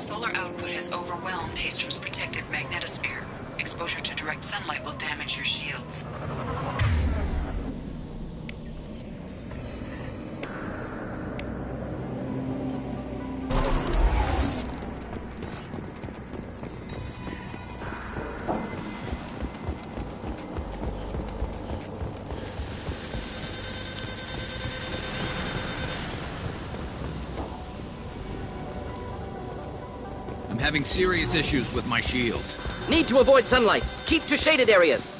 solar output has overwhelmed Haystrom's protective magnetosphere. Exposure to direct sunlight will damage your shields. I'm having serious issues with my shields. Need to avoid sunlight. Keep to shaded areas.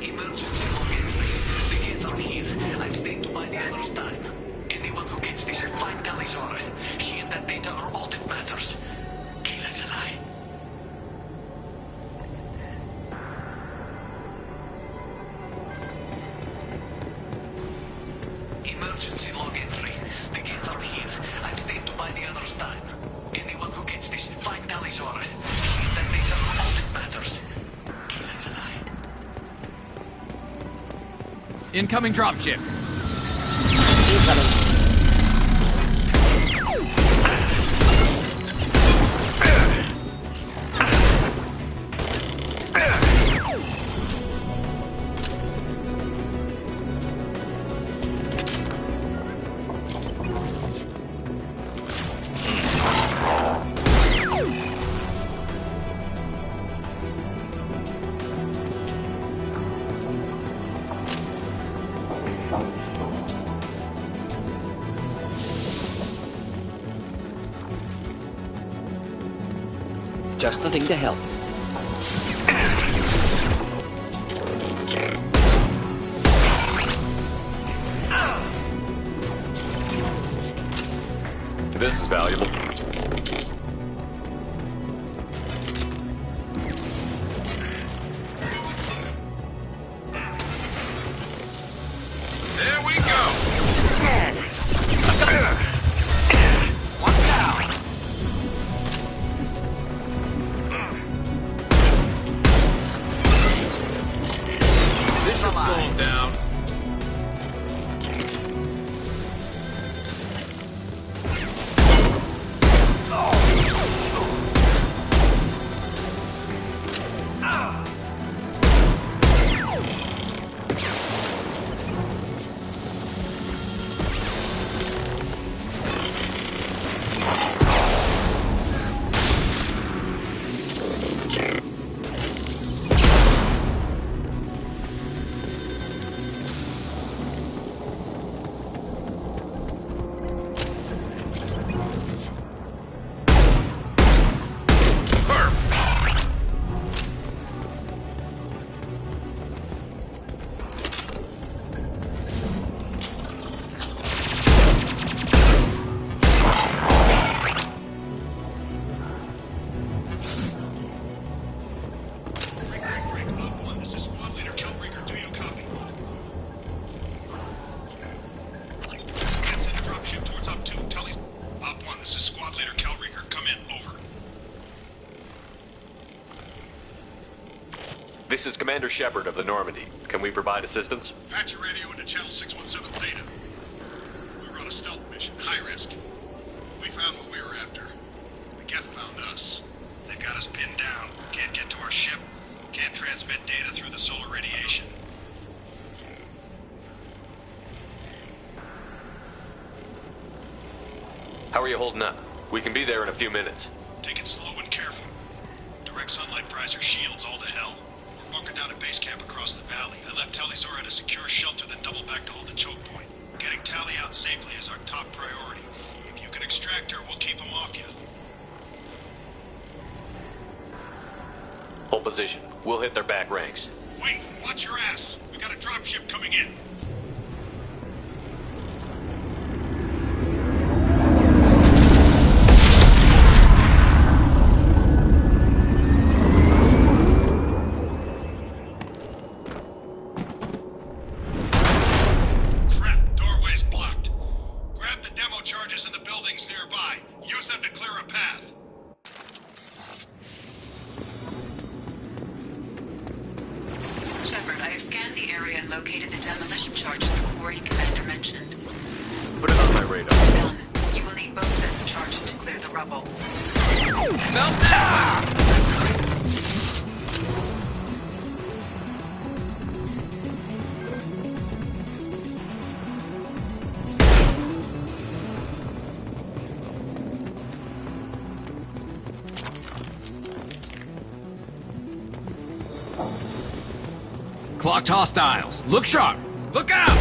Emergency log entry. The gates are here. I've stayed to buy the others time. Anyone who gets this, find Talizora. She and that data are all that matters. Kill us alive. Emergency log entry. The gates are here. I've stayed to buy the others time. Anyone who gets this, find Talizora. She and that data are all that matters. Kill us alive. Incoming dropship. Incoming. Just the thing to help. This is valuable. There we go. This should slow him down. This is Commander Shepard of the Normandy. Can we provide assistance? Patch your radio into channel 617 Theta. We were on a stealth mission, high risk. We found what we were after. The Geth found us. They got us pinned down. Can't get to our ship. Can't transmit data through the solar radiation. How are you holding up? We can be there in a few minutes. Take it slow and careful. Direct sunlight fries your shields all to hell. We're bunkered down at base camp across the valley. I left Talizora at a secure shelter, then doubled back to hold the choke point. Getting Tally out safely is our top priority. If you can extract her, we'll keep him off you. Hold position. We'll hit their back ranks. Wait, watch your ass. We got a dropship coming in. Located the demolition Put it on my radar. Done. You will need both sets of charges to clear the rubble. Felt that! Clocked hostiles. Look sharp. Look out!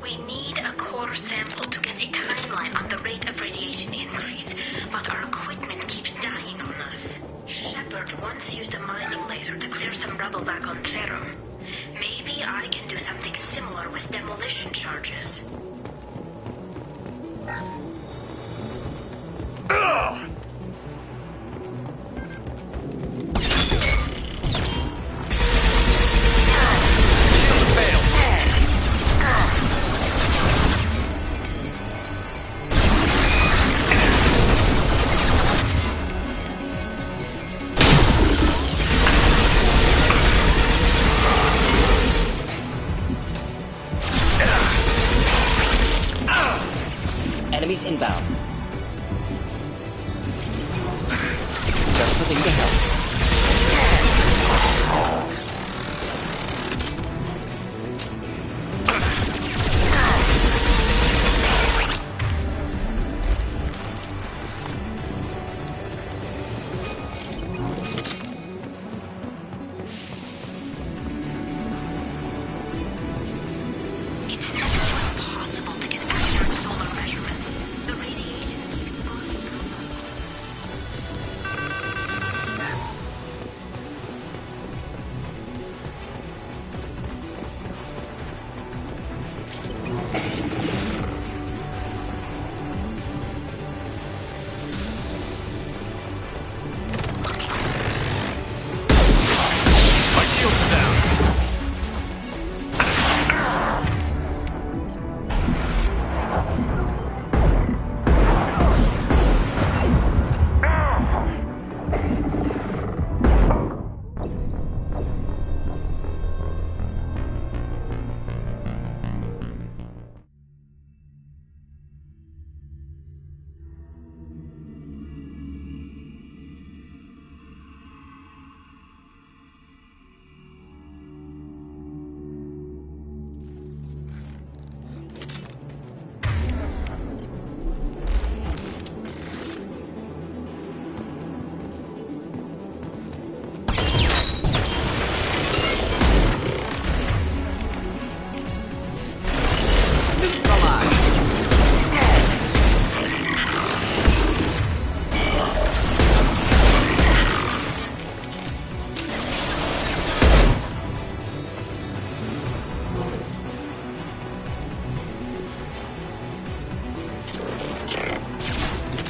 We need a core sample to get a timeline on the rate of radiation increase, but our equipment keeps dying on us. Shepard once used a mining laser to clear some rubble back on Therum. Maybe I can do something similar with demolition charges. Enemies inbound. Just the thing to help. It's next to impossible to get accurate solar measurements. The radiation keeps burning. My shield's down.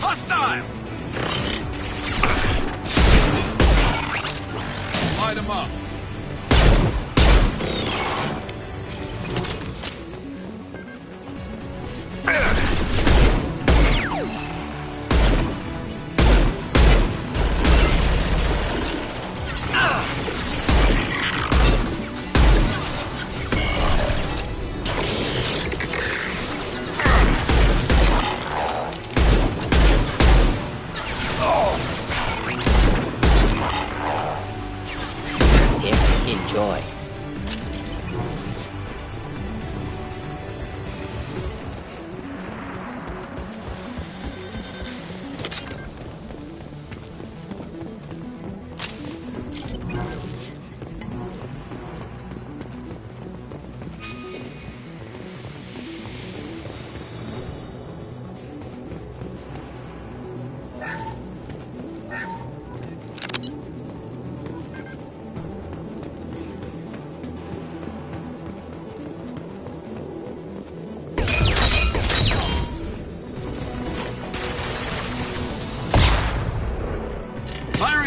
Hostiles! Light 'em up.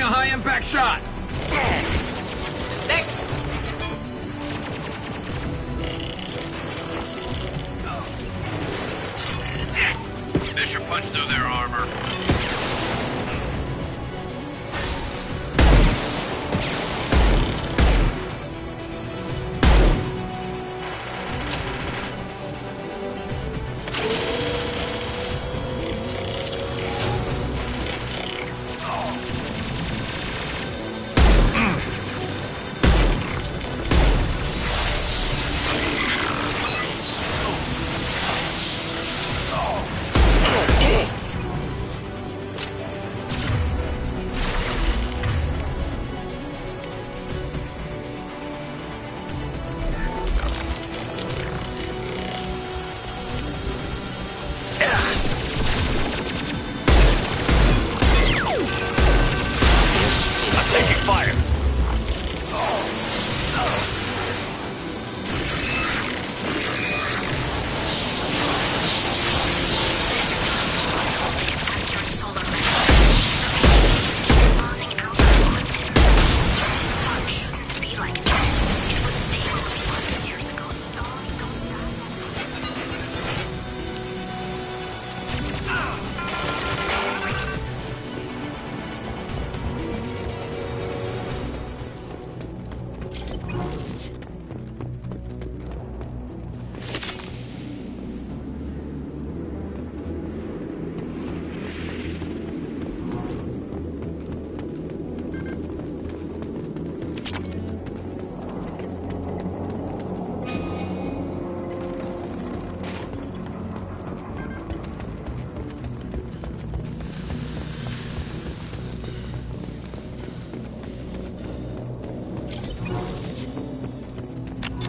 a high-impact shot! Next! This should punch through their armor.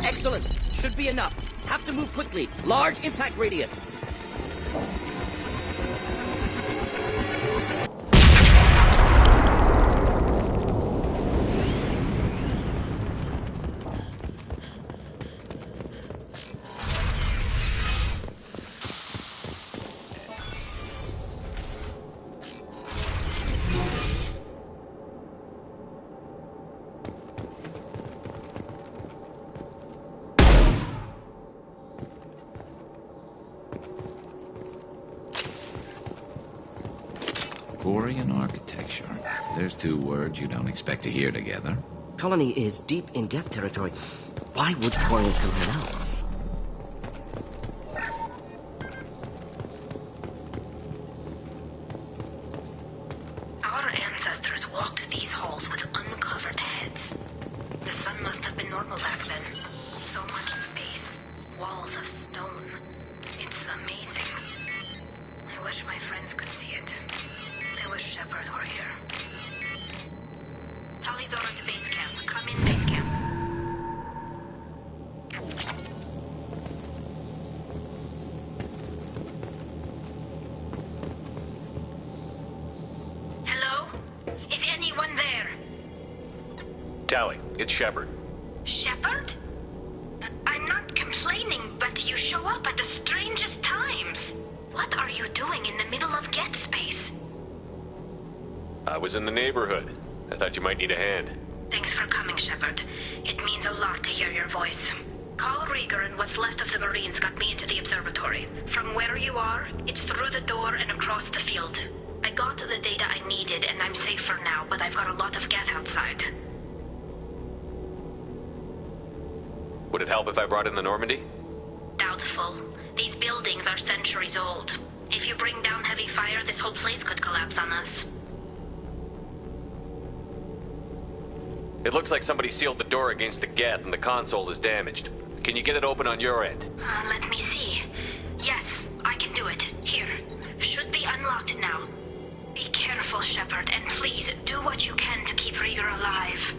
Excellent. Should be enough. Have to move quickly. Large impact radius. Quarian architecture. There's two words you don't expect to hear together. Colony is deep in Geth territory. Why would Quarians come here now? Our ancestors walked these halls with uncovered heads. The sun must have been normal back then. So much space. Walls of stone. It's amazing. I wish my friends could see it. I wish Shepard were here. Talizora to base camp. Come in, base camp. Hello? Is anyone there? Tally, it's Shepard. Shepard? I'm not complaining, but you show up at the strangest times. What are you doing in the middle of Geth space? I was in the neighborhood. I thought you might need a hand. Thanks for coming, Shepard. It means a lot to hear your voice. Call Rieger and what's left of the Marines got me into the observatory. From where you are, it's through the door and across the field. I got to the data I needed and I'm safe for now, but I've got a lot of Geth outside. Would it help if I brought in the Normandy? Doubtful. These buildings are centuries old. If you bring down heavy fire, this whole place could collapse on us. It looks like somebody sealed the door against the Geth and the console is damaged. Can you get it open on your end? Let me see. Yes, I can do it. Here. Should be unlocked now. Be careful, Shepard, and please do what you can to keep Rieger alive.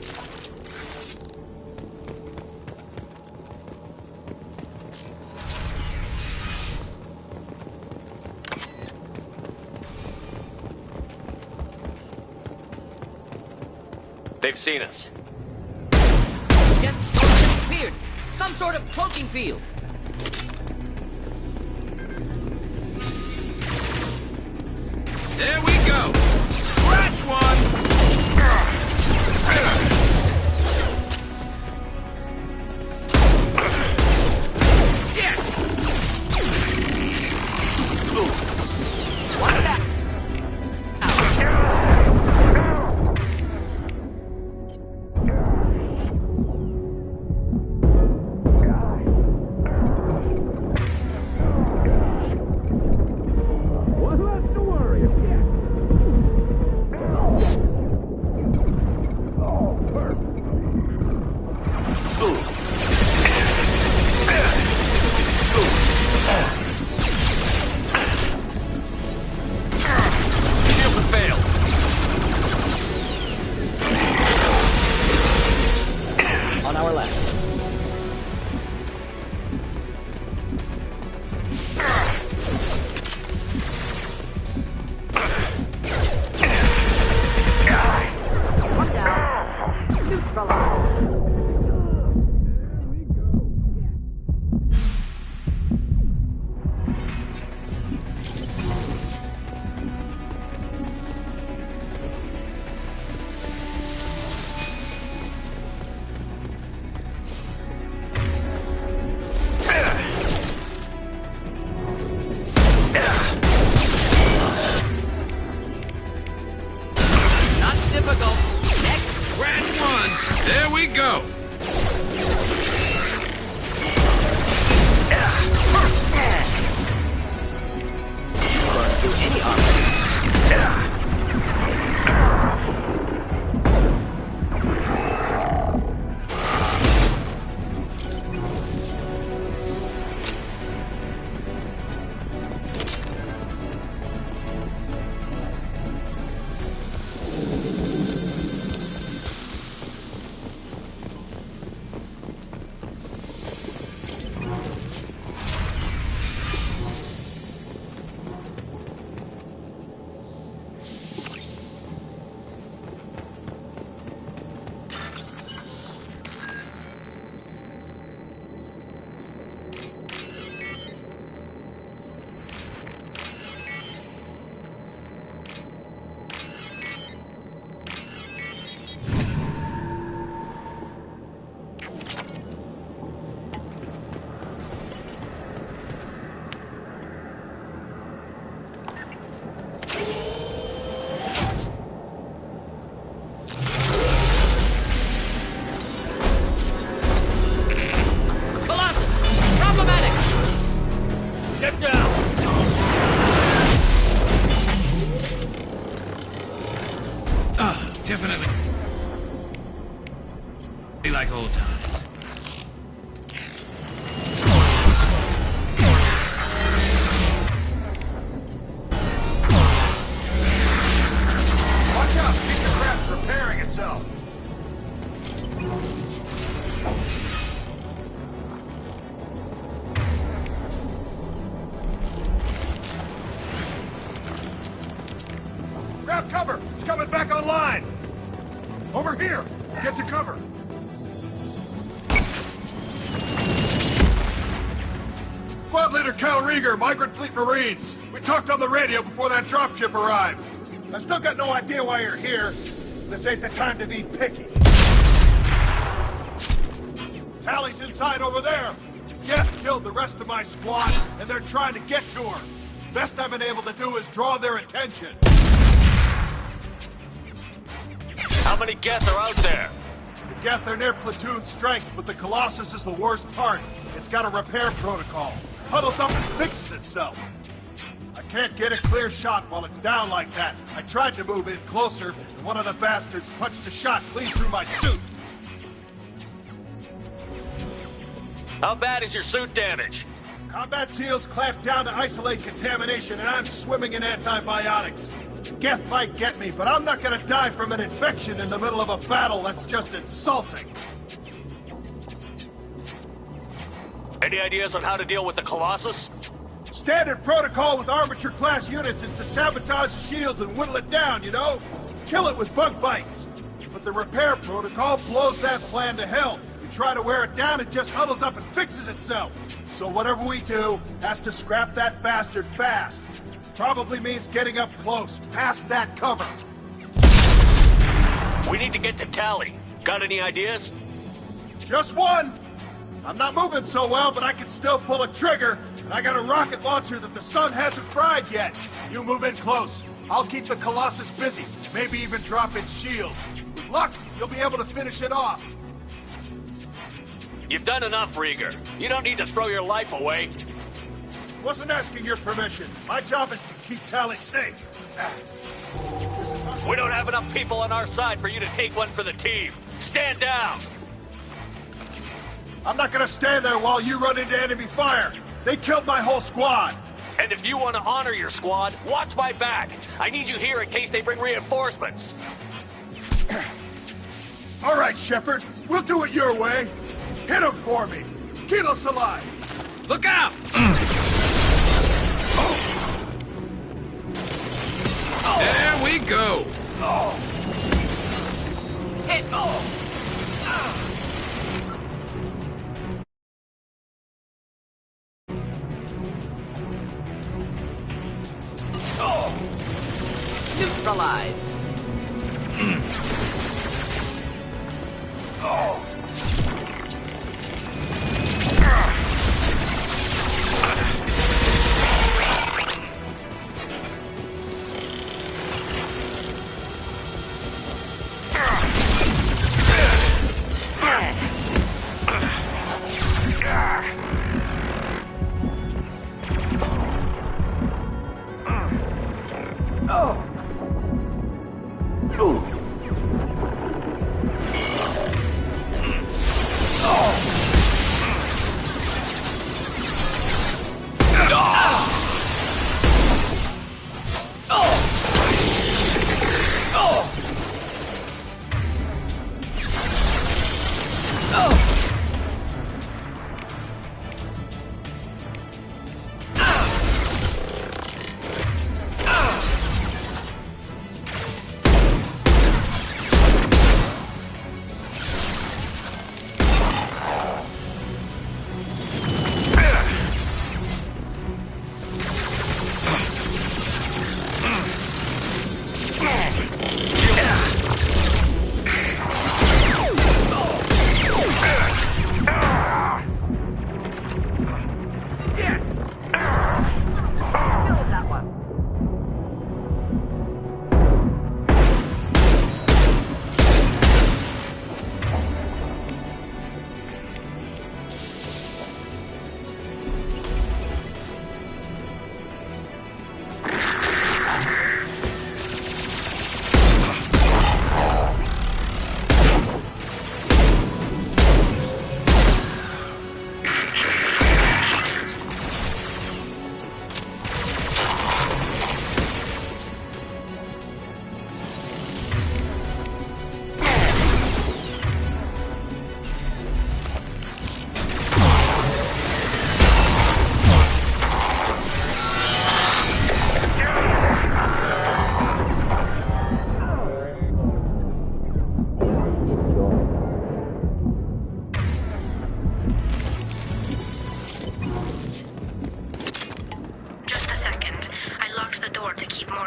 They've seen us. Geth disappeared. Some sort of cloaking field. There we go! Scratch one! do any armor. Definitely. Be like old times. Watch out! Piece of crap's repairing itself! Grab cover! It's coming back online! Over here! Get to cover! Squad Leader Cal Rieger, Migrant Fleet Marines. We talked on the radio before that dropship arrived. I still got no idea why you're here. This ain't the time to be picky. Tally's inside over there. Geth killed the rest of my squad, and they're trying to get to her. Best I've been able to do is draw their attention. How many Geth are out there? The Geth are near platoon strength, but the Colossus is the worst part. It's got a repair protocol. Huddles up and fixes itself. I can't get a clear shot while it's down like that. I tried to move in closer, and one of the bastards punched a shot clean through my suit. How bad is your suit damage? Combat SEALs clamped down to isolate contamination, and I'm swimming in antibiotics. Geth might get me, but I'm not gonna die from an infection in the middle of a battle. That's just insulting. Any ideas on how to deal with the Colossus? Standard protocol with armature-class units is to sabotage the shields and whittle it down, you know? Kill it with bug bites. But the repair protocol blows that plan to hell. You try to wear it down, it just huddles up and fixes itself. So whatever we do has to scrap that bastard fast. Probably means getting up close, past that cover. We need to get to Tally. Got any ideas? Just one! I'm not moving so well, but I can still pull a trigger, and I got a rocket launcher that the sun hasn't fried yet. You move in close. I'll keep the Colossus busy, maybe even drop its shields. With luck, you'll be able to finish it off. You've done enough, Rieger. You don't need to throw your life away. Wasn't asking your permission. My job is to keep Tally safe. We don't have enough people on our side for you to take one for the team. Stand down! I'm not gonna stand there while you run into enemy fire. They killed my whole squad. And if you want to honor your squad, watch my back. I need you here in case they bring reinforcements. All right, Shepard. We'll do it your way. Hit him for me. Kilos alive. Look out! There we go! Hit! Neutralize!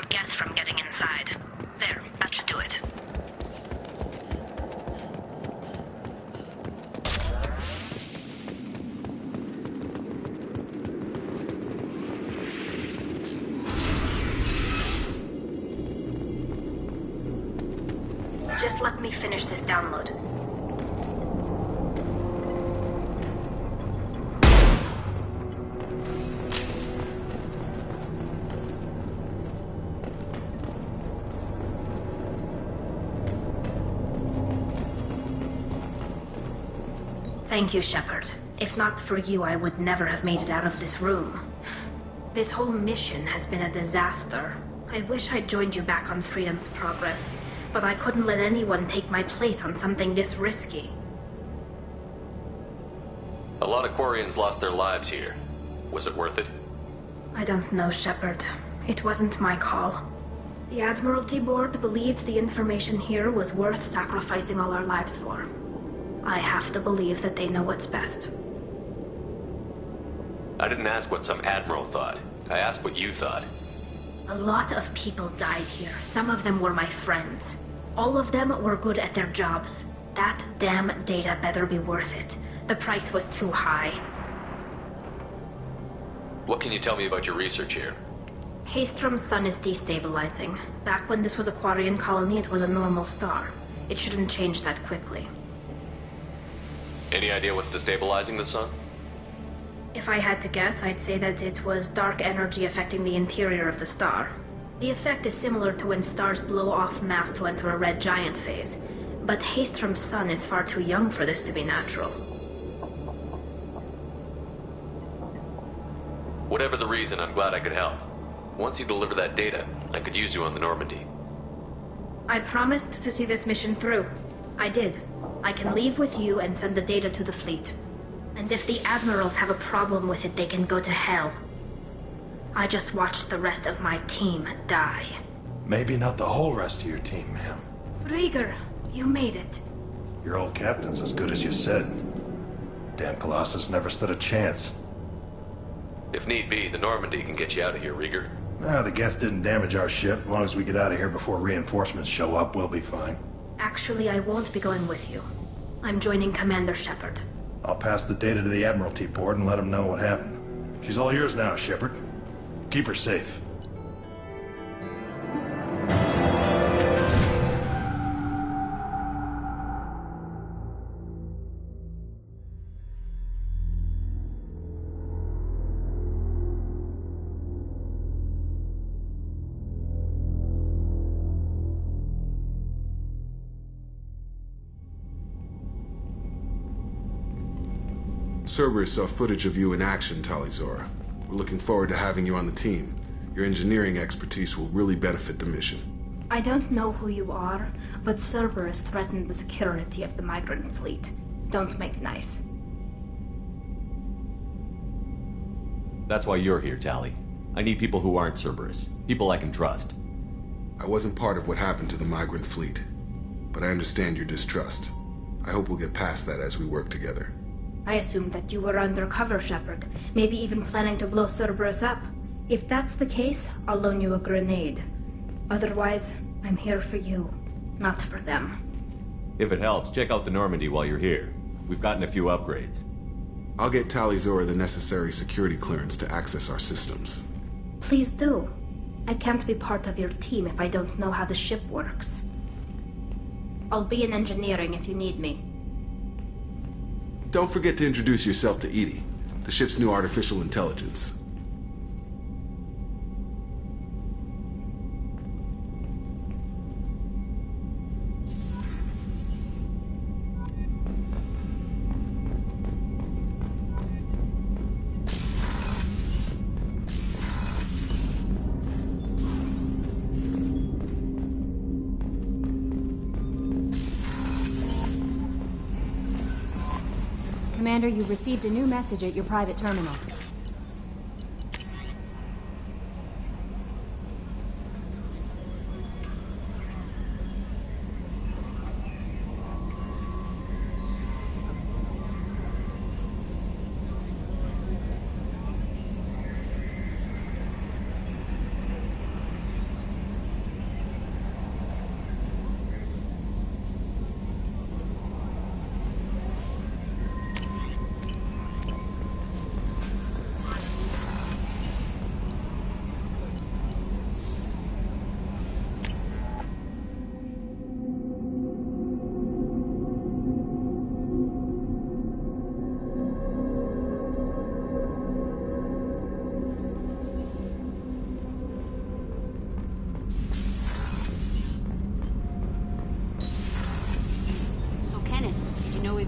more Geth from getting inside. There, that should do it. Just let me finish this download. Thank you, Shepard. If not for you, I would never have made it out of this room. This whole mission has been a disaster. I wish I'd joined you back on Freedom's Progress, but I couldn't let anyone take my place on something this risky. A lot of Quarians lost their lives here. Was it worth it? I don't know, Shepard. It wasn't my call. The Admiralty Board believed the information here was worth sacrificing all our lives for. I have to believe that they know what's best. I didn't ask what some admiral thought. I asked what you thought. A lot of people died here. Some of them were my friends. All of them were good at their jobs. That damn data better be worth it. The price was too high. What can you tell me about your research here? Haystrom's sun is destabilizing. Back when this was a Quarian colony, it was a normal star. It shouldn't change that quickly. Any idea what's destabilizing the sun? If I had to guess, I'd say that it was dark energy affecting the interior of the star. The effect is similar to when stars blow off mass to enter a red giant phase. But Haystrom's sun is far too young for this to be natural. Whatever the reason, I'm glad I could help. Once you deliver that data, I could use you on the Normandy. I promised to see this mission through. I did. I can leave with you and send the data to the fleet. And if the Admirals have a problem with it, they can go to hell. I just watched the rest of my team die. Maybe not the whole rest of your team, ma'am. Rieger, you made it. Your old captain's as good as you said. Damn Colossus never stood a chance. If need be, the Normandy can get you out of here, Rieger. The Geth didn't damage our ship. As long as we get out of here before reinforcements show up, we'll be fine. Actually, I won't be going with you. I'm joining Commander Shepard. I'll pass the data to the Admiralty Board and let them know what happened. She's all yours now, Shepard. Keep her safe. Cerberus saw footage of you in action, Tali'Zorah. We're looking forward to having you on the team. Your engineering expertise will really benefit the mission. I don't know who you are, but Cerberus threatened the security of the migrant fleet. Don't make nice. That's why you're here, Tali. I need people who aren't Cerberus. People I can trust. I wasn't part of what happened to the migrant fleet, but I understand your distrust. I hope we'll get past that as we work together. I assumed that you were undercover, Shepard. Maybe even planning to blow Cerberus up. If that's the case, I'll loan you a grenade. Otherwise, I'm here for you, not for them. If it helps, check out the Normandy while you're here. We've gotten a few upgrades. I'll get Tali'Zorah the necessary security clearance to access our systems. Please do. I can't be part of your team if I don't know how the ship works. I'll be in engineering if you need me. Don't forget to introduce yourself to EDI, the ship's new artificial intelligence. Commander, you received a new message at your private terminal.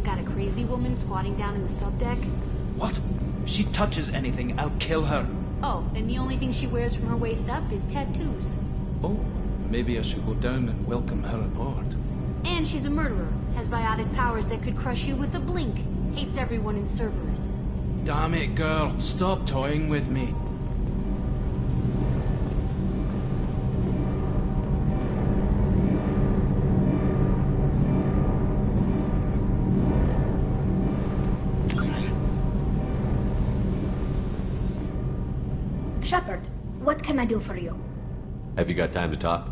We've got a crazy woman squatting down in the subdeck. What? If she touches anything, I'll kill her. Oh, and the only thing she wears from her waist up is tattoos. Oh, maybe I should go down and welcome her aboard. And she's a murderer, has biotic powers that could crush you with a blink, hates everyone in Cerberus. Damn it, girl. Stop toying with me. Shepard, what can I do for you? Have you got time to talk?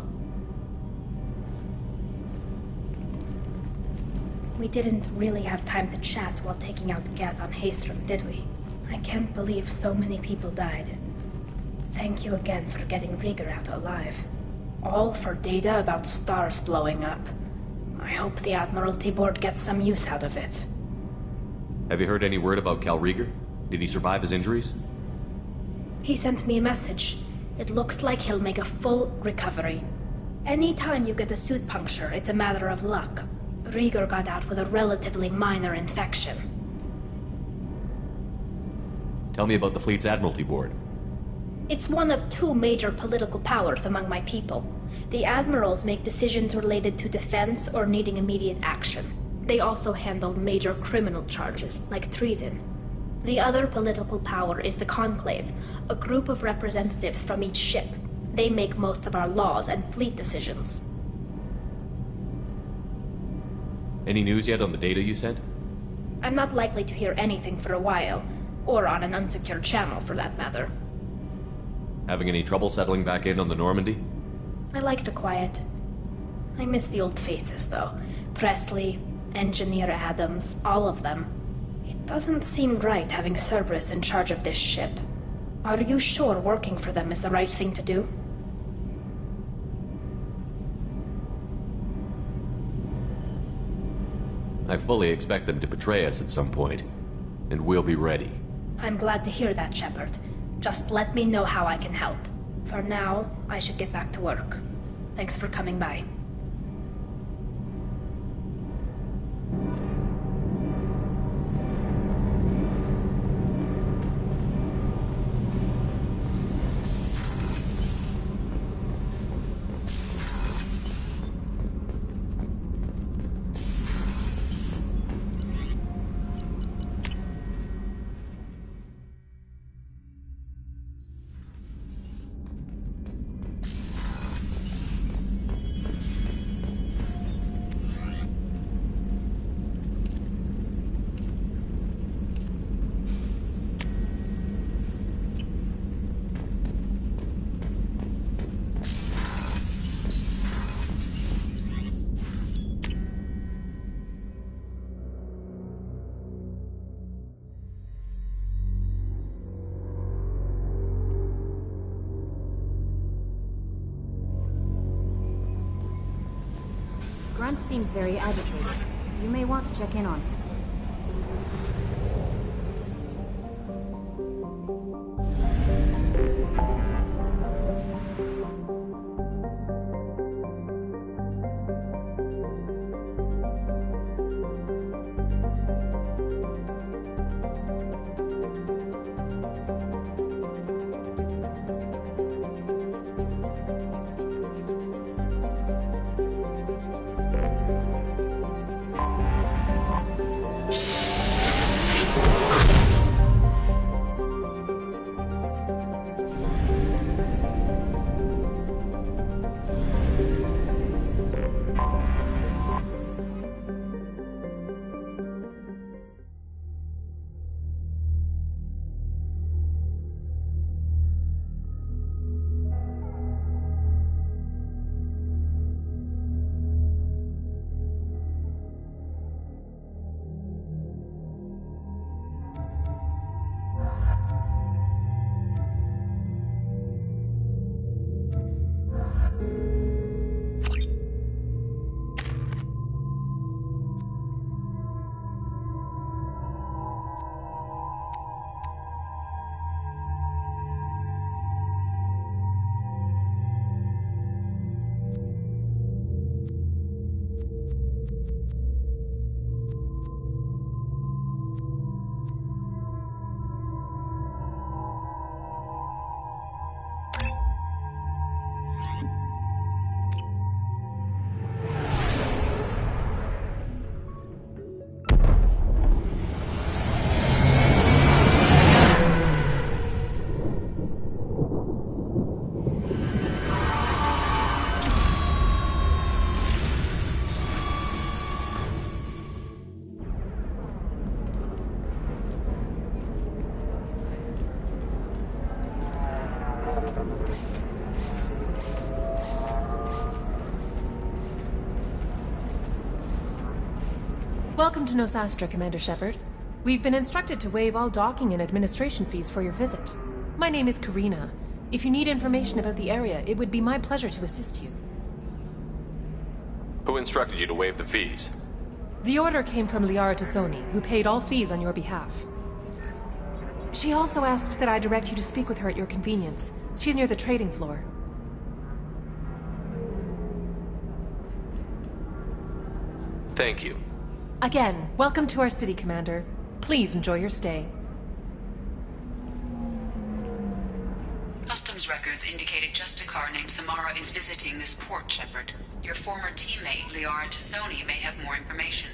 We didn't really have time to chat while taking out Geth on Haestrom, did we? I can't believe so many people died. Thank you again for getting Rieger out alive. All for data about stars blowing up. I hope the Admiralty Board gets some use out of it. Have you heard any word about Cal Rieger? Did he survive his injuries? He sent me a message. It looks like he'll make a full recovery. Anytime you get a suit puncture, it's a matter of luck. Rieger got out with a relatively minor infection. Tell me about the fleet's Admiralty Board. It's one of two major political powers among my people. The admirals make decisions related to defense or needing immediate action. They also handle major criminal charges, like treason. The other political power is the Conclave, a group of representatives from each ship. They make most of our laws and fleet decisions. Any news yet on the data you sent? I'm not likely to hear anything for a while, or on an unsecured channel for that matter. Having any trouble settling back in on the Normandy? I like the quiet. I miss the old faces, though. Presley, Engineer Adams, all of them. It doesn't seem right having Cerberus in charge of this ship. Are you sure working for them is the right thing to do? I fully expect them to betray us at some point, and we'll be ready. I'm glad to hear that, Shepard. Just let me know how I can help. For now, I should get back to work. Thanks for coming by. Grunt seems very agitated. You may want to check in on him. Welcome to Nosastra, Commander Shepard. We've been instructed to waive all docking and administration fees for your visit. My name is Karina. If you need information about the area, it would be my pleasure to assist you. Who instructed you to waive the fees? The order came from Liara Tassoni, who paid all fees on your behalf. She also asked that I direct you to speak with her at your convenience. She's near the trading floor. Thank you. Again, welcome to our city, Commander. Please enjoy your stay. Customs records indicated just a car named Samara is visiting this port, Shepard. Your former teammate, Liara Tassoni, may have more information.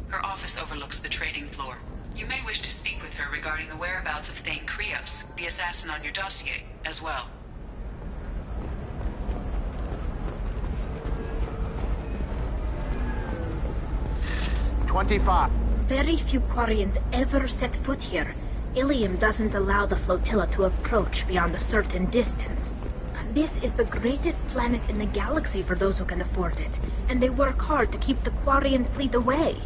Her office overlooks the trading floor. You may wish to speak with her regarding the whereabouts of Thane Krios, the assassin on your dossier, as well. Very few Quarians ever set foot here. Ilium doesn't allow the flotilla to approach beyond a certain distance. This is the greatest planet in the galaxy for those who can afford it, and they work hard to keep the Quarian fleet away.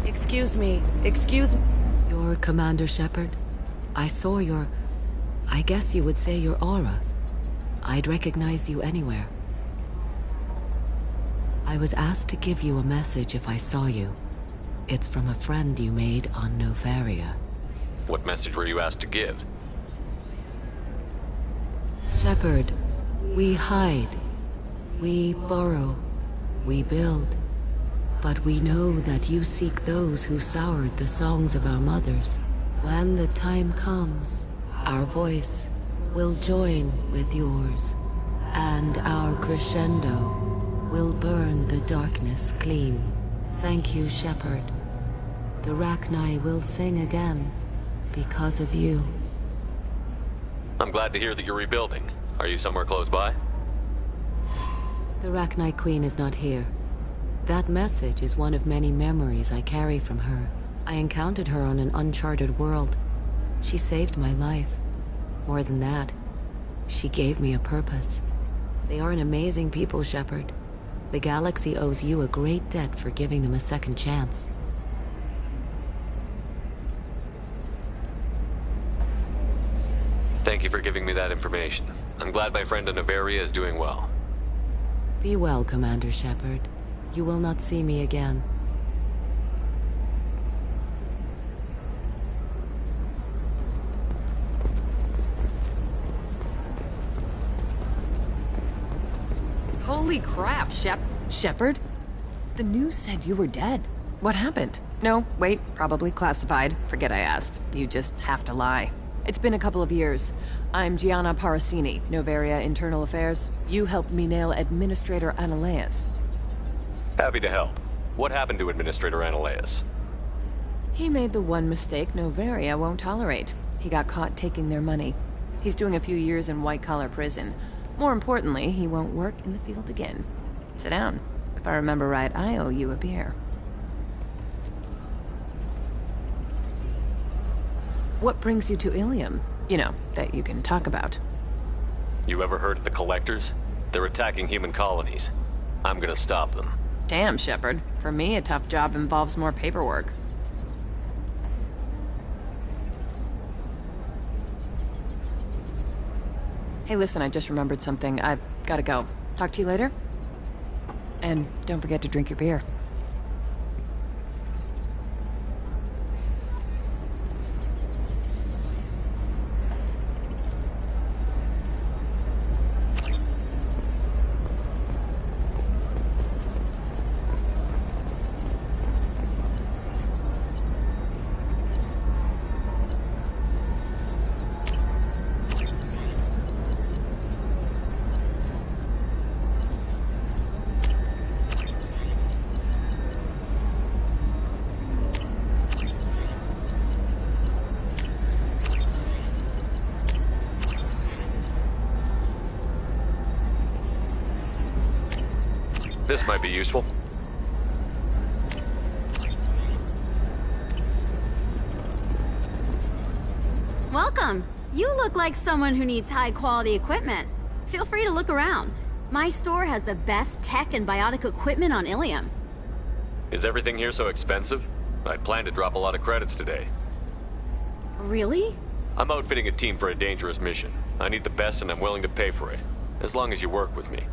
Excuse me. You're Commander Shepard? I saw your... I guess you would say your aura. I'd recognize you anywhere. I was asked to give you a message if I saw you. It's from a friend you made on Novaria. What message were you asked to give? Shepard, we hide. We burrow. We build. But we know that you seek those who soured the songs of our mothers. When the time comes, our voice will join with yours, and our crescendo will burn the darkness clean. Thank you, Shepard. The Rachni will sing again because of you. I'm glad to hear that you're rebuilding. Are you somewhere close by? The Rachni Queen is not here. That message is one of many memories I carry from her. I encountered her on an uncharted world. She saved my life. More than that, she gave me a purpose. They are an amazing people, Shepard. The galaxy owes you a great debt for giving them a second chance. Thank you for giving me that information. I'm glad my friend in Novaria is doing well. Be well, Commander Shepard. You will not see me again. Holy crap, Shepard? The news said you were dead. What happened? No, wait, probably classified. Forget I asked. You just have to lie. It's been a couple of years. I'm Gianna Parasini, Novaria Internal Affairs. You helped me nail Administrator Analeus. Happy to help. What happened to Administrator Analeus? He made the one mistake Novaria won't tolerate. He got caught taking their money. He's doing a few years in white-collar prison. More importantly, he won't work in the field again. Sit down. If I remember right, I owe you a beer. What brings you to Ilium? You know, that you can talk about. You ever heard of the Collectors? They're attacking human colonies. I'm gonna stop them. Damn, Shepard. For me, a tough job involves more paperwork. Hey, listen, I just remembered something. I've gotta go. Talk to you later? And don't forget to drink your beer. This might be useful. Welcome. You look like someone who needs high-quality equipment. Feel free to look around. My store has the best tech and biotic equipment on Ilium. Is everything here so expensive? I plan to drop a lot of credits today. Really? I'm outfitting a team for a dangerous mission. I need the best and I'm willing to pay for it. As long as you work with me.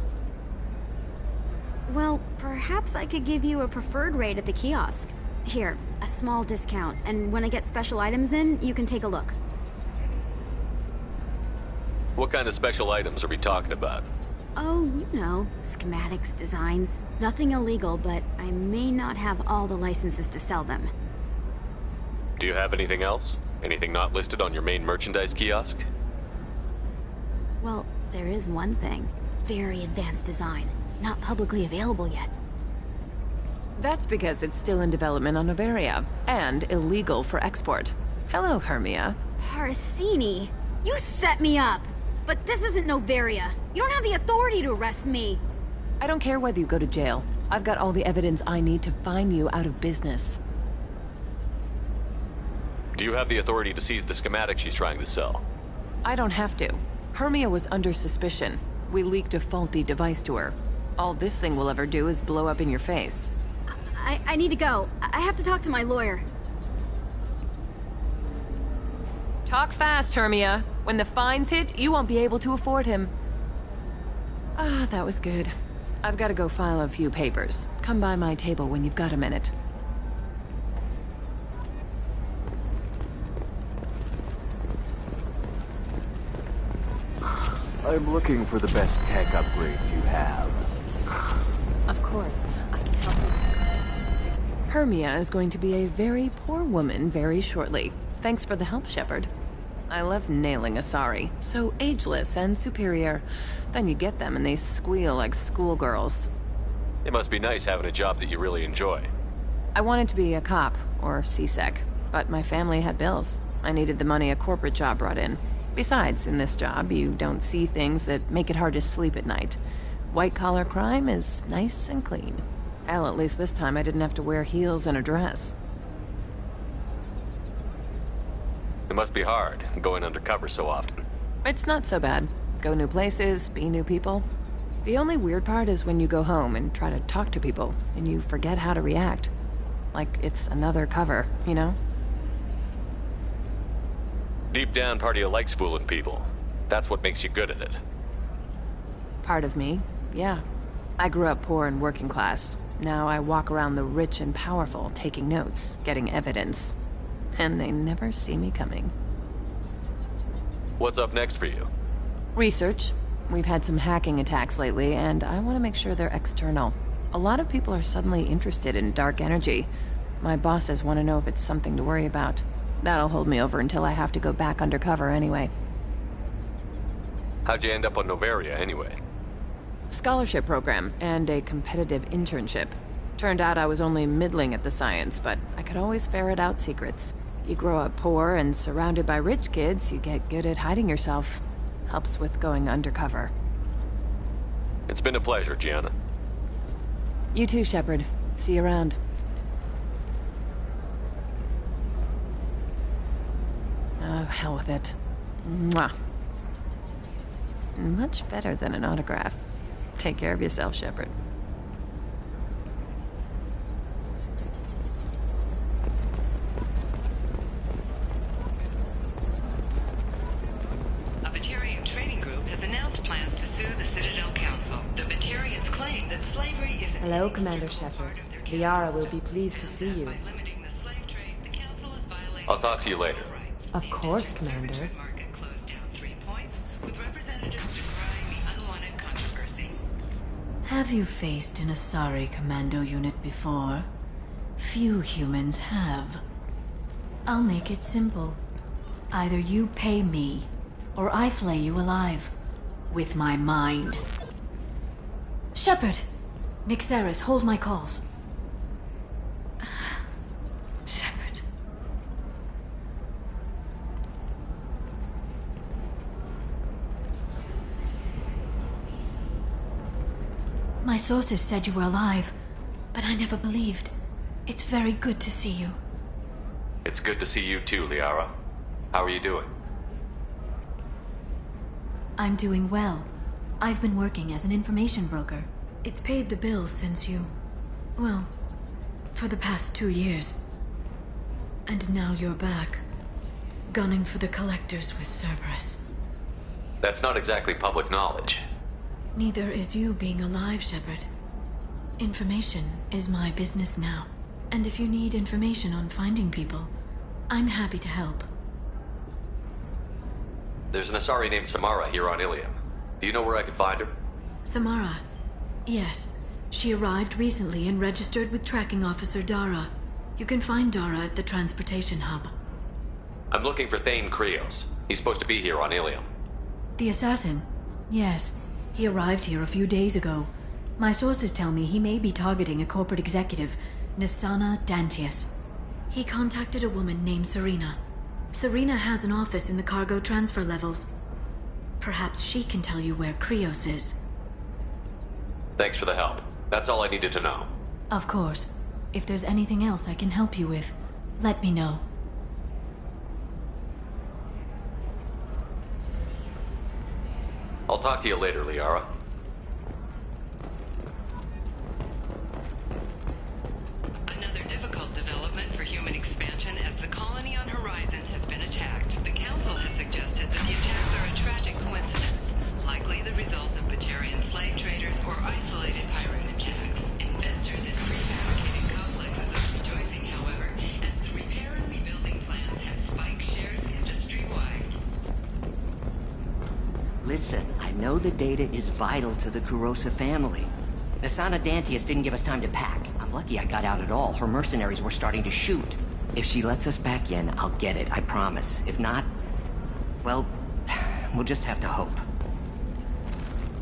Well, perhaps I could give you a preferred rate at the kiosk. Here, a small discount, and when I get special items in, you can take a look. What kind of special items are we talking about? Oh, you know, schematics, designs. Nothing illegal, but I may not have all the licenses to sell them. Do you have anything else? Anything not listed on your main merchandise kiosk? Well, there is one thing. Very advanced design. Not publicly available yet. That's because it's still in development on Noveria, and illegal for export. Hello, Hermia. Parasini! You set me up! But this isn't Noveria. You don't have the authority to arrest me. I don't care whether you go to jail. I've got all the evidence I need to fine you out of business. Do you have the authority to seize the schematic she's trying to sell? I don't have to. Hermia was under suspicion. We leaked a faulty device to her. All this thing will ever do is blow up in your face. I need to go. I have to talk to my lawyer. Talk fast, Hermia. When the fines hit, you won't be able to afford him. Ah, that was good. I've got to go file a few papers. Come by my table when you've got a minute. I'm looking for the best tech upgrades you have. Of course, I can help you. Hermia is going to be a very poor woman very shortly. Thanks for the help, Shepard. I love nailing Asari. So ageless and superior. Then you get them and they squeal like schoolgirls. It must be nice having a job that you really enjoy. I wanted to be a cop, or CSEC, but my family had bills. I needed the money a corporate job brought in. Besides, in this job, you don't see things that make it hard to sleep at night. White-collar crime is nice and clean. Hell, at least this time I didn't have to wear heels and a dress. It must be hard, going undercover so often. It's not so bad. Go new places, be new people. The only weird part is when you go home and try to talk to people, and you forget how to react. Like it's another cover, you know? Deep down, part of you likes fooling people. That's what makes you good at it. Part of me, yeah. I grew up poor and working class. Now I walk around the rich and powerful, taking notes, getting evidence. And they never see me coming. What's up next for you? Research. We've had some hacking attacks lately, and I want to make sure they're external. A lot of people are suddenly interested in dark energy. My bosses want to know if it's something to worry about. That'll hold me over until I have to go back undercover anyway. How'd you end up on Noveria anyway? Scholarship program and a competitive internship. Turned out I was only middling at the science, but I could always ferret out secrets. You grow up poor and surrounded by rich kids, you get good at hiding yourself. Helps with going undercover. It's been a pleasure, Gianna. You too, Shepard. See you around. Oh, hell with it. Mwah. Much better than an autograph. Take care of yourself, Shepard. A Batarian trading group has announced plans to sue the Citadel Council. The Batarians claim that slavery is... Hello, Commander Shepard. Liara will be pleased to see you. I'll talk to you later. Of course, Commander. Have you faced an Asari commando unit before? Few humans have. I'll make it simple. Either you pay me, or I flay you alive. With my mind. Shepard! Nixeris, hold my calls. Shepard. My sources said you were alive, but I never believed. It's very good to see you. It's good to see you too, Liara. How are you doing? I'm doing well. I've been working as an information broker. It's paid the bills since you... well, for the past 2 years. And now you're back, gunning for the Collectors with Cerberus. That's not exactly public knowledge. Neither is you being alive, Shepard. Information is my business now. And if you need information on finding people, I'm happy to help. There's an Asari named Samara here on Ilium. Do you know where I could find her? Samara. Yes. She arrived recently and registered with Tracking Officer Dara. You can find Dara at the transportation hub. I'm looking for Thane Krios. He's supposed to be here on Ilium. The assassin? Yes. He arrived here a few days ago. My sources tell me he may be targeting a corporate executive, Nassana Dantius. He contacted a woman named Serena. Serena has an office in the cargo transfer levels. Perhaps she can tell you where Krios is. Thanks for the help. That's all I needed to know. Of course. If there's anything else I can help you with, let me know. I'll talk to you later, Liara. Another difficult development for human expansion as the colony on Horizon has been attacked. The Council has suggested that the attacks are a tragic coincidence, likely the result of Batarian slave traders or isolated pirate attacks. Investors in prefabricated complexes are rejoicing, however, as the repair and rebuilding plans have spiked shares industry-wide. Listen, I know the data is vital to the Kurosa family. Nassana Dantius didn't give us time to pack. I'm lucky I got out at all. Her mercenaries were starting to shoot. If she lets us back in, I'll get it, I promise. If not, well, we'll just have to hope.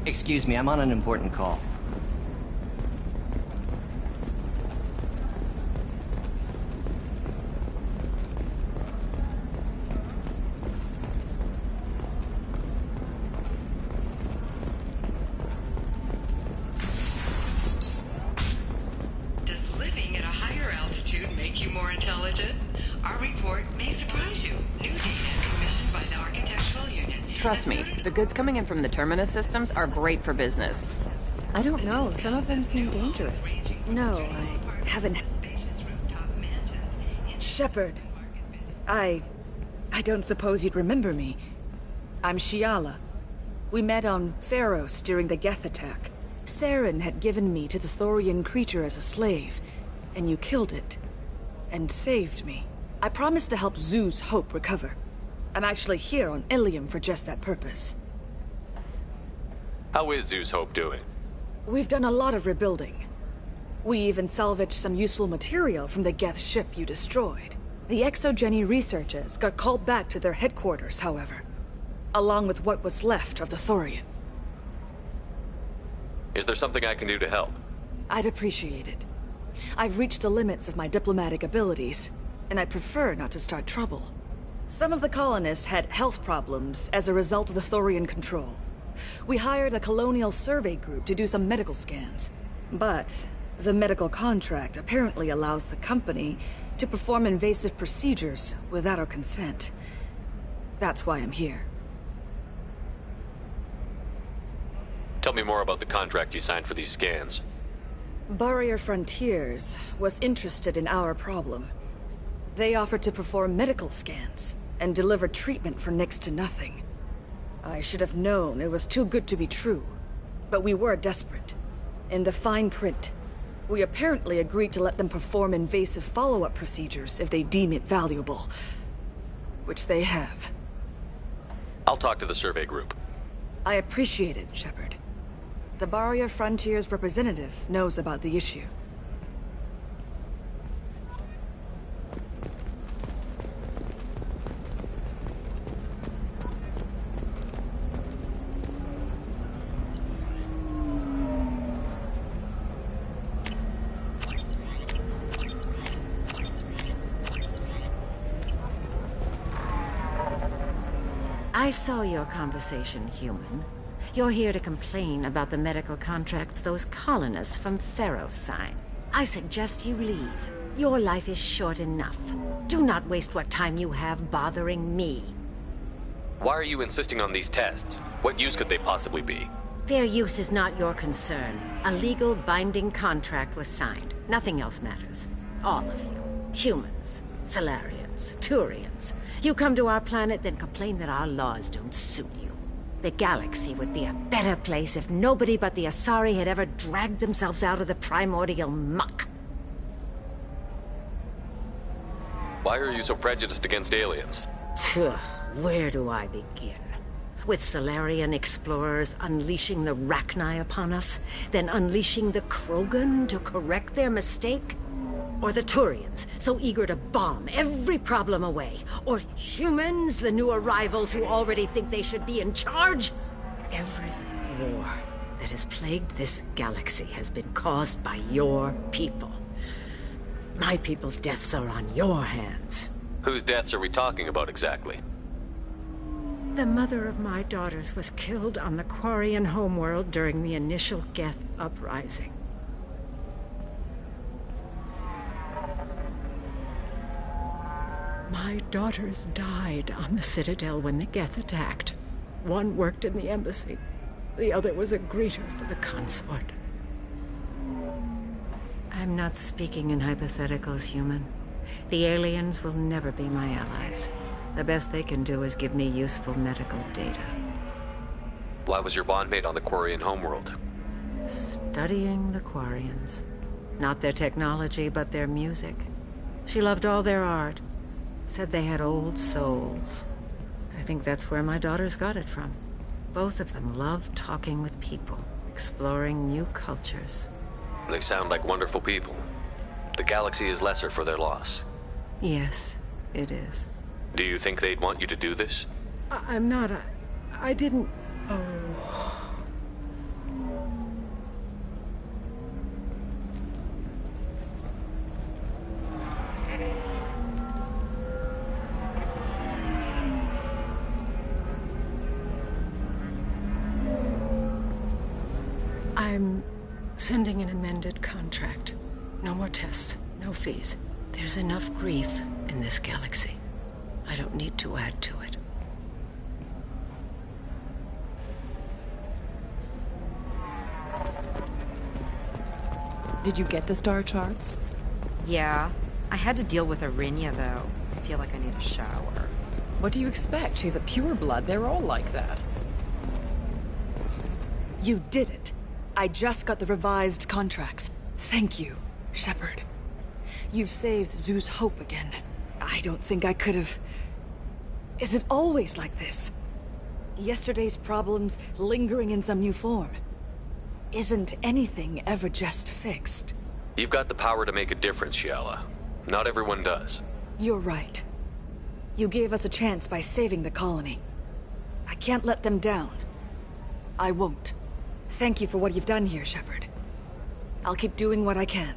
Excuse me, I'm on an important call. Does living at a higher altitude make you more intelligent? Our report may surprise you. New data commissioned by the Architectural Union. Trust me, the goods coming in from the Terminus systems are great for business. I don't know. Some of them seem dangerous. No, I haven't... Shepard. I don't suppose you'd remember me. I'm Shiala. We met on Pharos during the Geth attack. Saren had given me to the Thorian creature as a slave, and you killed it. And saved me. I promised to help Zeus Hope recover. I'm actually here on Ilium for just that purpose. How is Zeus Hope doing? We've done a lot of rebuilding. We even salvaged some useful material from the Geth ship you destroyed. The Exogeny researchers got called back to their headquarters, however, along with what was left of the Thorian. Is there something I can do to help? I'd appreciate it. I've reached the limits of my diplomatic abilities, and I prefer not to start trouble. Some of the colonists had health problems as a result of the Thorian control. We hired a colonial survey group to do some medical scans. But the medical contract apparently allows the company to perform invasive procedures without our consent. That's why I'm here. Tell me more about the contract you signed for these scans. Barrier Frontiers was interested in our problem. They offered to perform medical scans and deliver treatment for next to nothing. I should have known it was too good to be true, but we were desperate. In the fine print, we apparently agreed to let them perform invasive follow-up procedures if they deem it valuable. Which they have. I'll talk to the survey group. I appreciate it, Shepard. The Barrier Frontiers representative knows about the issue. I saw your conversation, human. You're here to complain about the medical contracts those colonists from Pharos signed. I suggest you leave. Your life is short enough. Do not waste what time you have bothering me. Why are you insisting on these tests? What use could they possibly be? Their use is not your concern. A legal binding contract was signed. Nothing else matters. All of you. Humans, Salarians, Turians. You come to our planet, then complain that our laws don't suit you. The galaxy would be a better place if nobody but the Asari had ever dragged themselves out of the primordial muck. Why are you so prejudiced against aliens? Where do I begin? With Salarian explorers unleashing the Rachni upon us, then unleashing the Krogan to correct their mistake? Or the Turians, so eager to bomb every problem away? Or humans, the new arrivals who already think they should be in charge? Every war that has plagued this galaxy has been caused by your people. My people's deaths are on your hands. Whose deaths are we talking about exactly? The mother of my daughters was killed on the Quarian homeworld during the initial Geth uprising. My daughters died on the Citadel when the Geth attacked. One worked in the embassy. The other was a greeter for the consort. I'm not speaking in hypotheticals, human. The aliens will never be my allies. The best they can do is give me useful medical data. Why was your bondmate on the Quarian homeworld? Studying the Quarians. Not their technology, but their music. She loved all their art. Said they had old souls. I think that's where my daughters got it from. Both of them loved talking with people, exploring new cultures. They sound like wonderful people. The galaxy is lesser for their loss. Yes, it is. Do you think they'd want you to do this? I'm not. I didn't. Oh. I'm sending an amended contract. No more tests, no fees. There's enough grief in this galaxy. I don't need to add to it. Did you get the star charts? Yeah. I had to deal with Arinia, though. I feel like I need a shower. What do you expect? She's a pureblood. They're all like that. You did it. I just got the revised contracts. Thank you, Shepard. You've saved Zeus' hope again. I don't think I could have... Is it always like this? Yesterday's problems lingering in some new form. Isn't anything ever just fixed? You've got the power to make a difference, Shiala. Not everyone does. You're right. You gave us a chance by saving the colony. I can't let them down. I won't. Thank you for what you've done here, Shepard. I'll keep doing what I can.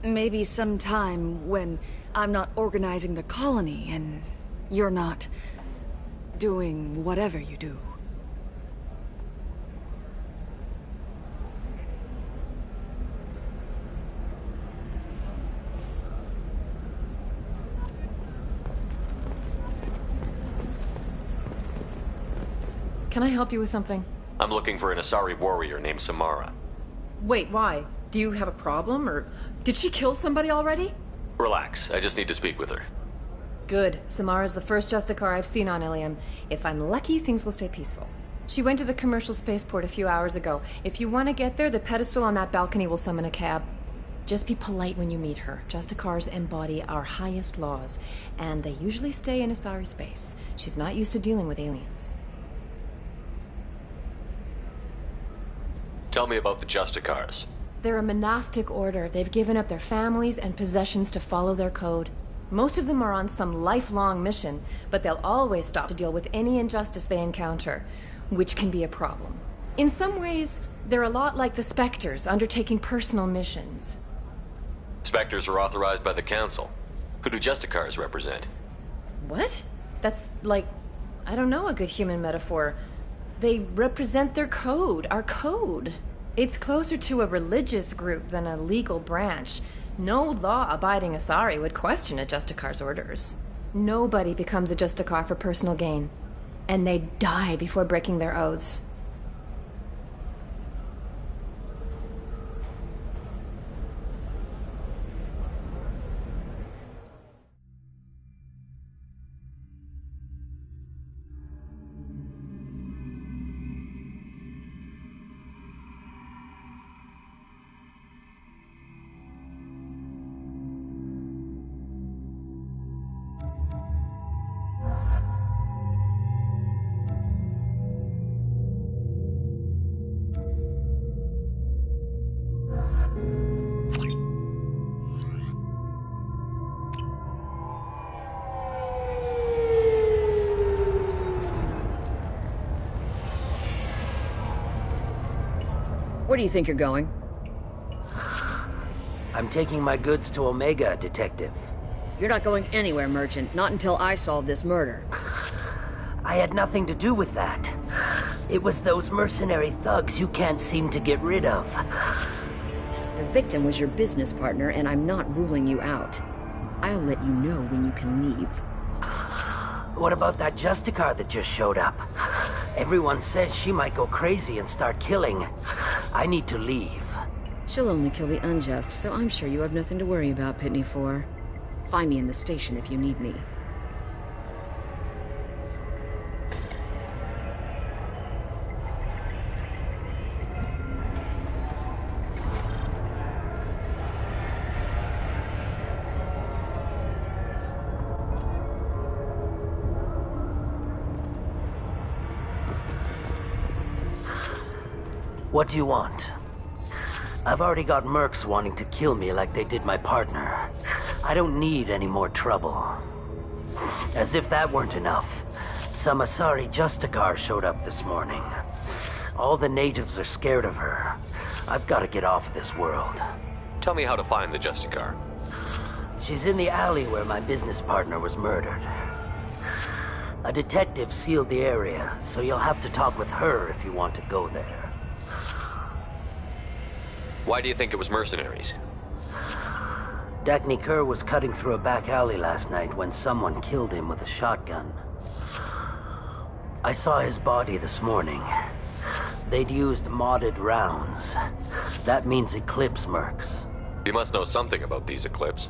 Maybe sometime when I'm not organizing the colony and you're not doing whatever you do. Can I help you with something? I'm looking for an Asari warrior named Samara. Wait, why? Do you have a problem, or did she kill somebody already? Relax, I just need to speak with her. Good. Samara's the first Justicar I've seen on Ilium. If I'm lucky, things will stay peaceful. She went to the commercial spaceport a few hours ago. If you want to get there, the pedestal on that balcony will summon a cab. Just be polite when you meet her. Justicars embody our highest laws, and they usually stay in Asari space. She's not used to dealing with aliens. Tell me about the Justicars. They're a monastic order. They've given up their families and possessions to follow their code. Most of them are on some lifelong mission, but they'll always stop to deal with any injustice they encounter, which can be a problem. In some ways, they're a lot like the Spectres, undertaking personal missions. Spectres are authorized by the Council. Who do Justicars represent? What? That's like, I don't know, a good human metaphor. They represent their code, our code. It's closer to a religious group than a legal branch. No law-abiding Asari would question a Justicar's orders. Nobody becomes a Justicar for personal gain. And they die before breaking their oaths. Where do you think you're going? I'm taking my goods to Omega, Detective. You're not going anywhere, Merchant. Not until I solve this murder. I had nothing to do with that. It was those mercenary thugs you can't seem to get rid of. The victim was your business partner, and I'm not ruling you out. I'll let you know when you can leave. What about that Justicar that just showed up? Everyone says she might go crazy and start killing. I need to leave. She'll only kill the unjust, so I'm sure you have nothing to worry about, Pitney 4. Find me in the station if you need me. What do you want? I've already got mercs wanting to kill me like they did my partner. I don't need any more trouble. As if that weren't enough, some Asari Justicar showed up this morning. All the natives are scared of her. I've got to get off of this world. Tell me how to find the Justicar. She's in the alley where my business partner was murdered. A detective sealed the area, so you'll have to talk with her if you want to go there. Why do you think it was mercenaries? Dagny Kerr was cutting through a back alley last night when someone killed him with a shotgun. I saw his body this morning. They'd used modded rounds. That means Eclipse mercs. You must know something about these Eclipse.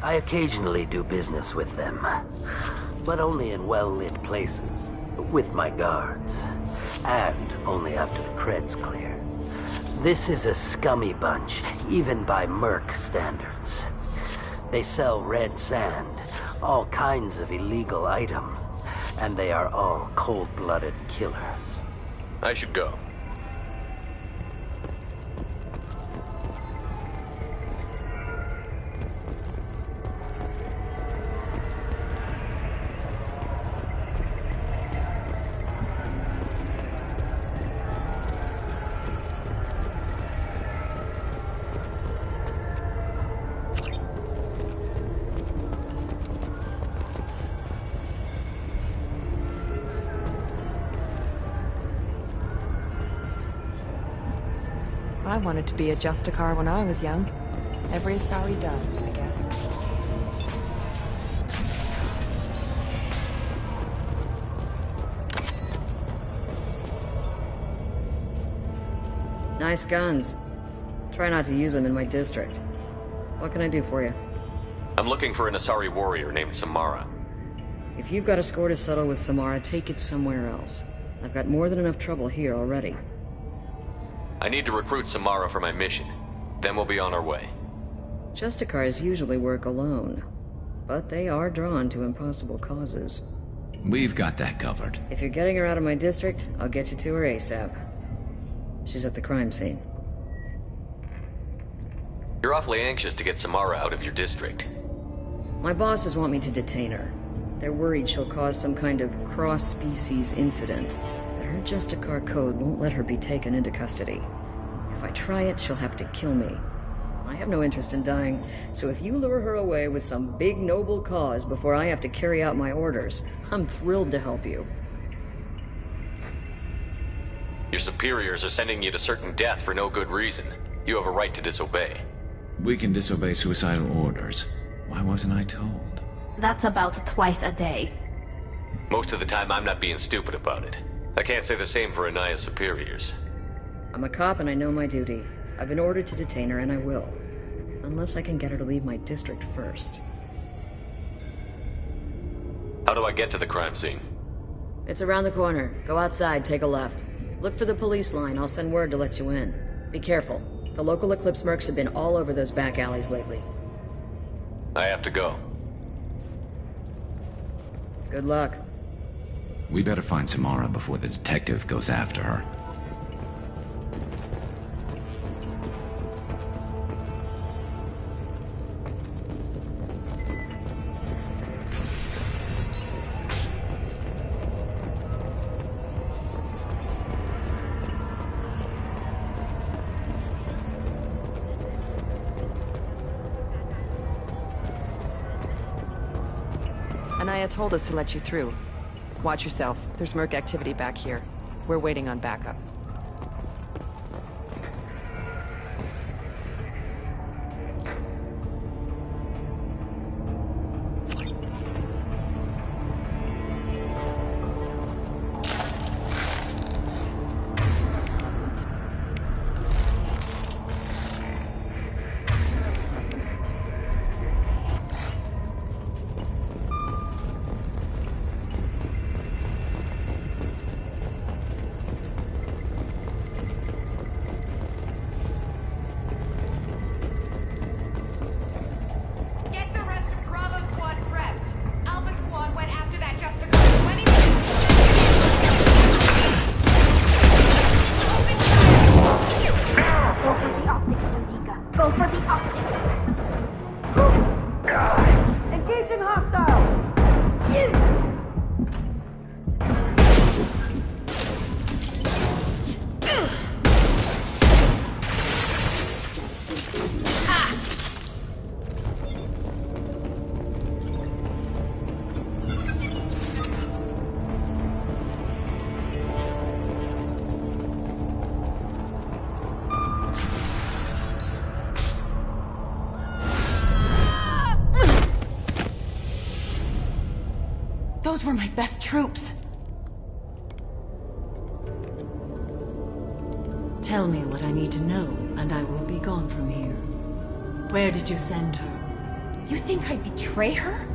I occasionally do business with them, but only in well-lit places, with my guards, and only after the cred's clear. This is a scummy bunch, even by merc standards. They sell red sand, all kinds of illegal items, and they are all cold-blooded killers. I should go. I wanted to be a Justicar when I was young. Every Asari does, I guess. Nice guns. Try not to use them in my district. What can I do for you? I'm looking for an Asari warrior named Samara. If you've got a score to settle with Samara, take it somewhere else. I've got more than enough trouble here already. I need to recruit Samara for my mission. Then we'll be on our way. Justicars usually work alone, but they are drawn to impossible causes. We've got that covered. If you're getting her out of my district, I'll get you to her ASAP. She's at the crime scene. You're awfully anxious to get Samara out of your district. My bosses want me to detain her. They're worried she'll cause some kind of cross-species incident. But her Justicar code won't let her be taken into custody. If I try it, she'll have to kill me. I have no interest in dying, so if you lure her away with some big noble cause before I have to carry out my orders, I'm thrilled to help you. Your superiors are sending you to certain death for no good reason. You have a right to disobey. We can disobey suicidal orders. Why wasn't I told? That's about twice a day. Most of the time, I'm not being stupid about it. I can't say the same for Anaya's superiors. I'm a cop and I know my duty. I've been ordered to detain her and I will. Unless I can get her to leave my district first. How do I get to the crime scene? It's around the corner. Go outside, take a left. Look for the police line. I'll send word to let you in. Be careful. The local Eclipse mercs have been all over those back alleys lately. I have to go. Good luck. We better find Samara before the detective goes after her. Maya told us to let you through. Watch yourself. There's Merc activity back here. We're waiting on backup. Those were my best troops. Tell me what I need to know, and I will be gone from here. Where did you send her? You think I'd betray her?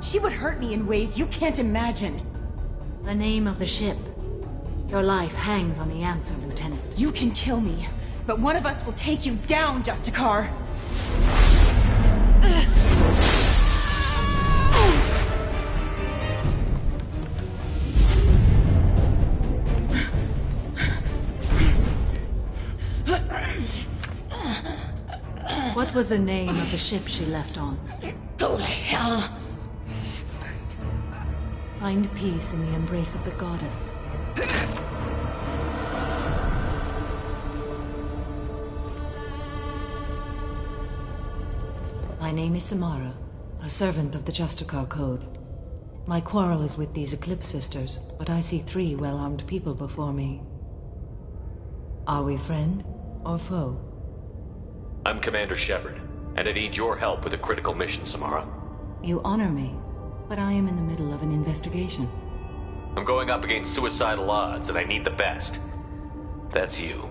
She would hurt me in ways you can't imagine. The name of the ship. Your life hangs on the answer, Lieutenant. You can kill me, but one of us will take you down, Justicar. What was the name of the ship she left on? Go to hell! Find peace in the embrace of the goddess. My name is Samara, a servant of the Justicar Code. My quarrel is with these Eclipse Sisters, but I see 3 well-armed people before me. Are we friend or foe? I'm Commander Shepard, and I need your help with a critical mission, Samara. You honor me, but I am in the middle of an investigation. I'm going up against suicidal odds, and I need the best. That's you.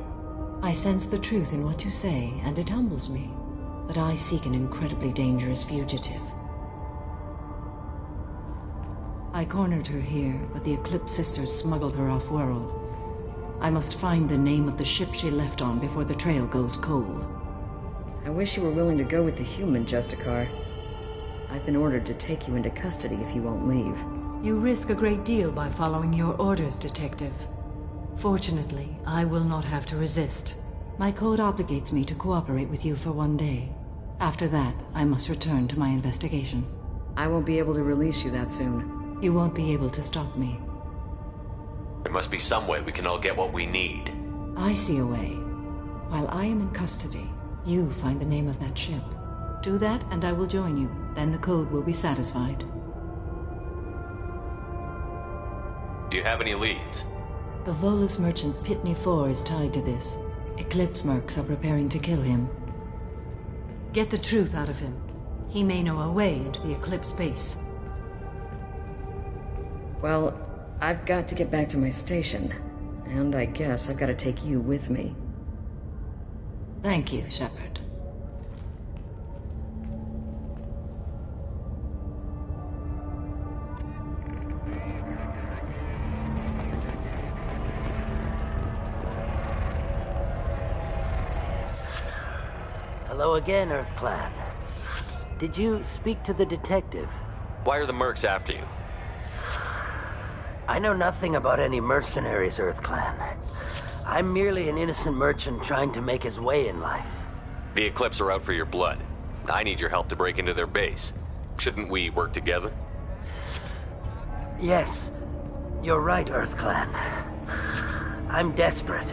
I sense the truth in what you say, and it humbles me. But I seek an incredibly dangerous fugitive. I cornered her here, but the Eclipse Sisters smuggled her off-world. I must find the name of the ship she left on before the trail goes cold. I wish you were willing to go with the human, Justicar. I've been ordered to take you into custody if you won't leave. You risk a great deal by following your orders, Detective. Fortunately, I will not have to resist. My code obligates me to cooperate with you for 1 day. After that, I must return to my investigation. I won't be able to release you that soon. You won't be able to stop me. There must be some way we can all get what we need. I see a way. While I am in custody, you find the name of that ship. Do that, and I will join you. Then the code will be satisfied. Do you have any leads? The Volus merchant Pitney 4 is tied to this. Eclipse mercs are preparing to kill him. Get the truth out of him. He may know a way into the Eclipse base. Well, I've got to get back to my station. And I guess I've got to take you with me. Thank you, Shepard. Hello again, Earth Clan. Did you speak to the detective? Why are the mercs after you? I know nothing about any mercenaries, Earth Clan. I'm merely an innocent merchant trying to make his way in life. The Eclipse are out for your blood. I need your help to break into their base. Shouldn't we work together? Yes, you're right, Earth Clan. I'm desperate.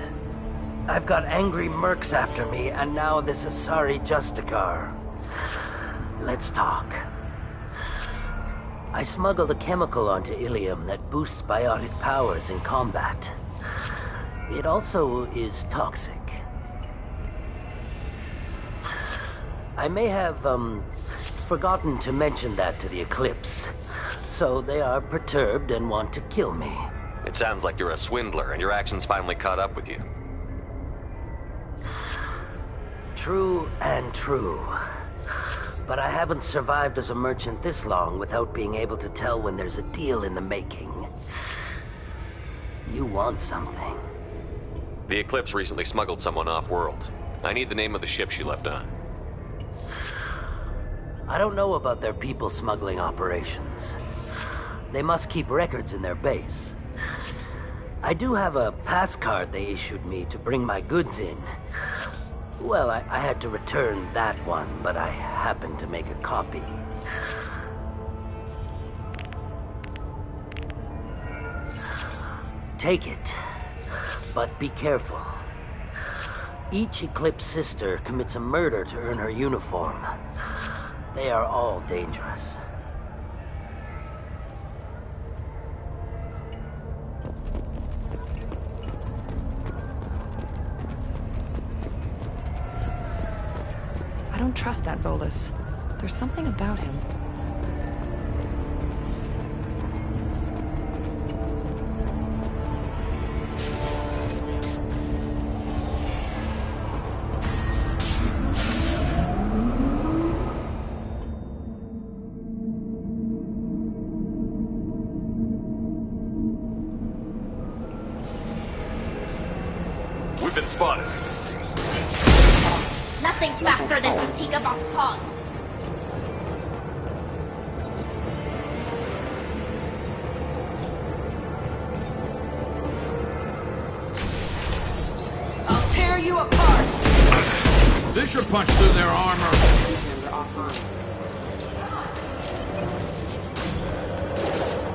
I've got angry mercs after me, and now this Asari Justicar. Let's talk. I smuggled a chemical onto Ilium that boosts biotic powers in combat. It also is toxic. I may have, forgotten to mention that to the Eclipse. So they are perturbed and want to kill me. It sounds like you're a swindler, and your actions finally caught up with you. True and true. But I haven't survived as a merchant this long without being able to tell when there's a deal in the making. You want something. The Eclipse recently smuggled someone off-world. I need the name of the ship she left on. I don't know about their people smuggling operations. They must keep records in their base. I do have a pass card they issued me to bring my goods in. Well, I had to return that one, but I happened to make a copy. Take it, but be careful. Each Eclipse sister commits a murder to earn her uniform. They are all dangerous. I don't trust that Volus. There's something about him. We've been spotted. Nothing's faster than Fatiga Boss Paws. I'll tear you apart! This should punch through their armor.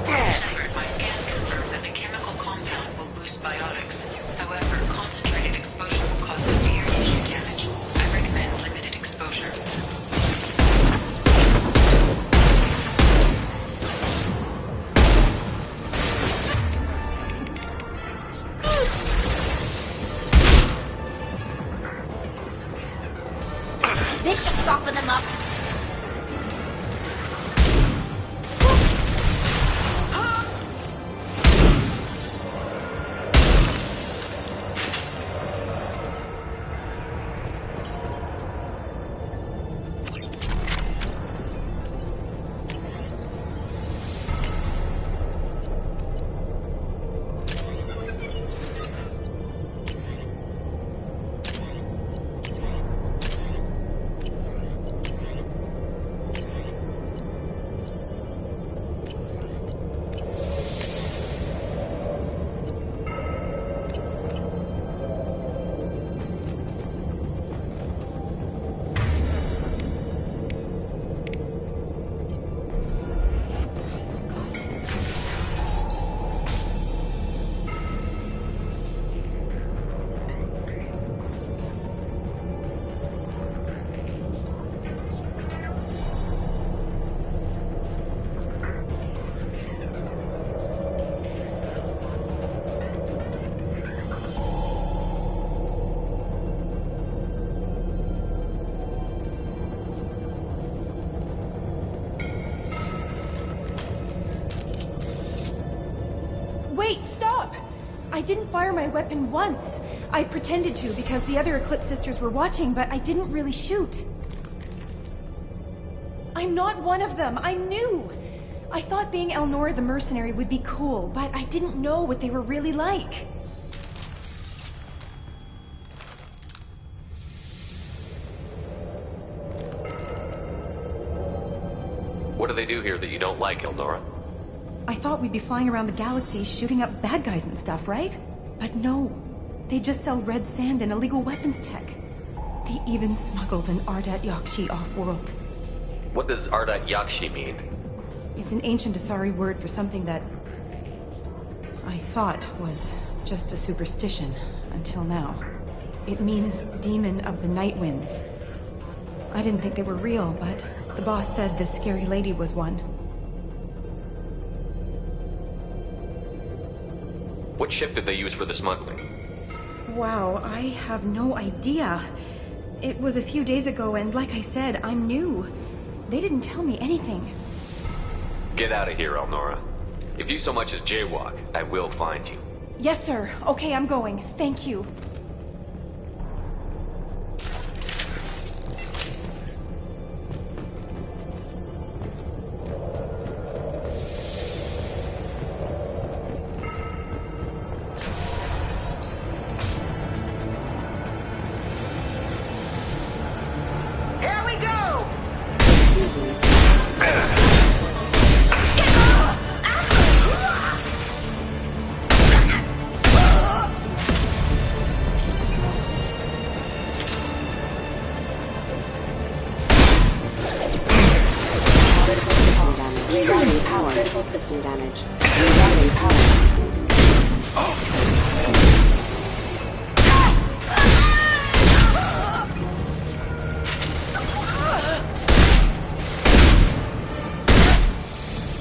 Shepard, my scans confirm that the chemical compound will boost biotics. However, concentrated exposure will cause severe tissue damage. I recommend limited exposure. This should soften them up. Wait, stop! I didn't fire my weapon once. I pretended to because the other Eclipse sisters were watching, but I didn't really shoot. I'm not one of them. I knew. I thought being Elnora the mercenary would be cool, but I didn't know what they were really like. What do they do here that you don't like, Elnora? I thought we'd be flying around the galaxy shooting up bad guys and stuff, right? But no. They just sell red sand and illegal weapons tech. They even smuggled an Ardat Yakshi off-world. What does Ardat Yakshi mean? It's an ancient Asari word for something that I thought was just a superstition until now. It means Demon of the Night Winds. I didn't think they were real, but the boss said this scary lady was one. What ship did they use for the smuggling? Wow, I have no idea. It was a few days ago, and like I said, I'm new. They didn't tell me anything. Get out of here, Elnora. If you so much as jaywalk, I will find you. Yes, sir. Okay, I'm going. Thank you.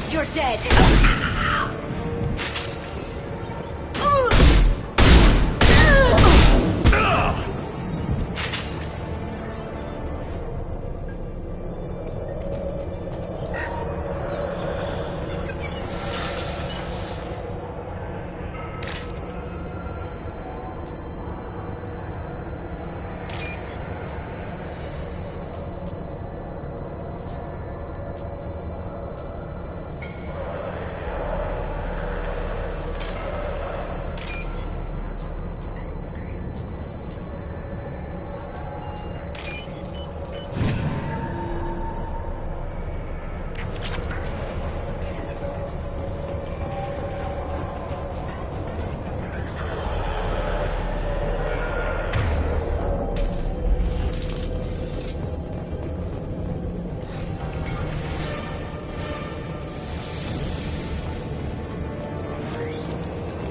You're dead.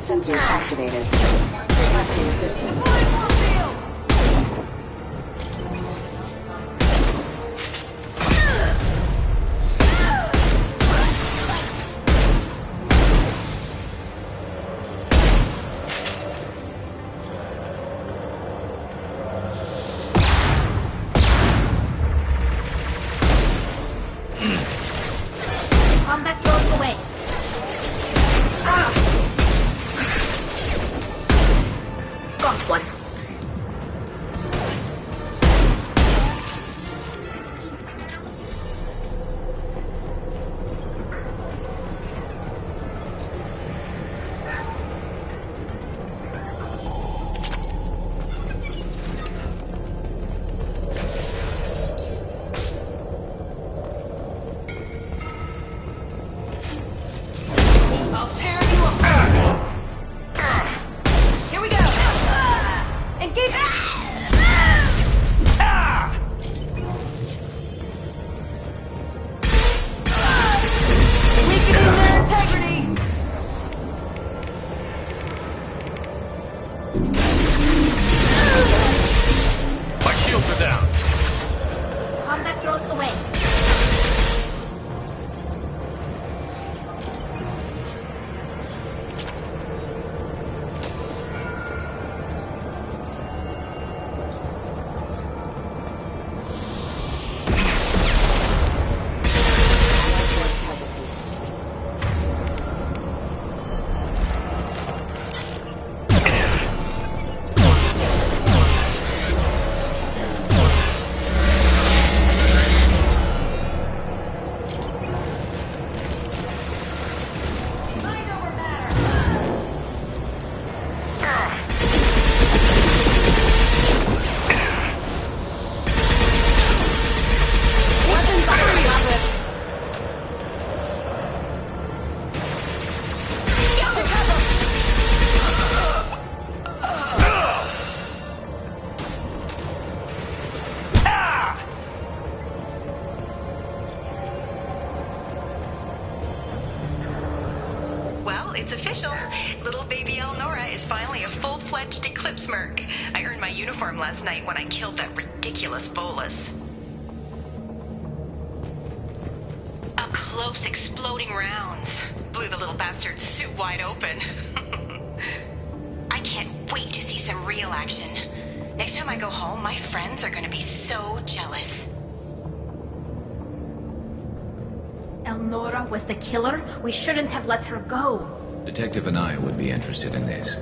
Sensors activated. Requesting assistance. Combat drones away. Got one. I'll tear you apart! Here we go! Engage! Weakening their integrity! My shields are down. Combat drones away. Well, it's official. Little baby Elnora is finally a full-fledged Eclipse Merc. I earned my uniform last night when I killed that ridiculous Volus. Up close, exploding rounds. Blew the little bastard's suit wide open. can't wait to see some real action. Next time I go home, my friends are gonna be so jealous. Elnora was the killer? We shouldn't have let her go. Detective Anaya would be interested in this.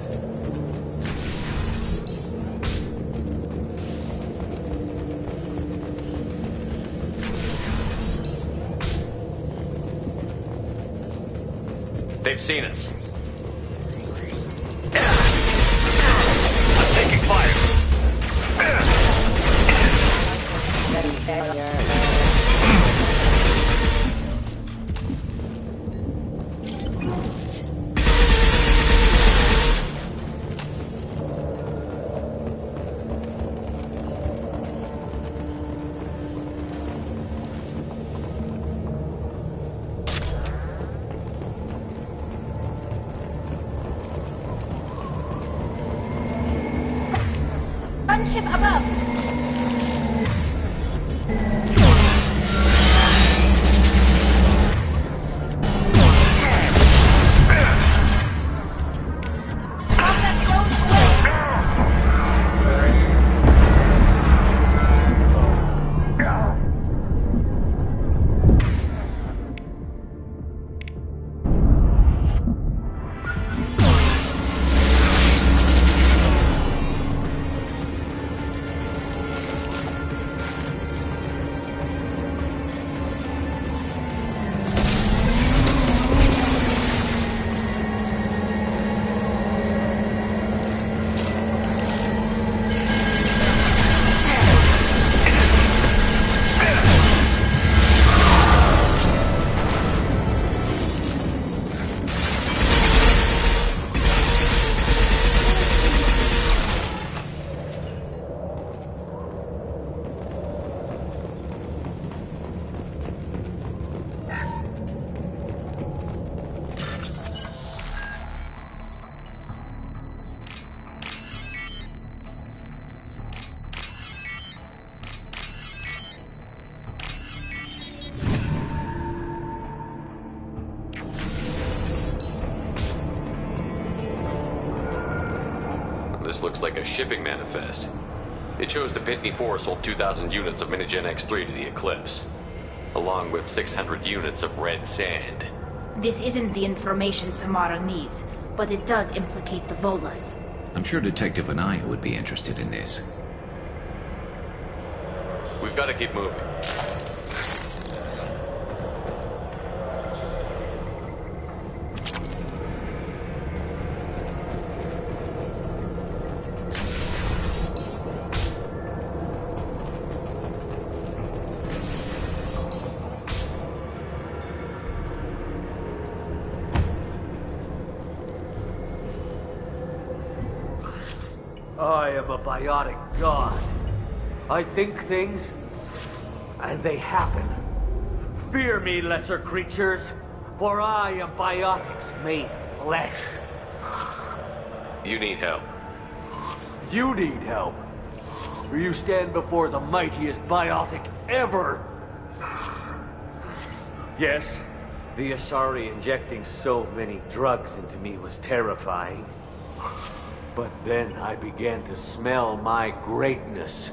They've seen us. I'm taking fire. Gunship above! This looks like a shipping manifest. It shows the Pitney 4 sold 2,000 units of Minigen X3 to the Eclipse, along with 600 units of red sand. This isn't the information Samara needs, but it does implicate the Volas. I'm sure Detective Anaya would be interested in this. We've got to keep moving. I am a biotic god. I think things, and they happen. Fear me, lesser creatures, for I am biotics made flesh. You need help. You need help. For you stand before the mightiest biotic ever. Yes, the Asari injecting so many drugs into me was terrifying. But then I began to smell my greatness.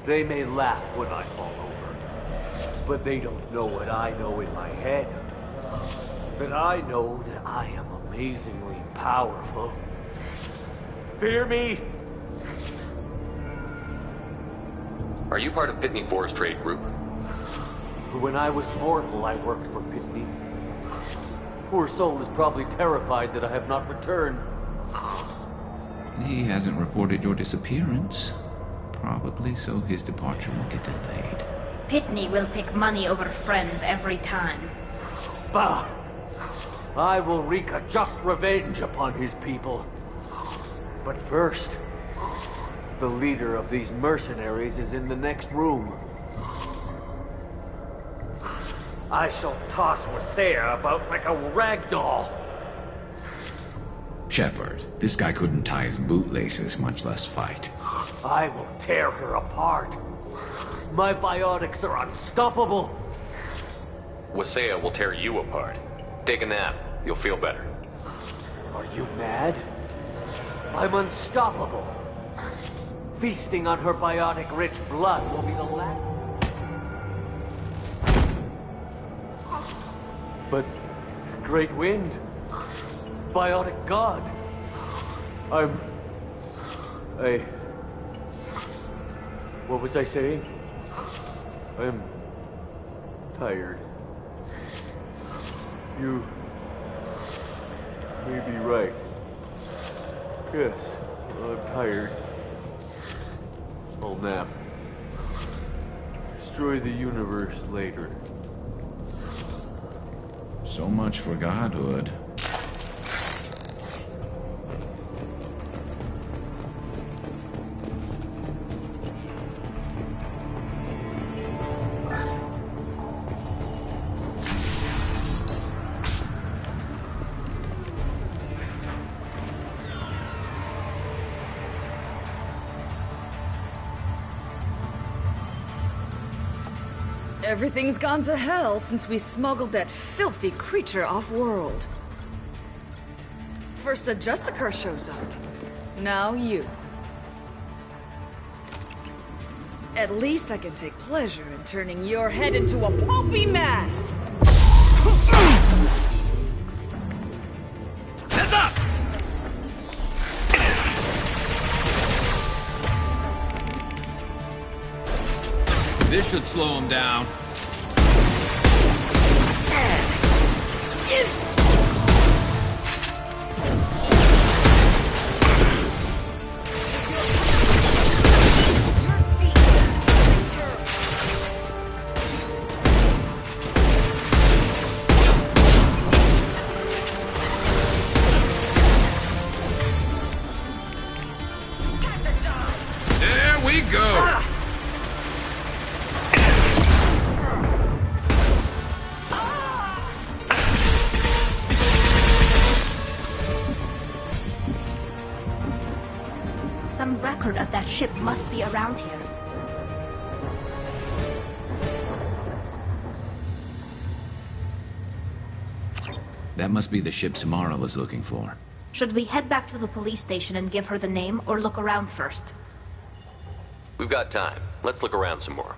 They may laugh when I fall over, but they don't know what I know in my head. That I know that I am amazingly powerful. Fear me? Are you part of Pitney 4's trade group? When I was mortal, I worked for Pitney. Poor soul is probably terrified that I have not returned. He hasn't reported your disappearance. Probably so his departure will get delayed. Pitney will pick money over friends every time. Bah! I will wreak a just revenge upon his people. But first, the leader of these mercenaries is in the next room. I shall toss Wasea about like a rag doll. Shepard, this guy couldn't tie his bootlaces, much less fight. I will tear her apart. My biotics are unstoppable. Wasea will tear you apart. Take a nap. You'll feel better. Are you mad? I'm unstoppable. Feasting on her biotic-rich blood will be the last... But... Great Wind... Biotic God... What was I saying? I'm... tired. You... may be right. Yes, I'm tired. I'll nap. Destroy the universe later. So much for godhood. Everything's gone to hell since we smuggled that filthy creature off-world. First a Justicar shows up. Now you. At least I can take pleasure in turning your head into a pulpy mass! Heads up! This should slow him down. There we go! Some record of that ship must be around here. That must be the ship Samara was looking for. Should we head back to the police station and give her the name, or look around first? We've got time. Let's look around some more.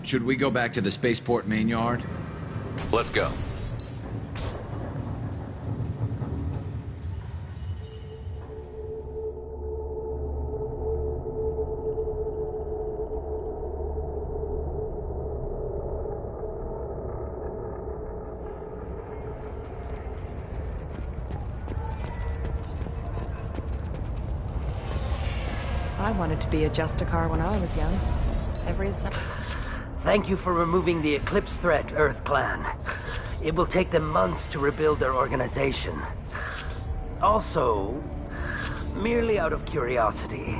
Should we go back to the spaceport main yard? Let's go. I wanted to be a Justicar when I was young. Every summer. Thank you for removing the Eclipse threat, Earth Clan. It will take them months to rebuild their organization. Also, merely out of curiosity,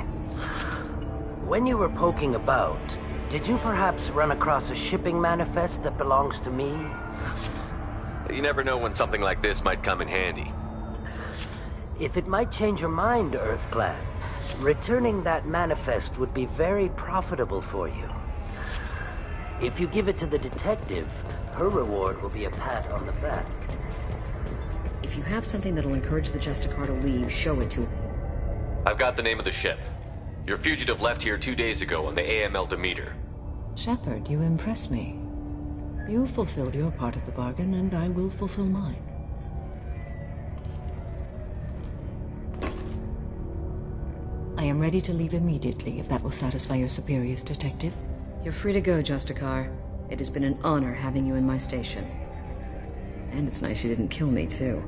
when you were poking about, did you perhaps run across a shipping manifest that belongs to me? You never know when something like this might come in handy. If it might change your mind, Earth Clan, returning that manifest would be very profitable for you. If you give it to the detective, her reward will be a pat on the back. If you have something that'll encourage the Justicar to leave, show it to him. I've got the name of the ship. Your fugitive left here 2 days ago on the AML Demeter. Shepard, you impress me. You fulfilled your part of the bargain, and I will fulfill mine. I am ready to leave immediately, if that will satisfy your superiors, Detective. You're free to go, Justicar. It has been an honor having you in my station. And it's nice you didn't kill me, too.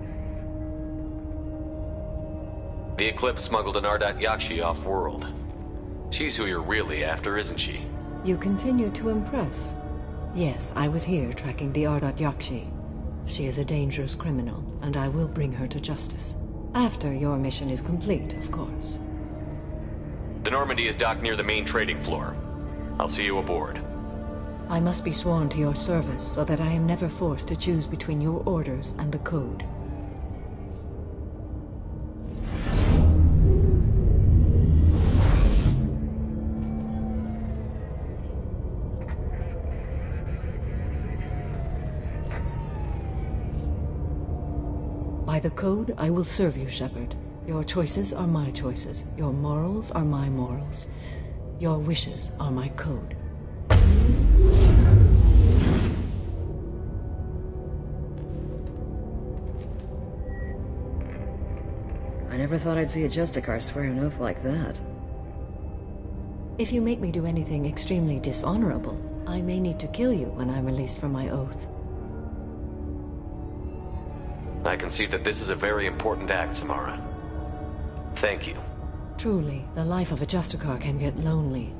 The Eclipse smuggled an Ardat Yakshi off-world. She's who you're really after, isn't she? You continue to impress. Yes, I was here tracking the Ardat Yakshi. She is a dangerous criminal, and I will bring her to justice. After your mission is complete, of course. The Normandy is docked near the main trading floor. I'll see you aboard. I must be sworn to your service so that I am never forced to choose between your orders and the Code. By the Code, I will serve you, Shepard. Your choices are my choices. Your morals are my morals. Your wishes are my code. I never thought I'd see a Justicar swear an oath like that. If you make me do anything extremely dishonorable, I may need to kill you when I'm released from my oath. I can see that this is a very important act, Samara. Thank you. Truly, the life of a Justicar can get lonely.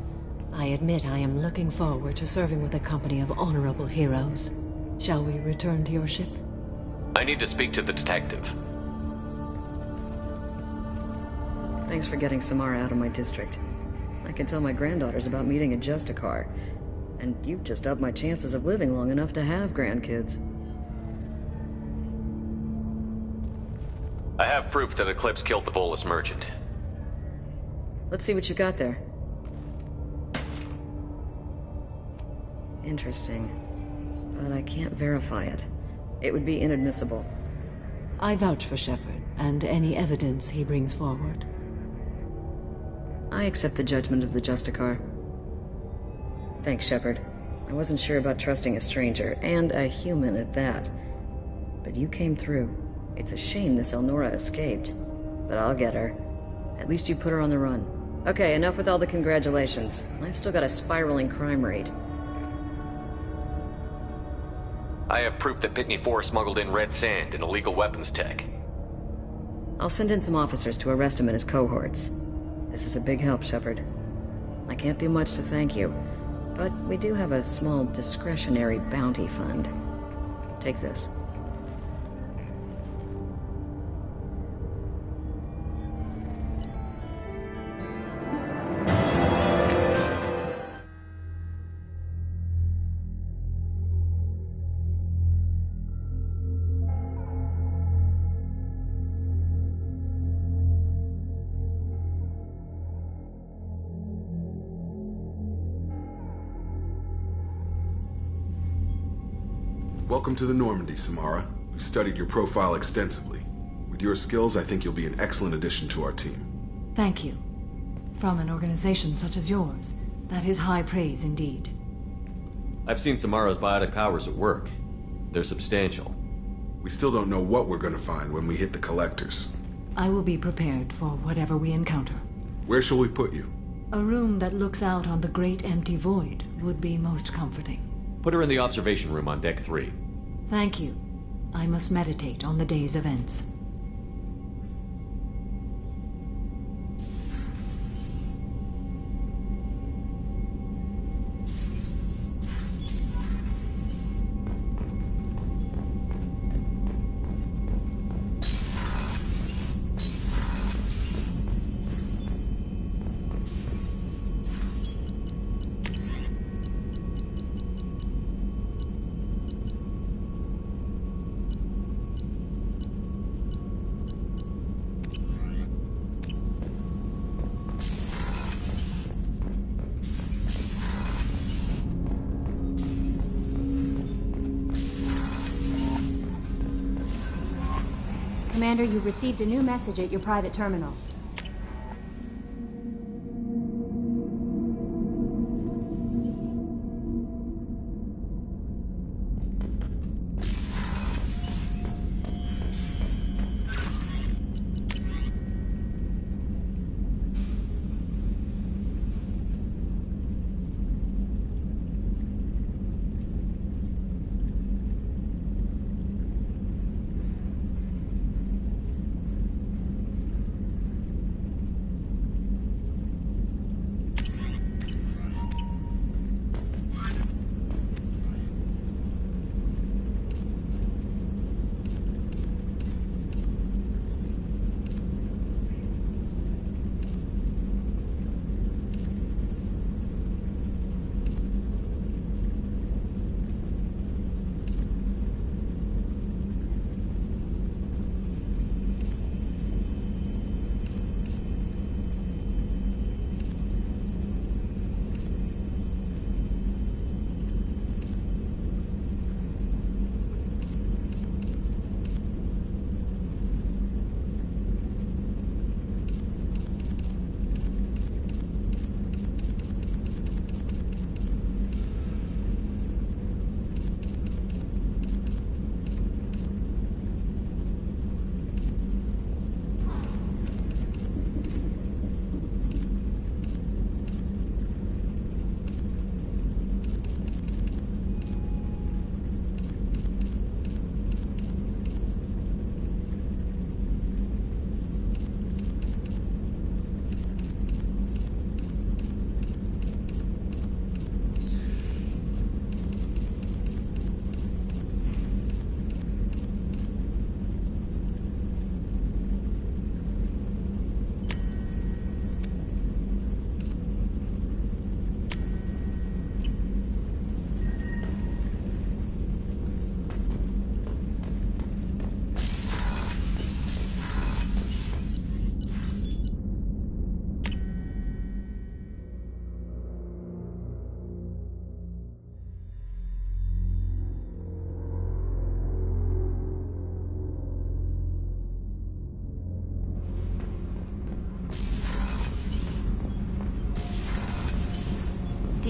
I admit I am looking forward to serving with a company of honorable heroes. Shall we return to your ship? I need to speak to the detective. Thanks for getting Samara out of my district. I can tell my granddaughters about meeting a Justicar. And you've just upped my chances of living long enough to have grandkids. I have proof that Eclipse killed the Volus merchant. Let's see what you got there. Interesting. But I can't verify it. It would be inadmissible. I vouch for Shepard, and any evidence he brings forward. I accept the judgment of the Justicar. Thanks, Shepard. I wasn't sure about trusting a stranger, and a human at that. But you came through. It's a shame this Elnora escaped. But I'll get her. At least you put her on the run. Okay, enough with all the congratulations. I've still got a spiraling crime rate. I have proof that Pitney 4 smuggled in red sand and illegal weapons tech. I'll send in some officers to arrest him and his cohorts. This is a big help, Shepard. I can't do much to thank you, but we do have a small discretionary bounty fund. Take this. Welcome to the Normandy, Samara. We've studied your profile extensively. With your skills, I think you'll be an excellent addition to our team. Thank you. From an organization such as yours, that is high praise indeed. I've seen Samara's biotic powers at work. They're substantial. We still don't know what we're gonna find when we hit the collectors. I will be prepared for whatever we encounter. Where shall we put you? A room that looks out on the great empty void would be most comforting. Put her in the observation room on Deck 3. Thank you. I must meditate on the day's events. Commander, you've received a new message at your private terminal.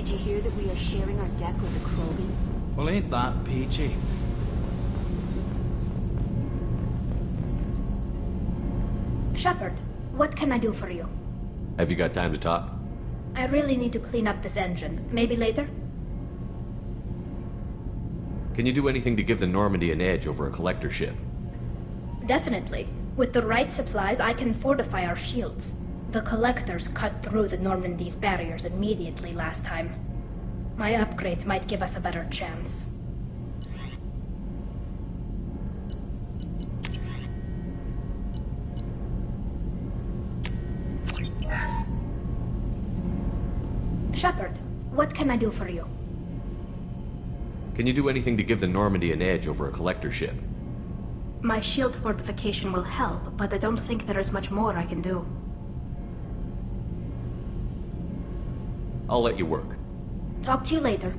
Did you hear that we are sharing our deck with a Krogan? Well, ain't that peachy? Shepard, what can I do for you? Have you got time to talk? I really need to clean up this engine. Maybe later? Can you do anything to give the Normandy an edge over a collector ship? Definitely. With the right supplies, I can fortify our shields. The Collectors cut through the Normandy's barriers immediately last time. My upgrades might give us a better chance. Shepard, what can I do for you? Can you do anything to give the Normandy an edge over a collector ship? My shield fortification will help, but I don't think there is much more I can do. I'll let you work. Talk to you later.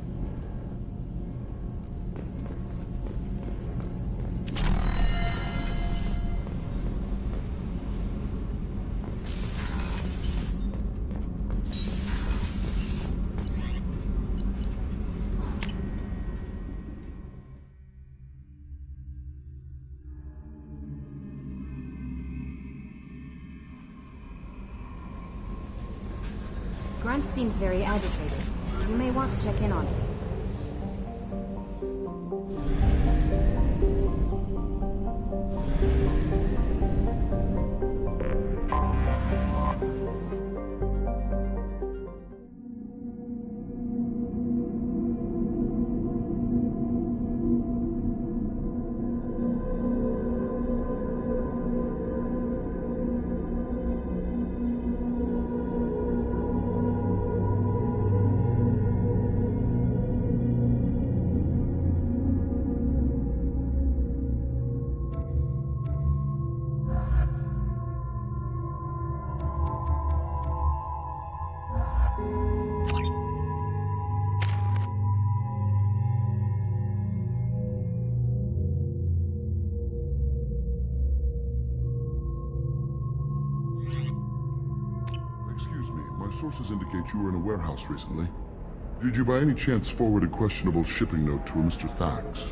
Grunt seems very agitated. You may want to check in on him. My sources indicate you were in a warehouse recently. Did you by any chance forward a questionable shipping note to a Mr. Thax?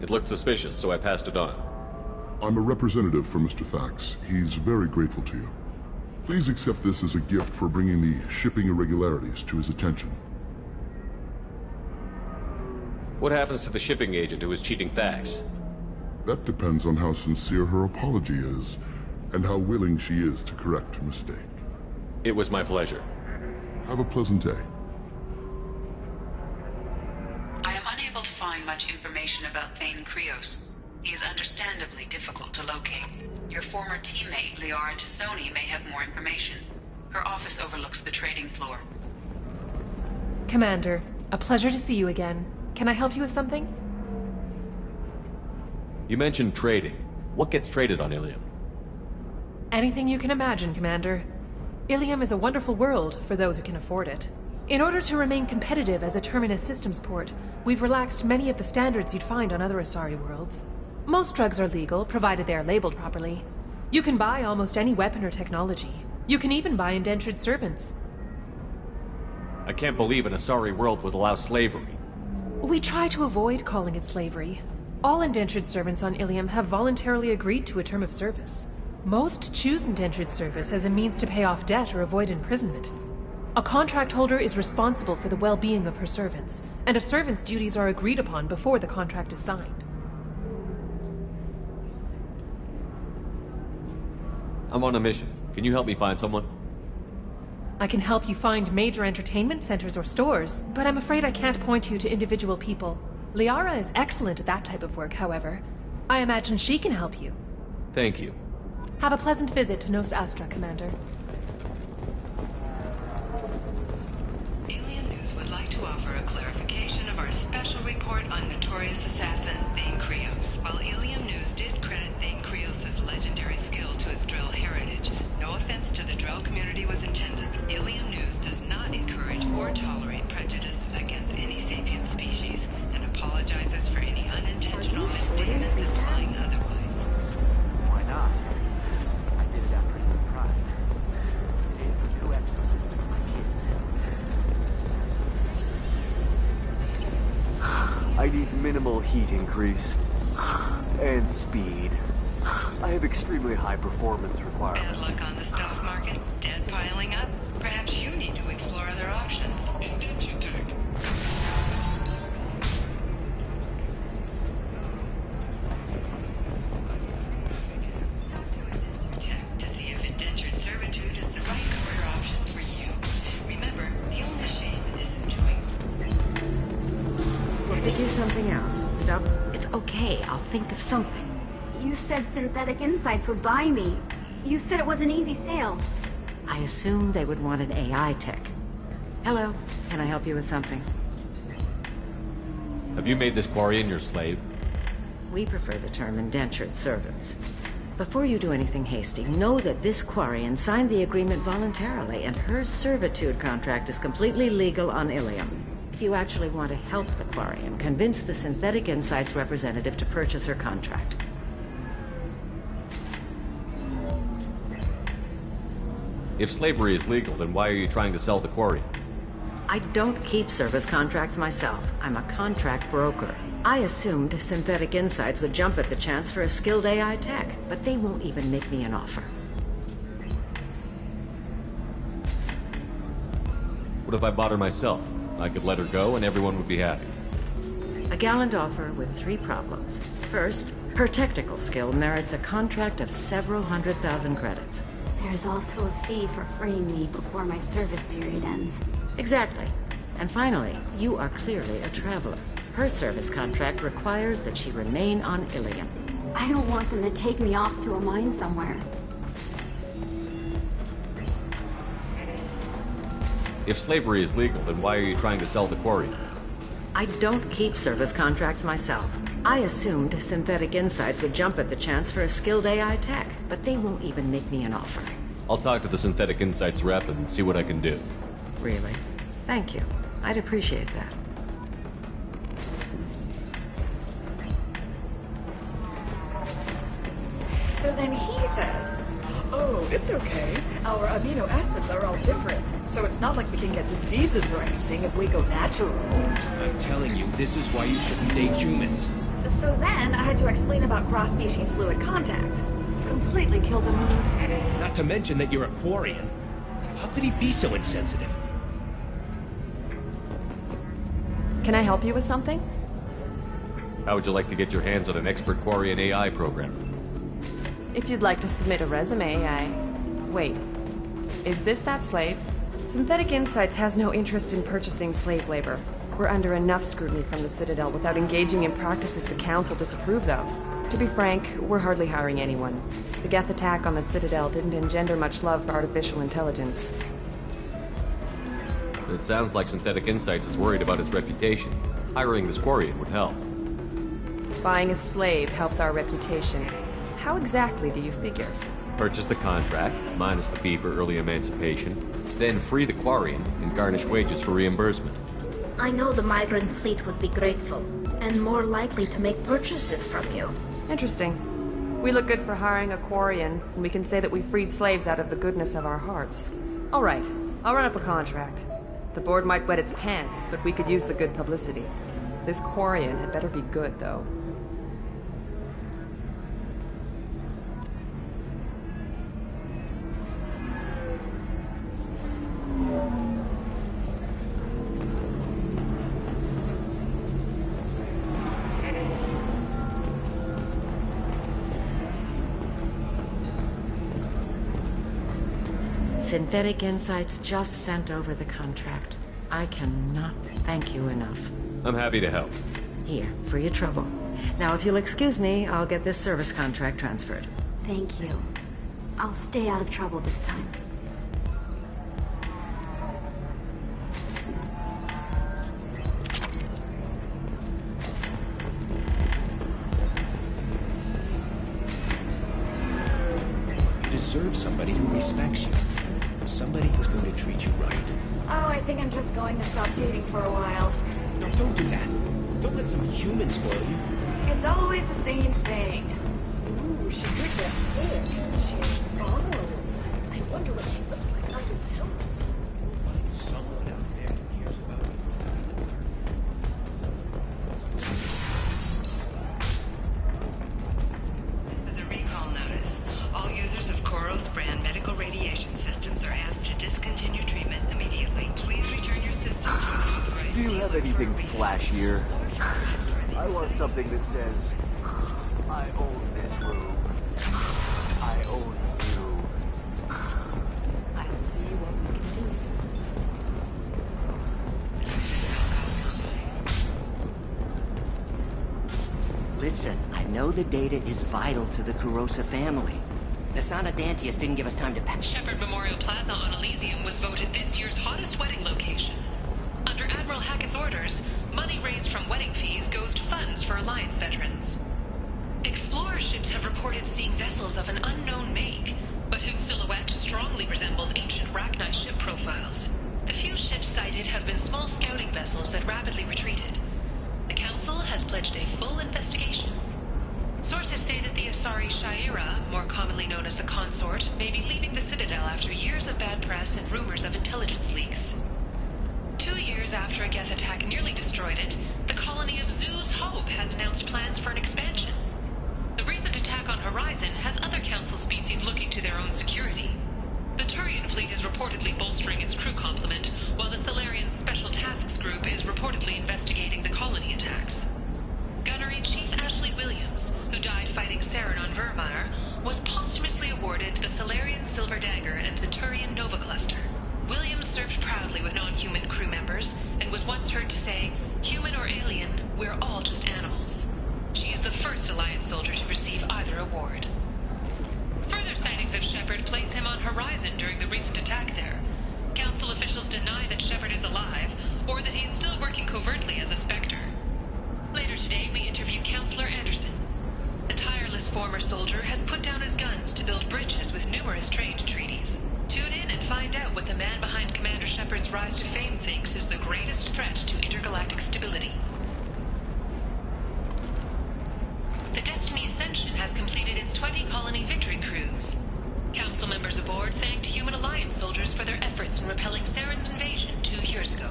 It looked suspicious, so I passed it on. I'm a representative for Mr. Thax. He's very grateful to you. Please accept this as a gift for bringing the shipping irregularities to his attention. What happens to the shipping agent who was cheating Thax? That depends on how sincere her apology is, and how willing she is to correct her mistake. It was my pleasure. Have a pleasant day. I am unable to find much information about Thane Krios. He is understandably difficult to locate. Your former teammate, Liara Tassoni, may have more information. Her office overlooks the trading floor. Commander, a pleasure to see you again. Can I help you with something? You mentioned trading. What gets traded on Ilium? Anything you can imagine, Commander. Ilium is a wonderful world for those who can afford it. In order to remain competitive as a Terminus systems port, we've relaxed many of the standards you'd find on other Asari worlds. Most drugs are legal, provided they are labeled properly. You can buy almost any weapon or technology. You can even buy indentured servants. I can't believe an Asari world would allow slavery. We try to avoid calling it slavery. All indentured servants on Ilium have voluntarily agreed to a term of service. Most choose indentured service as a means to pay off debt or avoid imprisonment. A contract holder is responsible for the well-being of her servants, and a servant's duties are agreed upon before the contract is signed. I'm on a mission. Can you help me find someone? I can help you find major entertainment centers or stores, but I'm afraid I can't point you to individual people. Liara is excellent at that type of work, however. I imagine she can help you. Thank you. Have a pleasant visit to Nos Astra, Commander. Alien News would like to offer a clarification of our special report on notorious assassin Thane Krios. While Ilium News did credit Thane Krios' legendary skill to his Drell heritage, no offense to the Drell community was intended. Ilium News does not encourage or tolerate prejudice against any sapient species and apologizes for any unintentional misstatements implying otherwise. Why not? I did it after your pride. Gave true exorcism to my kids. I need minimal heat increase. And speed. I have extremely high performance requirements. Bad luck on the stock market? Debt piling up? Perhaps you need to explore other options. Intention tag. Check to see if indentured servitude is the right career option for you. Remember, the only shame isn't doing. We'll figure something out. Stop. It's okay. I'll think of something. You said Synthetic Insights would buy me. You said it was an easy sale. I assumed they would want an AI tech. Hello. Can I help you with something? Have you made this Quarian your slave? We prefer the term indentured servants. Before you do anything hasty, know that this Quarian signed the agreement voluntarily, and her servitude contract is completely legal on Ilium. If you actually want to help the Quarian, convince the Synthetic Insights representative to purchase her contract. If slavery is legal, then why are you trying to sell the Quarian? I don't keep service contracts myself. I'm a contract broker. I assumed Synthetic Insights would jump at the chance for a skilled AI tech, but they won't even make me an offer. What if I bought her myself? I could let her go and everyone would be happy. A gallant offer with 3 problems. First, her technical skill merits a contract of several 100,000 credits. There's also a fee for freeing me before my service period ends. Exactly. And finally, you are clearly a traveler. Her service contract requires that she remain on Ilium. I don't want them to take me off to a mine somewhere. If slavery is legal, then why are you trying to sell the Quarian? I don't keep service contracts myself. I assumed Synthetic Insights would jump at the chance for a skilled AI tech, but they won't even make me an offer. I'll talk to the Synthetic Insights rep and see what I can do. Really? Thank you. I'd appreciate that. So then he says, oh, it's okay. Our amino acids are all different, so it's not like we can get diseases or anything if we go natural. I'm telling you, this is why you shouldn't date humans. So then I had to explain about cross-species fluid contact. Completely killed the mood. Not to mention that you're a Quarian. How could he be so insensitive? Can I help you with something? How would you like to get your hands on an expert Quarian AI programmer? If you'd like to submit a resume, Wait. Is this that slave? Synthetic Insights has no interest in purchasing slave labor. We're under enough scrutiny from the Citadel without engaging in practices the Council disapproves of. To be frank, we're hardly hiring anyone. The Geth attack on the Citadel didn't engender much love for artificial intelligence. It sounds like Synthetic Insights is worried about its reputation. Hiring this Quarian would help. Buying a slave helps our reputation. How exactly do you figure? Purchase the contract, minus the fee for early emancipation, then free the Quarian and garnish wages for reimbursement. I know the migrant fleet would be grateful, and more likely to make purchases from you. Interesting. We look good for hiring a Quarian, and we can say that we freed slaves out of the goodness of our hearts. All right, I'll run up a contract. The board might wet its pants, but we could use the good publicity. This Quarian had better be good, though. Synthetic Insights just sent over the contract. I cannot thank you enough. I'm happy to help. Here, for your trouble. Now, if you'll excuse me, I'll get this service contract transferred. Thank you. I'll stay out of trouble this time. You deserve somebody who respects you. Somebody who's going to treat you right. Oh, I think I'm just going to stop dating for a while. No, don't do that. Don't let some human spoil you. It's always the same thing. Ooh, she did that stairs. She's following. I wonder what she looks like under the helmet. Find someone out there who cares about you. anything flashier. I want something that says, I own this room. I own you. I'll see what we can do, sir. Listen, I know the data is vital to the Kurosa family. Nasana Dantius didn't give us time to pack. Shepard Memorial Plaza on Elysium was voted this year's hottest wedding location. Under Admiral Hackett's orders, money raised from wedding fees goes to funds for Alliance veterans. Explorer ships have reported seeing vessels of an unknown make, but whose silhouette strongly resembles ancient Rachni ship profiles. The few ships sighted have been small scouting vessels that rapidly retreated. The Council has pledged a full investigation. Sources say that the Asari Shaira, more commonly known as the Consort, may be leaving the Citadel after years of bad press and rumors of intelligence leaks. 2 years after a Geth attack nearly destroyed it, the colony of Zoo's Hope has announced plans for an expansion. The recent attack on Horizon has other Council species looking to their own security. The Turian fleet is reportedly bolstering its crew complement, while the Solarian Special Tasks Group is reportedly investigating the colony attacks. Gunnery Chief Ashley Williams, who died fighting Saren on Vermeer, was posthumously awarded the Solarian Silver Dagger and the Turian Nova Cluster. Williams served proudly with non-human crew members, and was once heard to say, "Human or alien, we're all just animals." She is the first Alliance soldier to receive either award. Further sightings of Shepard place him on Horizon during the recent attack there. Council officials deny that Shepard is alive, or that he is still working covertly as a Spectre. Later today, we interview Counselor Anderson. The tireless former soldier has put down his guns to build bridges with numerous trade treaties. Tune in and find out what the man behind Commander Shepard's rise to fame thinks is the greatest threat to intergalactic stability. The Destiny Ascension has completed its 20-colony victory cruise. Council members aboard thanked Human Alliance soldiers for their efforts in repelling Saren's invasion 2 years ago.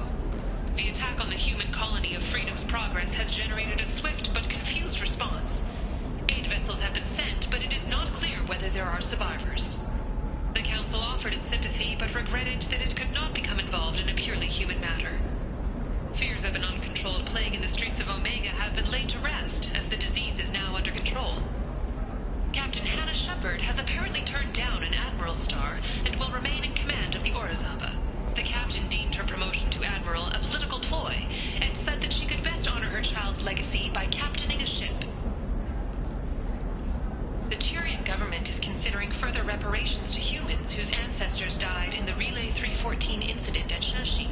The attack on the human colony of Freedom's Progress has generated a swift but confused response. Aid vessels have been sent, but it is not clear whether there are survivors. The Council offered its sympathy, but regretted that it could not become involved in a purely human matter. Fears of an uncontrolled plague in the streets of Omega have been laid to rest, as the disease is now under control. Captain Hannah Shepard has apparently turned down an Admiral's star and will remain in command of the Orizaba. The captain deemed her promotion to Admiral a political ploy, and said that she could best honor her child's legacy by captaining a ship. The Turian government is considering further reparations to humans whose ancestors died in the Relay 314 incident at Shashi.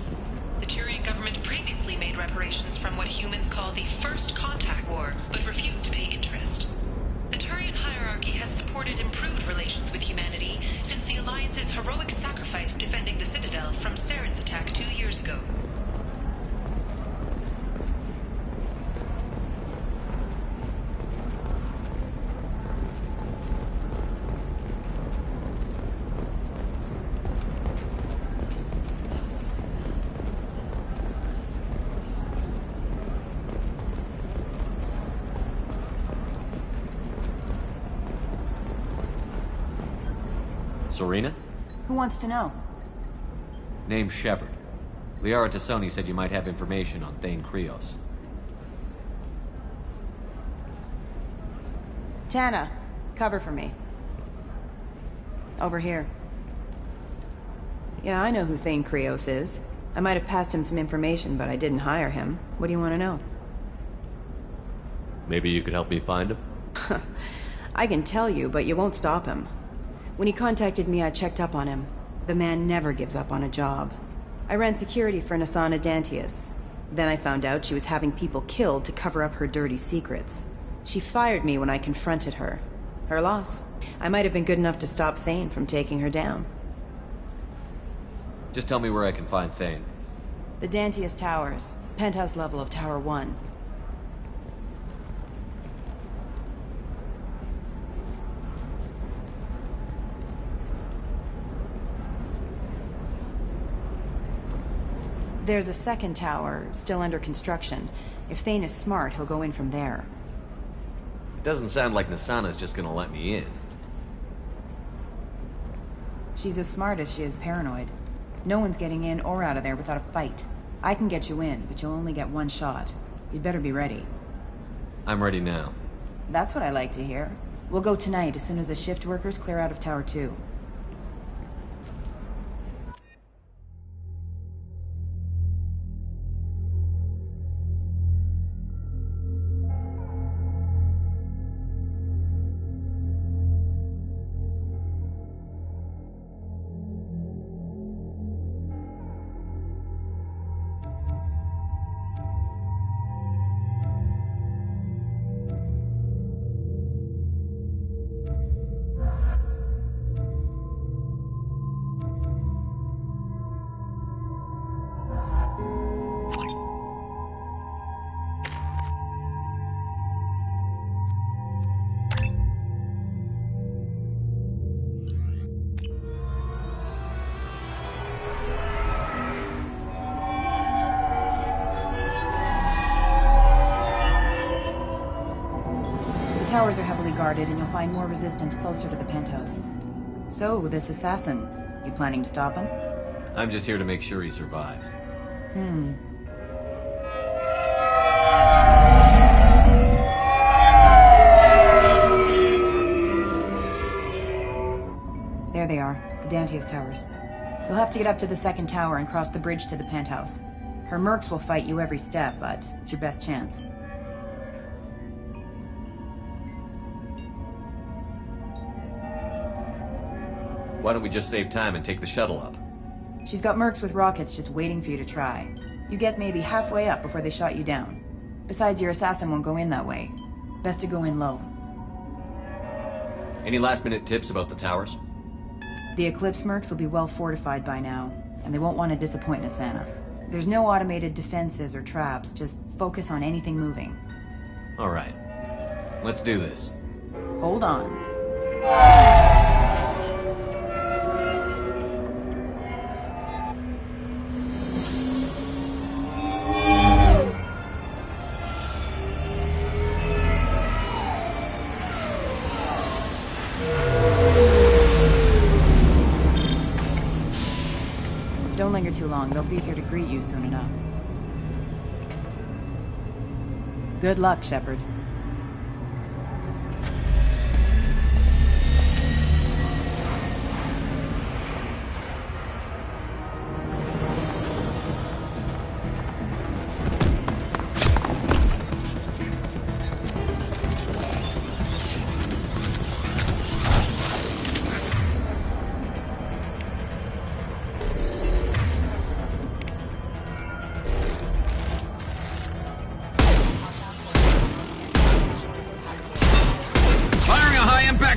The Turian government previously made reparations from what humans call the First Contact War, but refused to pay interest. The Turian hierarchy has supported improved relations with humanity since the Alliance's heroic sacrifice defending the Citadel from Saren's attack 2 years ago. Serena? Who wants to know? Name's Shepard. Liara Tassoni said you might have information on Thane Krios. Tana, cover for me. Over here. Yeah, I know who Thane Krios is. I might have passed him some information, but I didn't hire him. What do you want to know? Maybe you could help me find him? I can tell you, but you won't stop him. When he contacted me, I checked up on him. The man never gives up on a job. I ran security for Nasana Dantius. Then I found out she was having people killed to cover up her dirty secrets. She fired me when I confronted her. Her loss. I might have been good enough to stop Thane from taking her down. Just tell me where I can find Thane. The Dantius Towers. Penthouse level of Tower 1. There's a second tower, still under construction. If Thane is smart, he'll go in from there. Doesn't sound like Nasana's just gonna let me in. She's as smart as she is paranoid. No one's getting in or out of there without a fight. I can get you in, but you'll only get one shot. You'd better be ready. I'm ready now. That's what I like to hear. We'll go tonight as soon as the shift workers clear out of Tower 2. The towers are heavily guarded, and you'll find more resistance closer to the penthouse. So, this assassin, you planning to stop him? I'm just here to make sure he survives. There they are, the Dantius Towers. You'll have to get up to the second tower and cross the bridge to the penthouse. Her mercs will fight you every step, but it's your best chance. Why don't we just save time and take the shuttle up? She's got mercs with rockets just waiting for you to try. You get maybe halfway up before they shot you down. Besides, your assassin won't go in that way. Best to go in low. Any last-minute tips about the towers? The Eclipse mercs will be well fortified by now, and they won't want to disappoint Nassana. There's no automated defenses or traps, just focus on anything moving. All right. Let's do this. Hold on. Don't linger too long. They'll be here to greet you soon enough. Good luck, Shepard.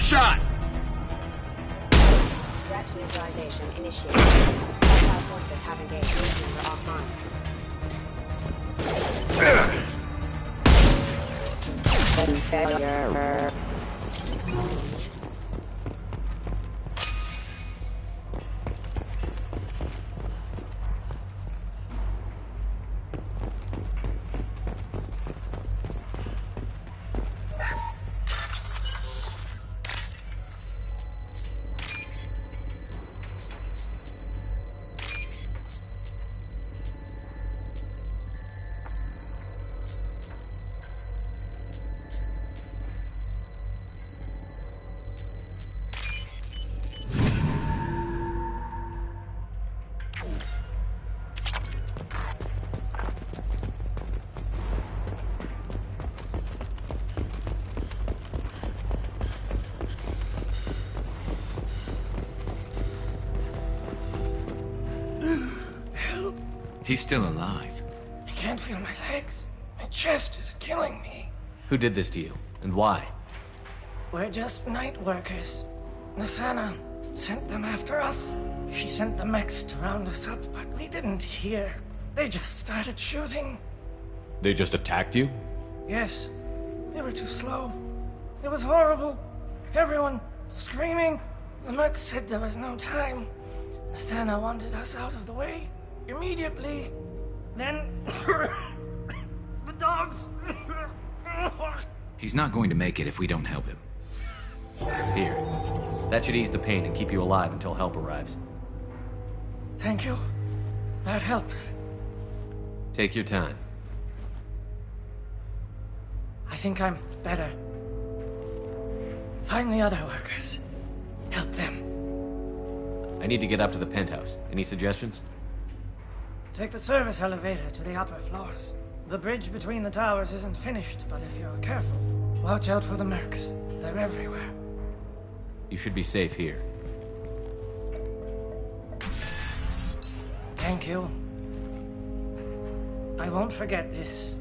Shot! Threat neutralization initiated. Hostile forces have engaged. Missions are offline. Failure. He's still alive. I can't feel my legs. My chest is killing me. Who did this to you, and why? We're just night workers. Nassana sent them after us. She sent the mechs to round us up, but we didn't hear. They just started shooting. They just attacked you? Yes. They were too slow. It was horrible. Everyone screaming. The mechs said there was no time. Nassana wanted us out of the way. Immediately. Then... the dogs... He's not going to make it if we don't help him. Here. That should ease the pain and keep you alive until help arrives. Thank you. That helps. Take your time. I think I'm better. Find the other workers. Help them. I need to get up to the penthouse. Any suggestions? Take the service elevator to the upper floors. The bridge between the towers isn't finished, but if you're careful, watch out for the mercs. They're everywhere. You should be safe here. Thank you. I won't forget this.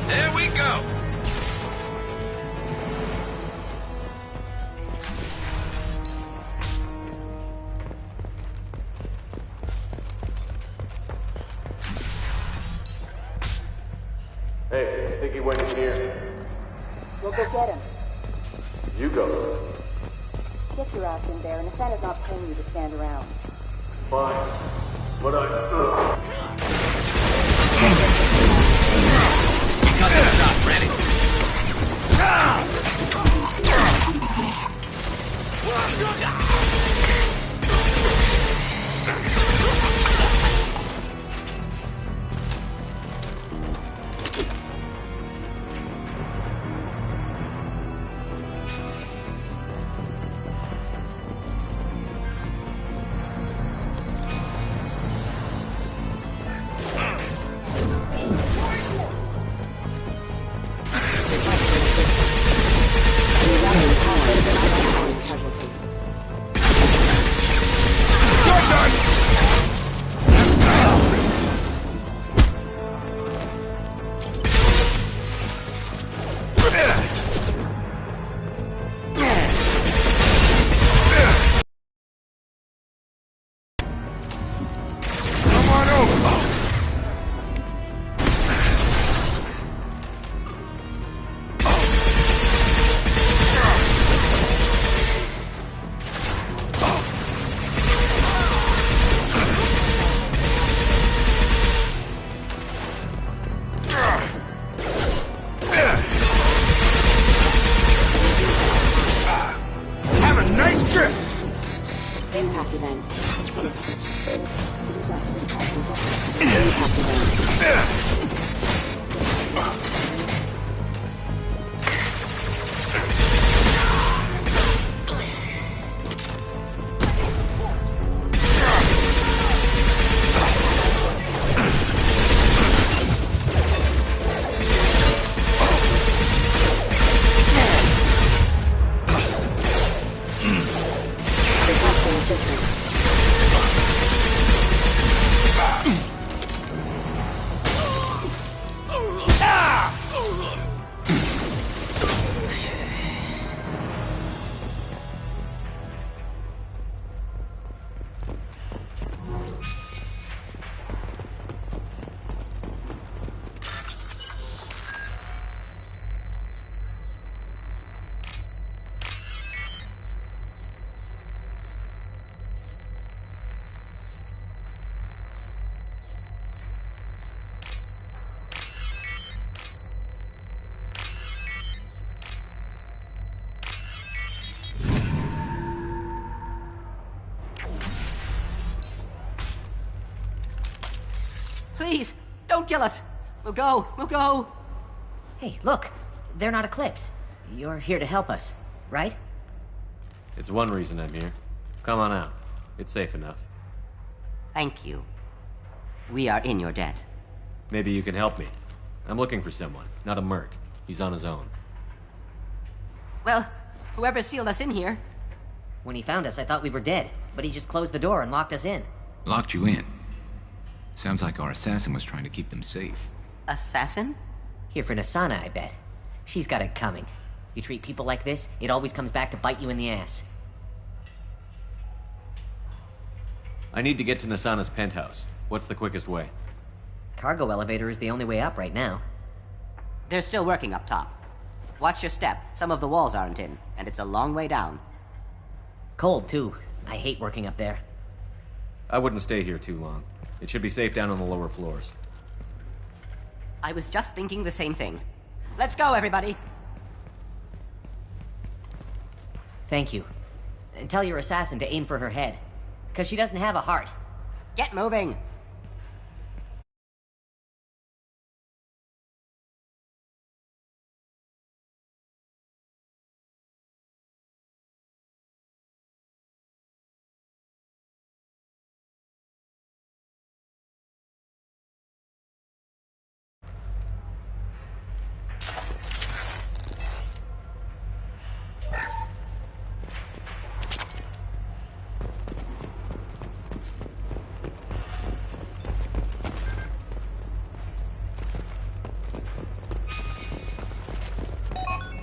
There we go! Hey, I think he went in here. We'll go get him. You go. Get your ass in there, and Asana's not paying you to stand around. Fine. But I... Got that shot ready. Impact event. It is us. Impact event. Don't kill us! We'll go! We'll go! Hey, look! They're not Eclipse. You're here to help us, right? It's one reason I'm here. Come on out. It's safe enough. Thank you. We are in your debt. Maybe you can help me. I'm looking for someone, not a merc. He's on his own. Well, whoever sealed us in here. When he found us, I thought we were dead, but he just closed the door and locked us in. Locked you in? Sounds like our assassin was trying to keep them safe. Assassin? Here for Nasana, I bet. She's got it coming. You treat people like this, it always comes back to bite you in the ass. I need to get to Nasana's penthouse. What's the quickest way? Cargo elevator is the only way up right now. They're still working up top. Watch your step. Some of the walls aren't in, and it's a long way down. Cold, too. I hate working up there. I wouldn't stay here too long. It should be safe down on the lower floors. I was just thinking the same thing. Let's go, everybody! Thank you. And tell your assassin to aim for her head. 'Cause she doesn't have a heart. Get moving!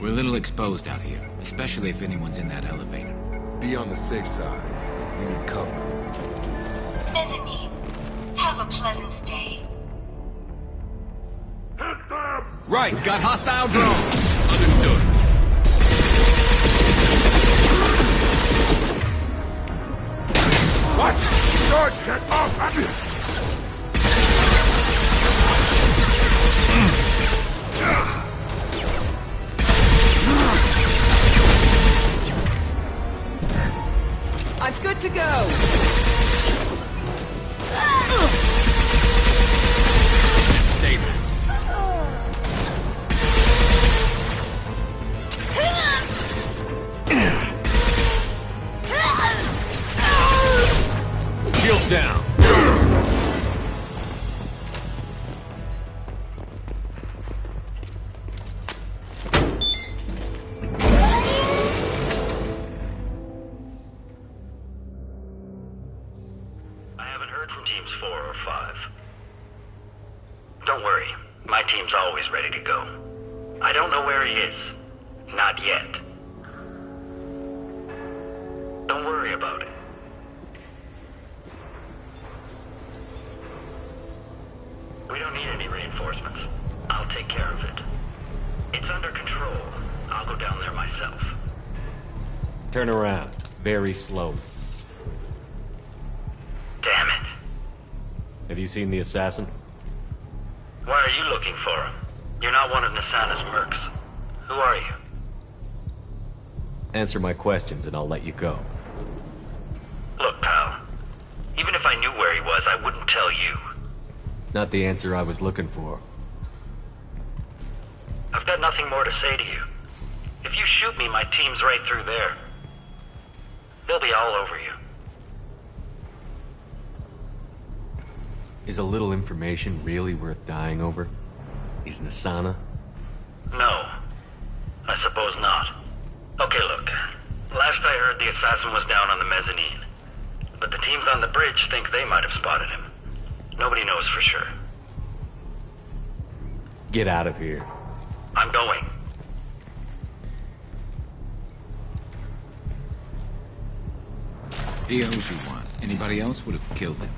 We're a little exposed out here, especially if anyone's in that elevator. Be on the safe side. We need cover. Mezzanine. Have a pleasant stay. Hit them! Right! We've got hostile drones! Understood. What? George, get off at me! I'm good to go! Stay there. Shields down! I haven't heard from teams 4 or 5. Don't worry, my team's always ready to go. I don't know where he is. Not yet. Don't worry about it. We don't need any reinforcements. I'll take care of it. It's under control. I'll go down there myself. Turn around. Very slowly. Damn it. Have you seen the assassin? Why are you looking for him? You're not one of Nasana's mercs. Who are you? Answer my questions and I'll let you go. Look, pal. Even if I knew where he was, I wouldn't tell you. Not the answer I was looking for. I've got nothing more to say to you. If you shoot me, my team's right through there. They'll be all over you. Is a little information really worth dying over? Is Nasana? No. I suppose not. Okay, look. Last I heard, the assassin was down on the mezzanine. But the teams on the bridge think they might have spotted him. Nobody knows for sure. Get out of here. I'm going. He owes you one. Anybody else would have killed him.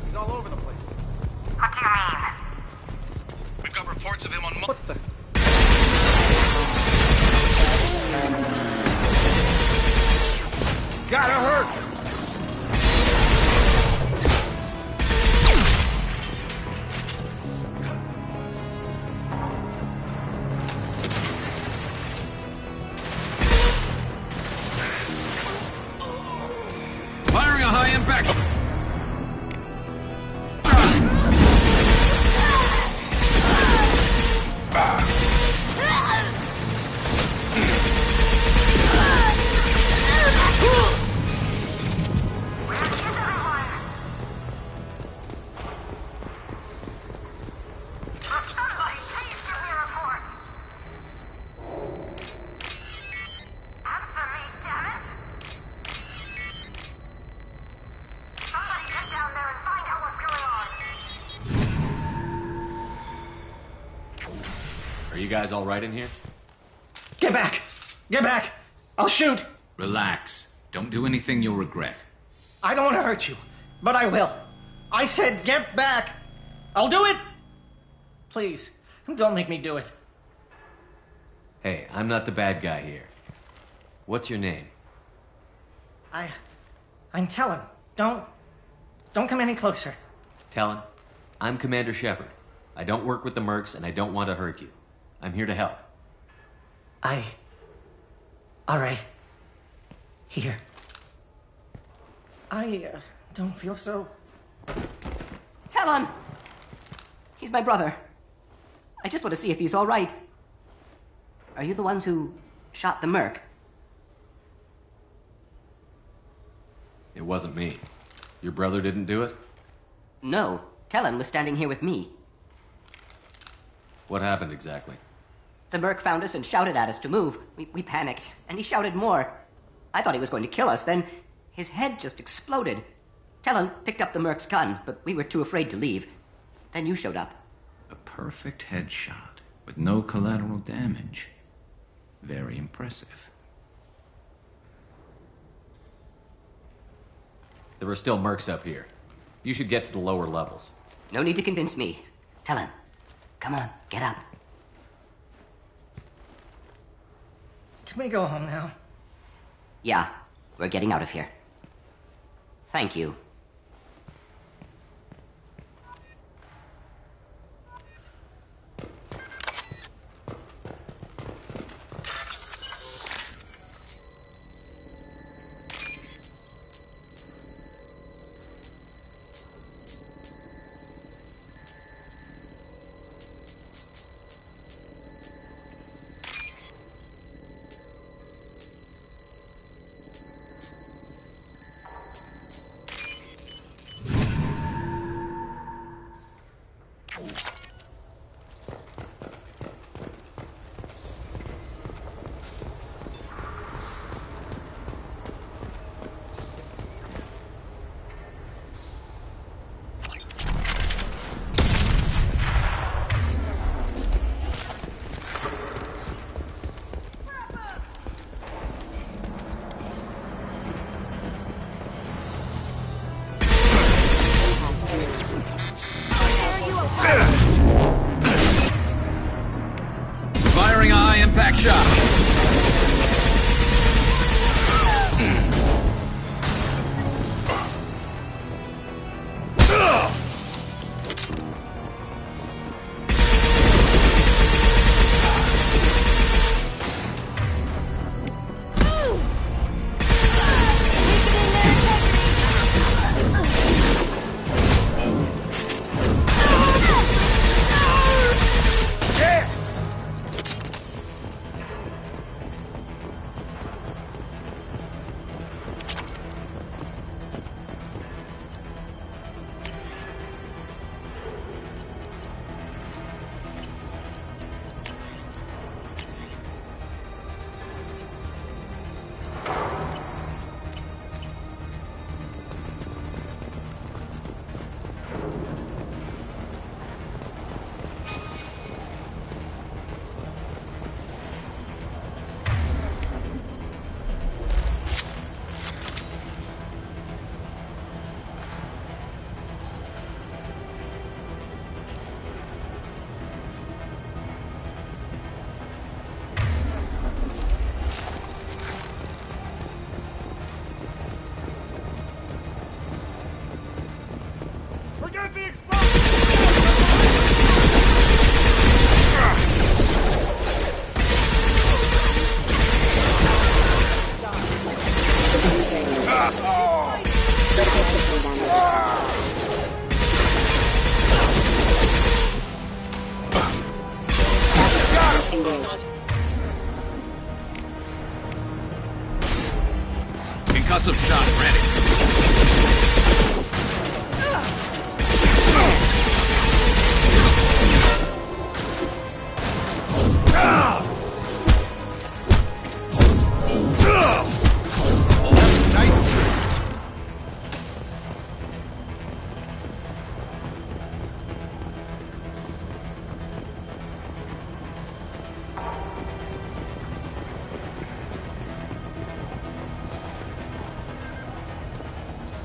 He's all over the place. What do you mean? We've got reports of him on... What the... Gotta hurt! Get back! Are you guys all right in here? Get back! Get back! I'll shoot! Relax. Don't do anything you'll regret. I don't want to hurt you, but I will. I said get back! I'll do it! Please, don't make me do it. Hey, I'm not the bad guy here. What's your name? I'm Talon. Don't come any closer. Talon, I'm Commander Shepard. I don't work with the mercs, and I don't want to hurt you. I'm here to help. All right. Here. I don't feel so... Talon! He's my brother. I just want to see if he's all right. Are you the ones who shot the merc? It wasn't me. Your brother didn't do it? No. Talon was standing here with me. What happened exactly? The merc found us and shouted at us to move. We panicked, and he shouted more. I thought he was going to kill us, then his head just exploded. Talon picked up the merc's gun, but we were too afraid to leave. Then you showed up. A perfect headshot with no collateral damage. Very impressive. There were still mercs up here. You should get to the lower levels. No need to convince me. Talon, come on, get up. Can we go home now? Yeah, we're getting out of here. Thank you. Concussive shot ready.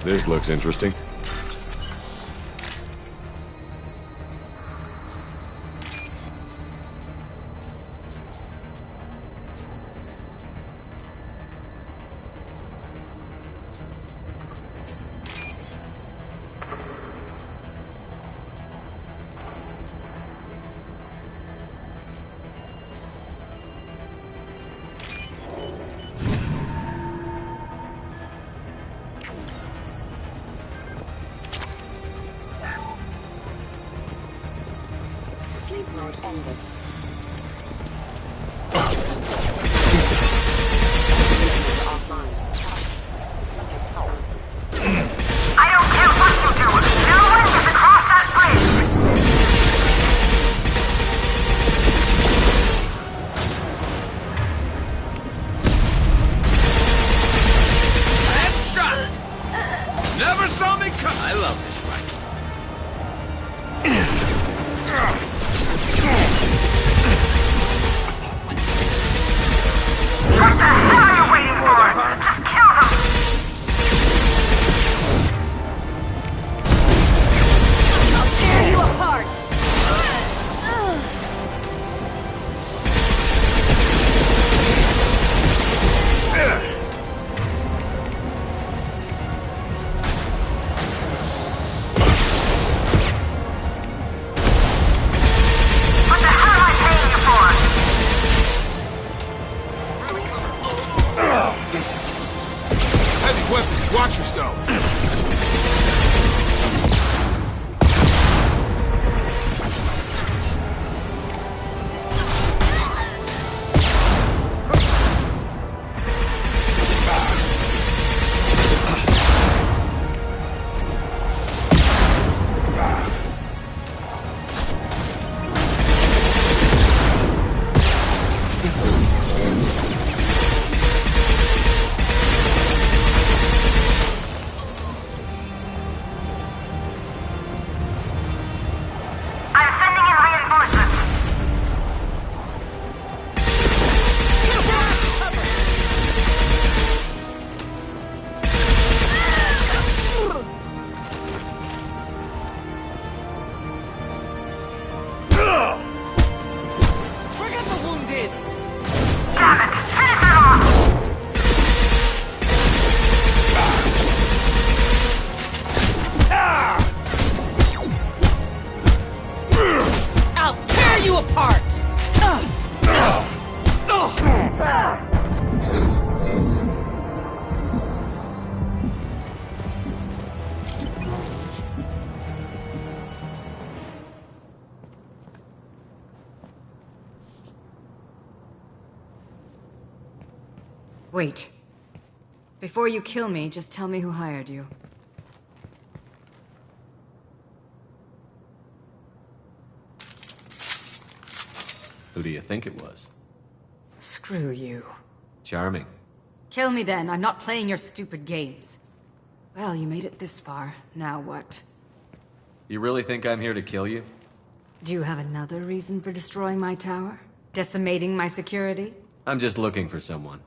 This looks interesting. Sleep mode ended. I don't care what you do. Your way is across that bridge. Headshot! Never saw me come. I love this fight. What the hell are you waiting for? Just kill them. I'll tear you apart! What the hell am I paying you for? Heavy weapons, watch yourselves. I'm sending in reinforcements. Forget the wounded! Damn it! Finish it off! I'll tear you apart! Wait. Before you kill me, just tell me who hired you. Who do you think it was? Screw you. Charming. Kill me then. I'm not playing your stupid games. Well, you made it this far. Now what? You really think I'm here to kill you? Do you have another reason for destroying my tower? Decimating my security? I'm just looking for someone.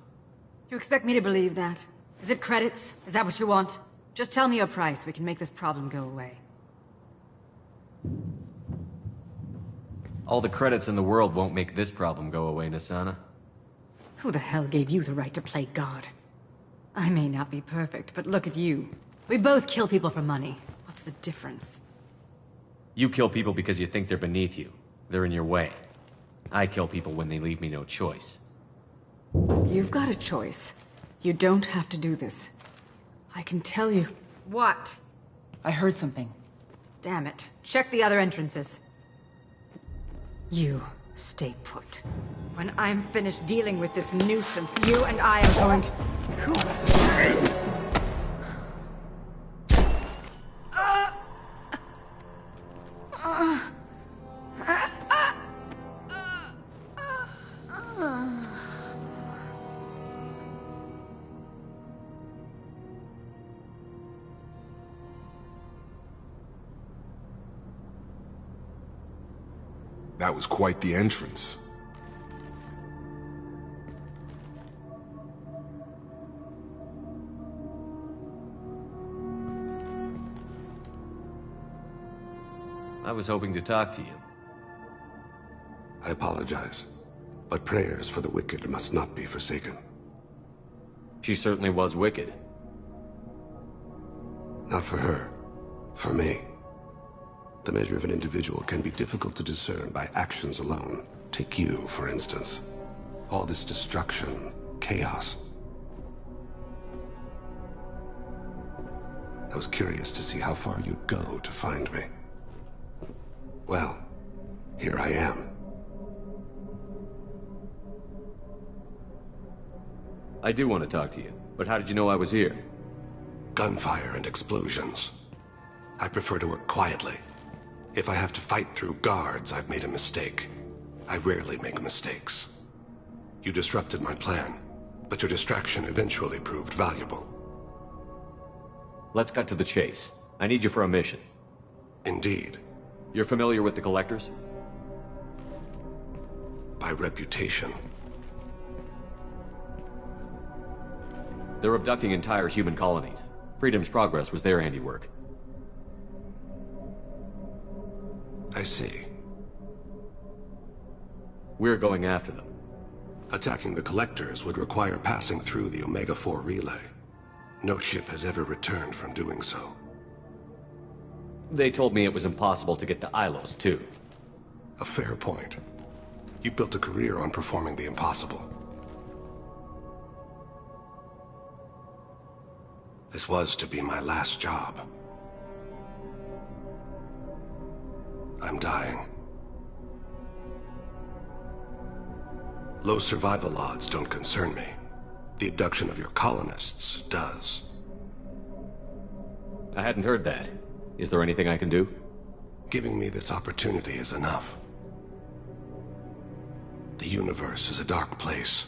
You expect me to believe that? Is it credits? Is that what you want? Just tell me a price. We can make this problem go away. All the credits in the world won't make this problem go away, Nasana. Who the hell gave you the right to play God? I may not be perfect, but look at you. We both kill people for money. What's the difference? You kill people because you think they're beneath you. They're in your way. I kill people when they leave me no choice. You've got a choice. You don't have to do this. I can tell you. What? I heard something. Damn it. Check the other entrances. You stay put. When I'm finished dealing with this nuisance, you and I are going to... Who? That was quite the entrance. I was hoping to talk to you. I apologize, but prayers for the wicked must not be forsaken. She certainly was wicked. Not for her. For me. The measure of an individual can be difficult to discern by actions alone. Take you, for instance. All this destruction, chaos. I was curious to see how far you'd go to find me. Well, here I am. I do want to talk to you, but how did you know I was here? Gunfire and explosions. I prefer to work quietly. If I have to fight through guards, I've made a mistake. I rarely make mistakes. You disrupted my plan, but your distraction eventually proved valuable. Let's cut to the chase. I need you for a mission. Indeed. You're familiar with the Collectors? By reputation. They're abducting entire human colonies. Freedom's Progress was their handiwork. I see. We're going after them. Attacking the Collectors would require passing through the Omega-4 relay. No ship has ever returned from doing so. They told me it was impossible to get to Ilos, too. A fair point. You built a career on performing the impossible. This was to be my last job. I'm dying. Low survival odds don't concern me. The abduction of your colonists does. I hadn't heard that. Is there anything I can do? Giving me this opportunity is enough. The universe is a dark place.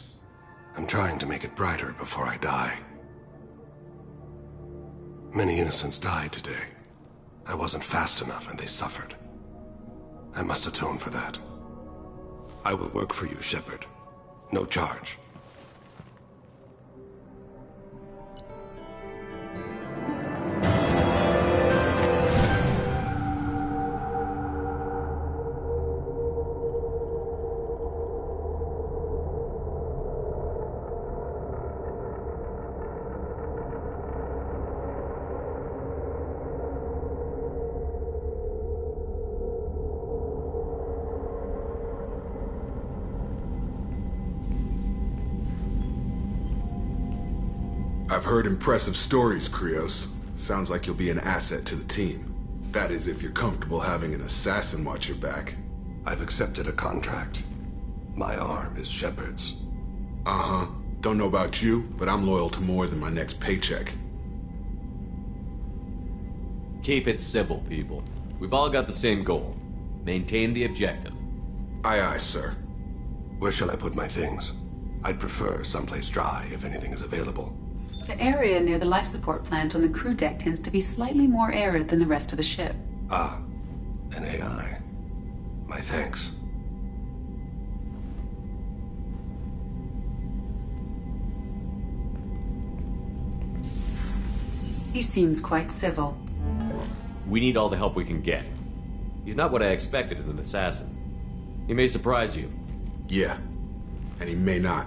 I'm trying to make it brighter before I die. Many innocents died today. I wasn't fast enough and they suffered. I must atone for that. I will work for you, Shepard. No charge. I've heard impressive stories, Krios. Sounds like you'll be an asset to the team. That is, if you're comfortable having an assassin watch your back. I've accepted a contract. My arm is Shepard's. Uh-huh. Don't know about you, but I'm loyal to more than my next paycheck. Keep it civil, people. We've all got the same goal. Maintain the objective. Aye, aye, sir. Where shall I put my things? I'd prefer someplace dry if anything is available. The area near the life support plant on the crew deck tends to be slightly more arid than the rest of the ship. Ah, an AI. My thanks. He seems quite civil. We need all the help we can get. He's not what I expected in an assassin. He may surprise you. Yeah, and he may not.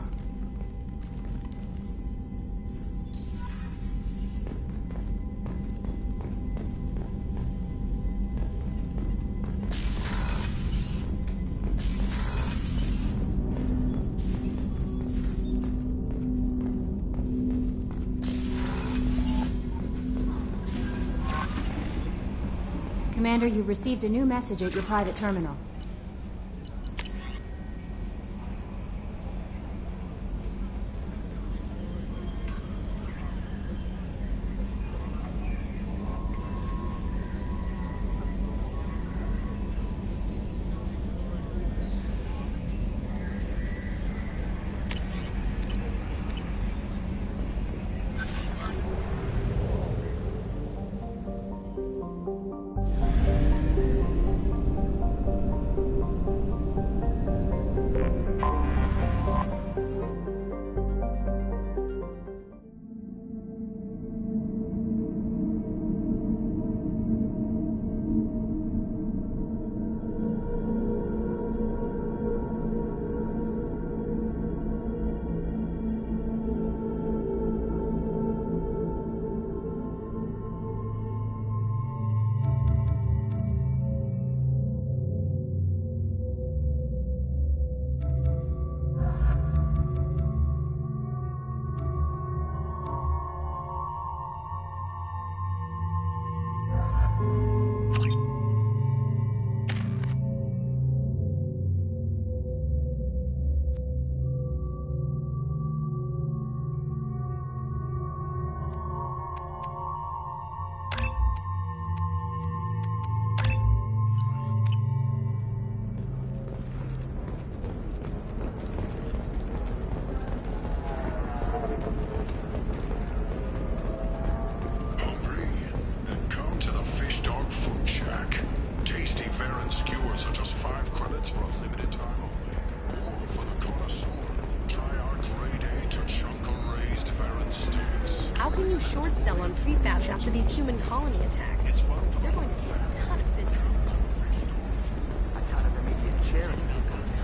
Commander, you've received a new message at your private terminal. How can you short sell on prefabs after these human colony attacks? They're going to see a ton of business. A ton of immediate charity business,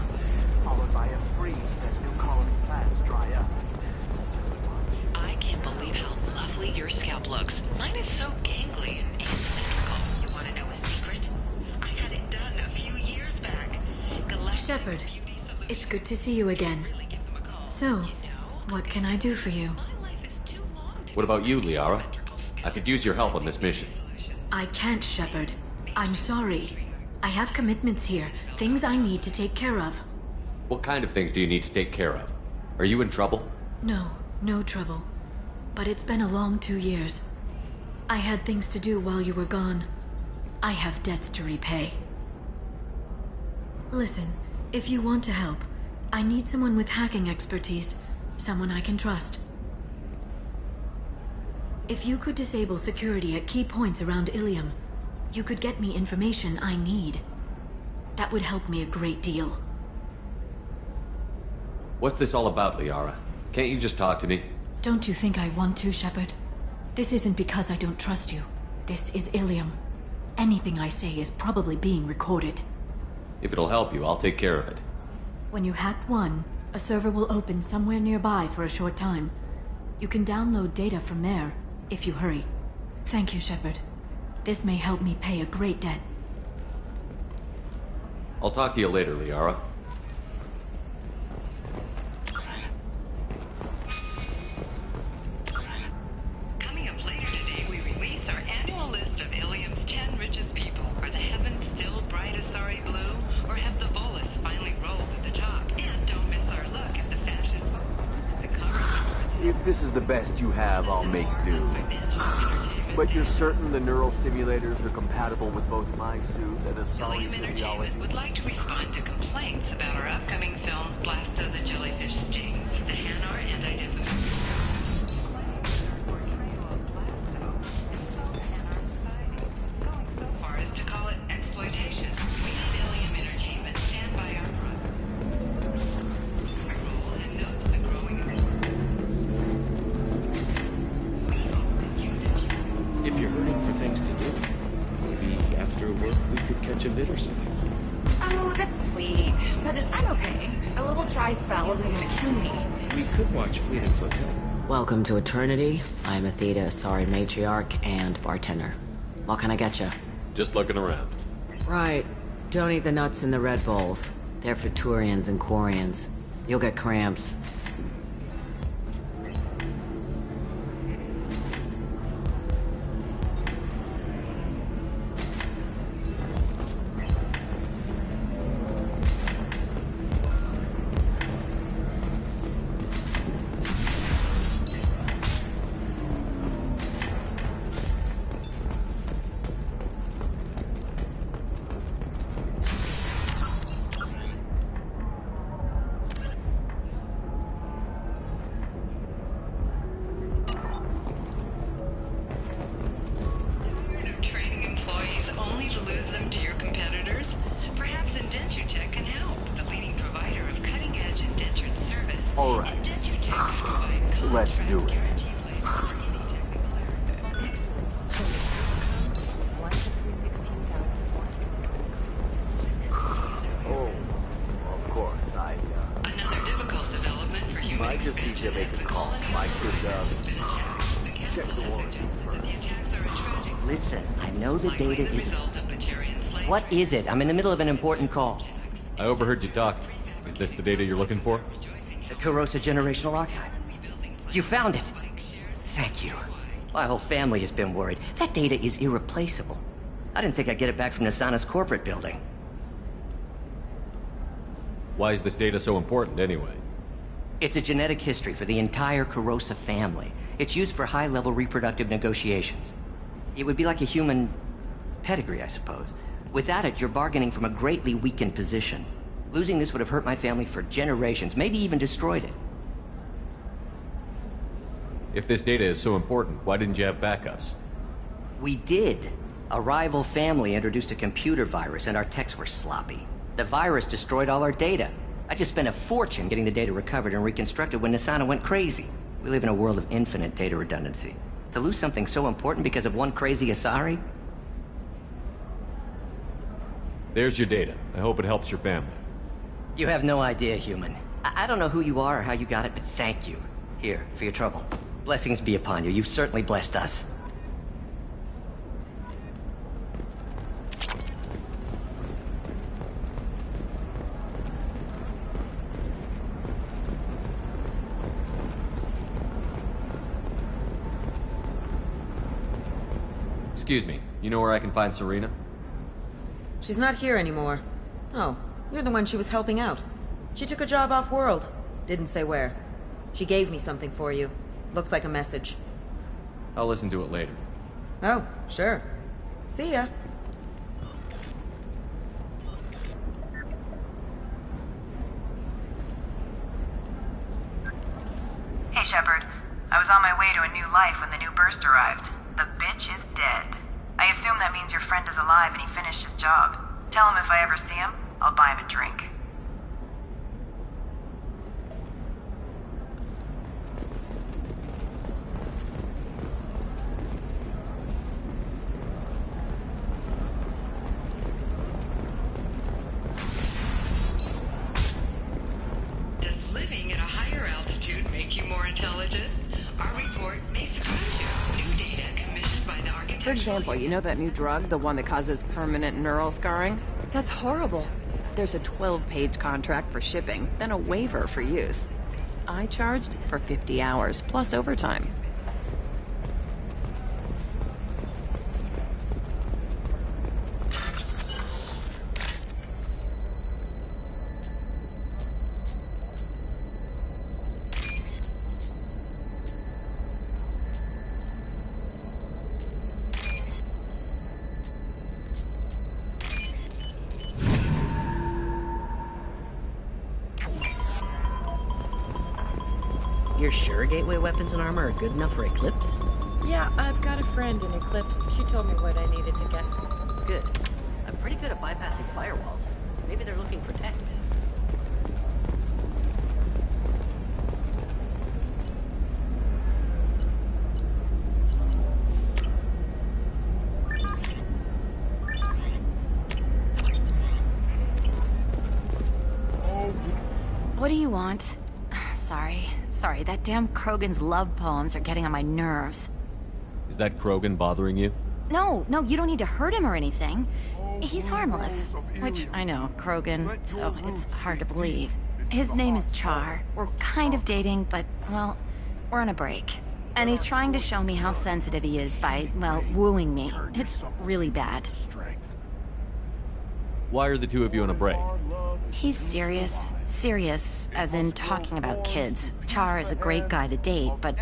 followed by a freeze as new colony plans dry up. I can't believe how lovely your scalp looks. Mine is so gangly and asymmetrical. You want to know a secret? I had it done a few years back. Shepard, it's good to see you again. So, what can I do for you? What about you, Liara? I could use your help on this mission. I can't, Shepard. I'm sorry. I have commitments here, things I need to take care of. What kind of things do you need to take care of? Are you in trouble? No, no trouble. But it's been a long 2 years. I had things to do while you were gone. I have debts to repay. Listen, if you want to help, I need someone with hacking expertise. Someone I can trust. If you could disable security at key points around Ilium, you could get me information I need. That would help me a great deal. What's this all about, Liara? Can't you just talk to me? Don't you think I want to, Shepard? This isn't because I don't trust you. This is Ilium. Anything I say is probably being recorded. If it'll help you, I'll take care of it. When you hack one, a server will open somewhere nearby for a short time. You can download data from there, if you hurry. Thank you, Shepard. This may help me pay a great debt. I'll talk to you later, Liara. Coming up later today, we release our annual list of Ilium's 10 richest people. Are the heavens still bright Asari blue, or have the Volus finally rolled to the top? And don't miss our look at the fashion. The cover. If this is the best you have, I'll make do. But you're certain the neural stimulators are compatible with both my suit and Asari Ilium physiology? Entertainment would like to respond to complaints about our upcoming film, Blasta the Jellyfish Stings, the Hanar anti-defamation. Or is to call it exploitation. We need Ilium Entertainment stand by our front. Our role and notes the growing If you're hurting for things to do, maybe after work we could catch a vid or something. Oh, that's sweet. But I'm okay. A little dry spell isn't gonna kill me. We could watch Fleet and Flotilla. Welcome to Eternity. I'm Athena, Asari matriarch and bartender. What can I get you? Just looking around. Right. Don't eat the nuts in the Red Bowls. They're for Turians and Quarians. You'll get cramps. Training employees only to lose them to your competitors? Perhaps Indentutech can help, the leading provider of cutting-edge indentured service. All right. Let's do it. Oh, of course, Another difficult development for human might just need to make a call. I could, check the warranty first. Listen, I know the data is... What is it? I'm in the middle of an important call. I overheard you talk. Is this the data you're looking for? The Kurosa Generational Archive. You found it! Thank you. My whole family has been worried. That data is irreplaceable. I didn't think I'd get it back from Nasana's corporate building. Why is this data so important, anyway? It's a genetic history for the entire Kurosa family. It's used for high-level reproductive negotiations. It would be like a human pedigree, I suppose. Without it, you're bargaining from a greatly weakened position. Losing this would have hurt my family for generations, maybe even destroyed it. If this data is so important, why didn't you have backups? We did. A rival family introduced a computer virus, and our techs were sloppy. The virus destroyed all our data. I just spent a fortune getting the data recovered and reconstructed when Nasana went crazy. We live in a world of infinite data redundancy. To lose something so important because of one crazy Asari? There's your data. I hope it helps your family. You have no idea, human. I don't know who you are or how you got it, but thank you. Here, for your trouble. Blessings be upon you. You've certainly blessed us. Excuse me, you know where I can find Serena? She's not here anymore. Oh, you're the one she was helping out. She took a job off-world. Didn't say where. She gave me something for you. Looks like a message. I'll listen to it later. Oh, sure. See ya. Hey, Shepard. I was on my way to a new life when the new burst arrived. The bitch is dead. I assume that means your friend is alive and he finished his job. Tell him if I ever see him, I'll buy him a drink. Does living at a higher altitude make you more intelligent? Our report may surprise you. New data commissioned by the architect. For example, you know that new drug, the one that causes permanent neural scarring? That's horrible. There's a 12-page contract for shipping, then a waiver for use. I charged for 50 hours, plus overtime. You're sure gateway weapons and armor are good enough for Eclipse? Yeah, I've got a friend in Eclipse. She told me what I needed to get. Good. I'm pretty good at bypassing firewalls. Maybe they're looking for tanks. What do you want? Sorry, that damn Krogan's love poems are getting on my nerves. Is that Krogan bothering you? No, you don't need to hurt him or anything. He's harmless. Which, I know, Krogan, so it's hard to believe. His name is Char. We're kind of dating, but, well, we're on a break. And he's trying to show me how sensitive he is by, well, wooing me. It's really bad. Why are the two of you on a break? He's serious. Serious, as in talking about kids. Char is a great guy to date, but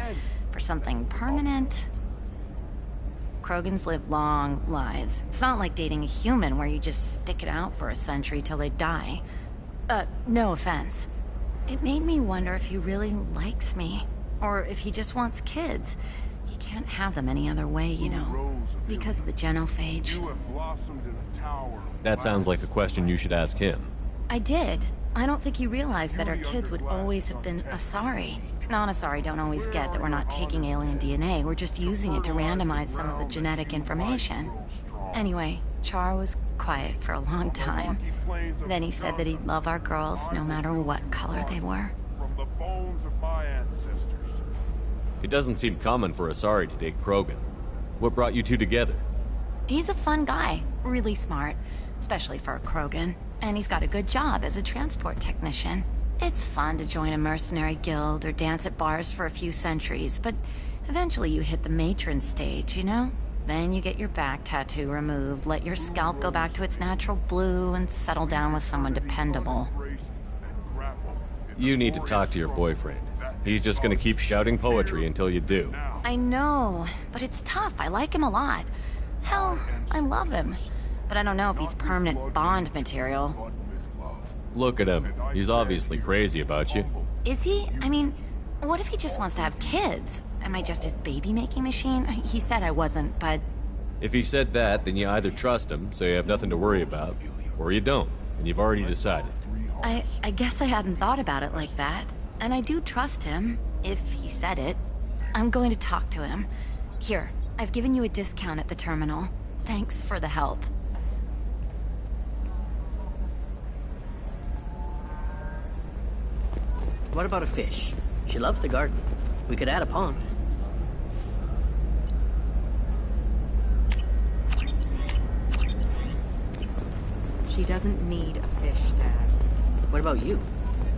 for something permanent... Krogans live long lives. It's not like dating a human where you just stick it out for a century till they die. No offense. It made me wonder if he really likes me. Or if he just wants kids. He can't have them any other way, you know. Because of the genophage. That sounds like a question you should ask him. I did. I don't think he realized that our kids would always have been Asari. Non-Asari don't always get that we're not taking alien DNA, we're just using it to randomize some of the genetic information. Anyway, Char was quiet for a long time. Then he said that he'd love our girls no matter what color they were. It doesn't seem common for Asari to date Krogan. What brought you two together? He's a fun guy, really smart, especially for a Krogan. And he's got a good job as a transport technician. It's fun to join a mercenary guild or dance at bars for a few centuries, but eventually you hit the matron stage, you know? Then you get your back tattoo removed, let your scalp go back to its natural blue, and settle down with someone dependable. You need to talk to your boyfriend. He's just gonna keep shouting poetry until you do. I know, but it's tough. I like him a lot. Hell, I love him. But I don't know if he's permanent Bond material. Look at him. He's obviously crazy about you. Is he? I mean, what if he just wants to have kids? Am I just his baby-making machine? He said I wasn't, but... If he said that, then you either trust him, so you have nothing to worry about, or you don't, and you've already decided. I guess I hadn't thought about it like that. And I do trust him. If he said it. I'm going to talk to him. Here, I've given you a discount at the terminal. Thanks for the help. What about a fish? She loves the garden. We could add a pond. She doesn't need a fish, Dad. What about you?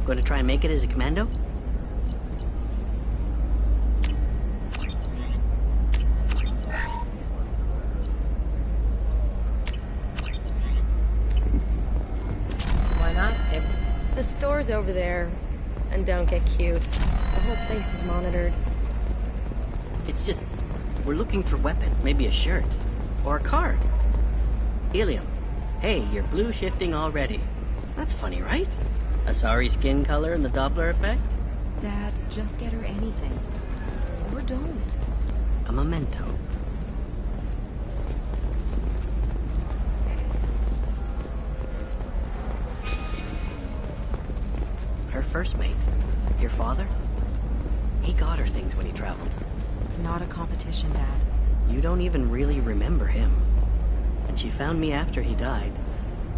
Going to try and make it as a commando? Why not? The store's over there. And don't get cute. The whole place is monitored. It's just... we're looking for weapon. Maybe a shirt. Or a card. Helium. Hey, you're blue shifting already. That's funny, right? Asari skin color and the Doppler effect? Dad, just get her anything. Or don't. A memento. Her first mate. Your father? He got her things when he traveled. It's not a competition, Dad. You don't even really remember him. And she found me after he died.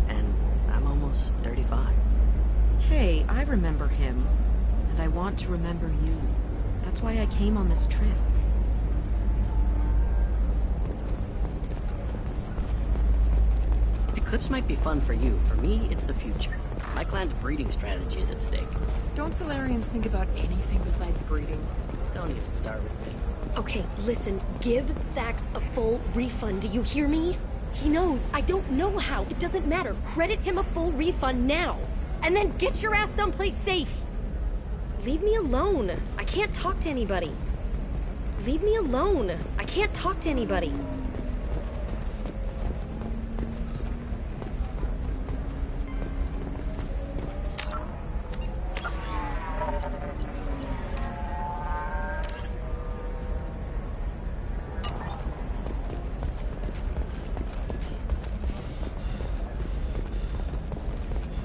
And I'm almost 35. Hey, I remember him. And I want to remember you. That's why I came on this trip. Eclipse might be fun for you. For me, it's the future. My clan's breeding strategy is at stake. Don't Solarians think about anything besides breeding? Don't even start with me. Okay, listen. Give Thax a full refund. Do you hear me? He knows. I don't know how. It doesn't matter. Credit him a full refund now. And then get your ass someplace safe. Leave me alone. I can't talk to anybody. Leave me alone. I can't talk to anybody.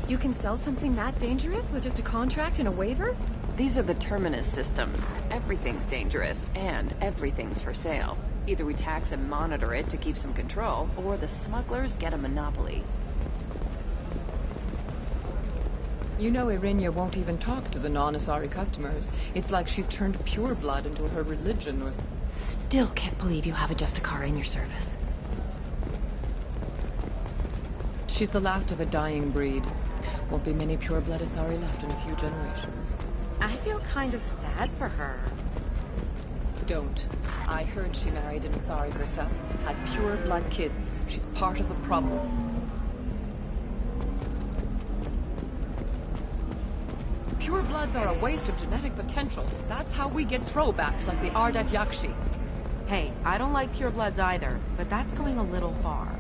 You can sell something that dangerous with just a contract and a waiver? These are the Terminus systems. Everything's dangerous, and everything's for sale. Either we tax and monitor it to keep some control, or the smugglers get a monopoly. You know Irinia won't even talk to the non-Asari customers. It's like she's turned pureblood into her religion or... Still can't believe you have a Justicar in your service. She's the last of a dying breed. Won't be many pure-blood Asari left in a few generations. I feel kind of sad for her. Don't. I heard she married an Asari herself. Had pure-blood kids. She's part of the problem. Pure-bloods are a waste of genetic potential. That's how we get throwbacks like the Ardat Yakshi. Hey, I don't like purebloods either, but that's going a little far.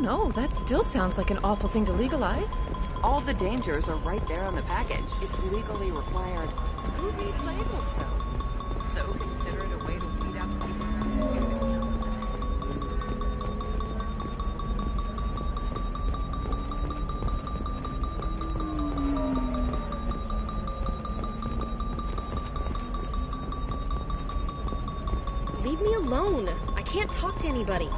No, that still sounds like an awful thing to legalize. All the dangers are right there on the package. It's legally required. Who needs labels, though? So consider it a way to weed out people. Leave me alone. I can't talk to anybody.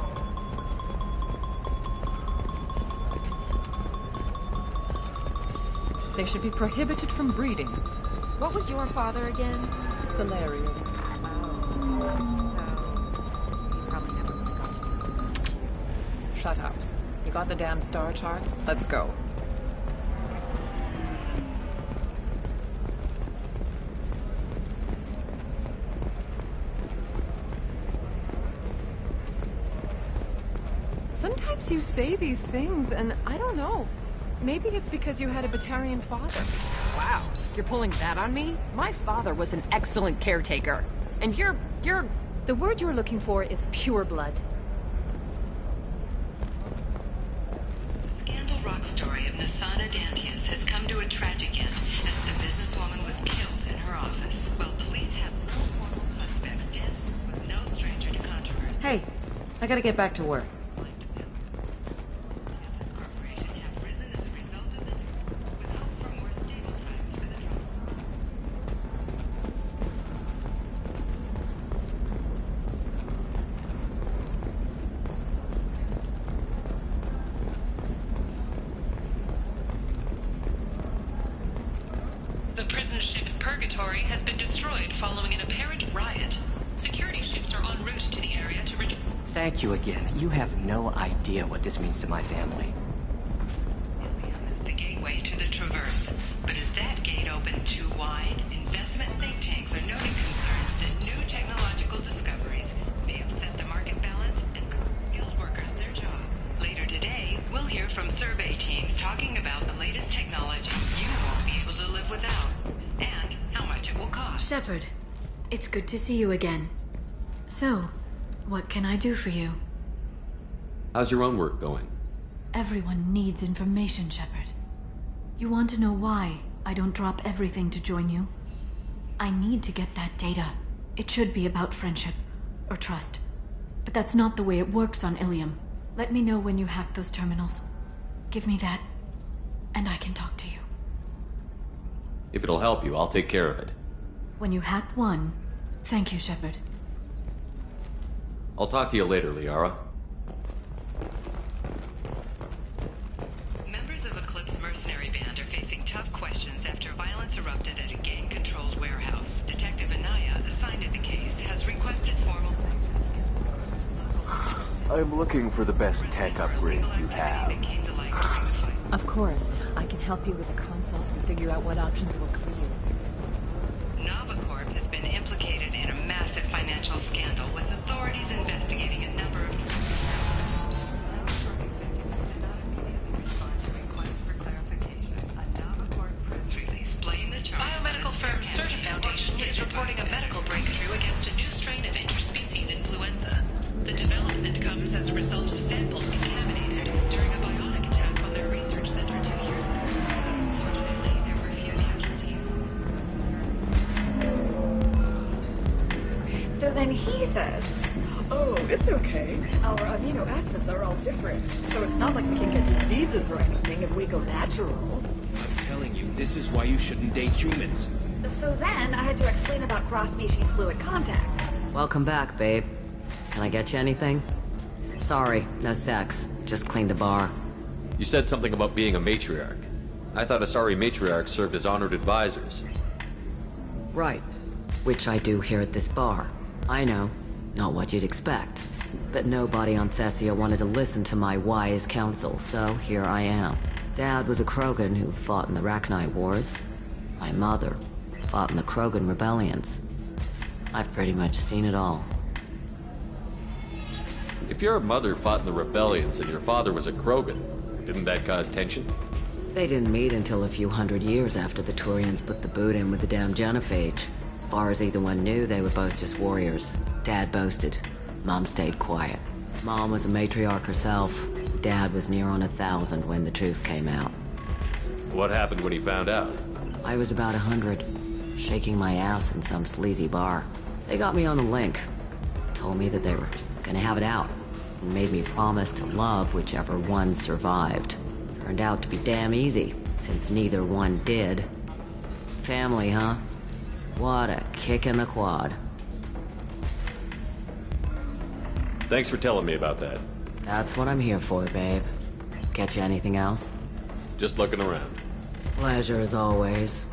They should be prohibited from breeding. What was your father again? Solarian. So, he probably never got to do it. Shut up. You got the damn star charts? Let's go. Sometimes you say these things, and I don't know. Maybe it's because you had a Batarian father. Wow, you're pulling that on me? My father was an excellent caretaker. And you're... The word you're looking for is pure blood. Scandal Rock story of Nasana Dantius has come to a tragic end as the businesswoman was killed in her office. While police have no formal suspects, Dantius was no stranger to controversy. Hey, I gotta get back to work. The prison ship Purgatory has been destroyed following an apparent riot. Security ships are en route to the area to retrieve. Thank you again. You have no idea what this means to my family. The gateway to the Traverse. But is that gate open too wide? Investment think tanks are noting concerns that new technological discoveries may upset the market balance and cost skilled workers their jobs. Later today, we'll hear from survey teams talking about the latest technology you won't be able to live without, and how much it will cost. Shepard, it's good to see you again. So, what can I do for you? How's your own work going? Everyone needs information, Shepard. You want to know why I don't drop everything to join you? I need to get that data. It should be about friendship, or trust. But that's not the way it works on Ilium. Let me know when you hack those terminals. Give me that, and I can talk to you. If it'll help you, I'll take care of it. When you hack one, thank you, Shepard. I'll talk to you later, Liara. Members of Eclipse mercenary band are facing tough questions after violence erupted at a gang-controlled warehouse. Detective Anaya, assigned to the case, has requested formal... I'm looking for the best tech upgrades you have. Of course, I can help you with a consult and figure out what options work for you. Navacorp has been implicated in a massive financial scandal, with authorities investigating a number of... Biomedical firm Certa Foundation is reporting a medical breakthrough against a new strain of interspecies influenza. The development comes as a result of samples contaminated during a bionic attack on their research center 2 years ago. Fortunately, there were few casualties. So then he says, oh, it's okay. Our amino acids are all different, so it's not like we can get diseases or anything if we go natural. I'm telling you, this is why you shouldn't date humans. So then I had to explain about cross-species fluid contact. Welcome back, babe. Can I get you anything? Sorry, no sex. Just cleaned the bar. You said something about being a matriarch. I thought Asari matriarchs served as honored advisors. Right. Which I do here at this bar. I know. Not what you'd expect. But nobody on Thessia wanted to listen to my wise counsel, so here I am. Dad was a Krogan who fought in the Rachni Wars. My mother fought in the Krogan rebellions. I've pretty much seen it all. If your mother fought in the rebellions and your father was a Krogan, didn't that cause tension? They didn't meet until a few hundred years after the Turians put the boot in with the damn Genophage. As far as either one knew, they were both just warriors. Dad boasted. Mom stayed quiet. Mom was a matriarch herself. Dad was near on 1,000 when the truth came out. What happened when he found out? I was about 100, shaking my ass in some sleazy bar. They got me on the link. Told me that they were gonna have it out, and made me promise to love whichever one survived. Turned out to be damn easy, since neither one did. Family, huh? What a kick in the quad. Thanks for telling me about that. That's what I'm here for, babe. Get you anything else? Just looking around. Pleasure as always.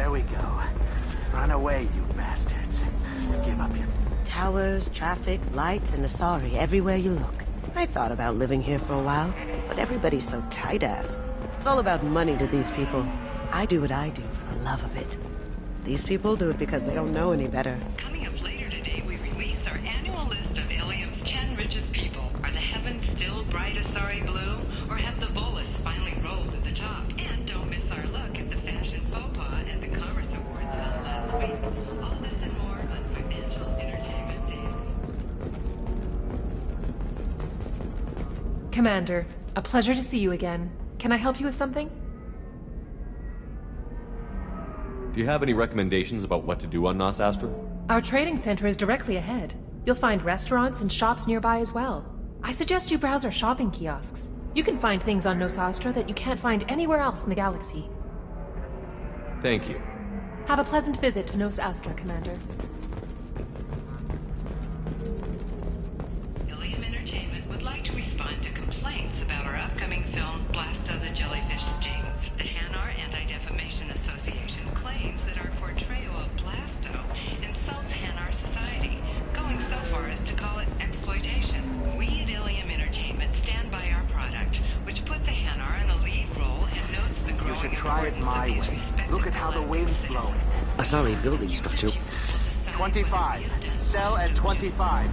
There we go. Run away, you bastards. Give up your... Towers, traffic, lights, and Asari everywhere you look. I thought about living here for a while, but everybody's so tight-ass. It's all about money to these people. I do what I do for the love of it. These people do it because they don't know any better. Coming up later today, we release our annual list of Ilium's 10 richest people. Are the heavens still bright Asari blue, or have the Volus finally rolled at the top? And don't miss our look at the fashion faux pas at the Commerce Awards held last week. All this and more on Financial Entertainment Daily. Commander, a pleasure to see you again. Can I help you with something? Do you have any recommendations about what to do on Nos Astra? Our trading center is directly ahead. You'll find restaurants and shops nearby as well. I suggest you browse our shopping kiosks. You can find things on Nos Astra that you can't find anywhere else in the galaxy. Thank you. Have a pleasant visit to Nos Astra, Commander. Ilium Entertainment would like to respond to complaints about our upcoming film, Blasta the Jellyfish Stings. The Hanar Anti-Defamation Association claims that our portrayal of Blasto insults Hanar society, going so far as to call it exploitation. We at Ilium Entertainment stand by our product, which puts a Hanar in a lead role and notes the growing You should try it importance my of these way. respectable Look at how the wind's blowing. Asari building structure. 25. Sell at 25.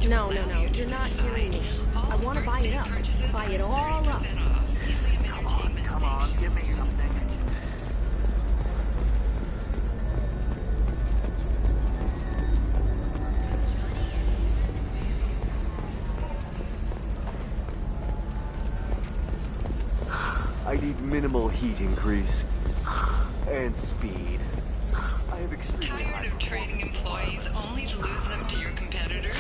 No. You're not hearing me. I want to buy it up. Buy it all up. Come on, give me something. I need minimal heat increase. And speed. I have extremely Tired of trading employees only to lose them to your competitors?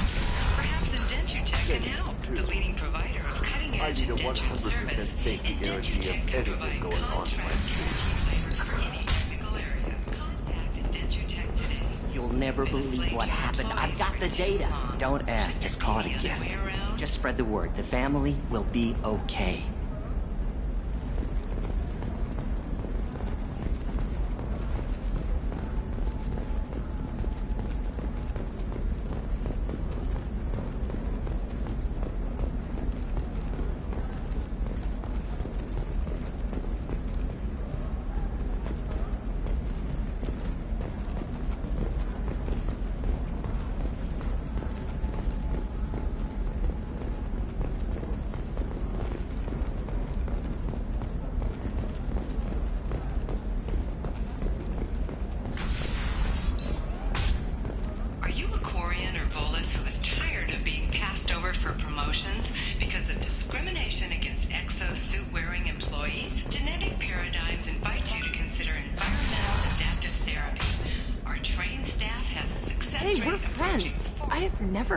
Perhaps Indenture Tech can help. The leading provider of cutting-edge I need a indentured 100% service. safety guarantee of anything going on in my You'll never believe what happened. I've got the data. Don't ask, just call it a gift. Just spread the word. The family will be okay.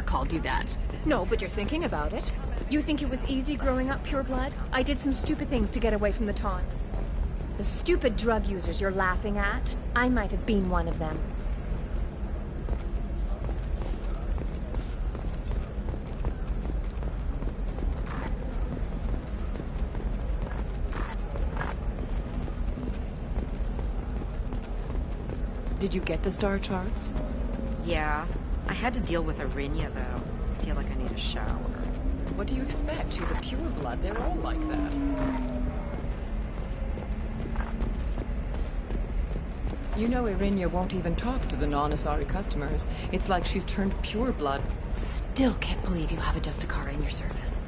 Called you that. No, but you're thinking about it. You think it was easy growing up pure blood? I did some stupid things to get away from the taunts. The stupid drug users you're laughing at, I might have been one of them. Did you get the star charts? Yeah. I had to deal with Arinya, though. I feel like I need a shower. What do you expect? She's a pureblood. They're all like that. You know Arinya won't even talk to the non-Asari customers. It's like she's turned pureblood. Still can't believe you have a Justicar in your service.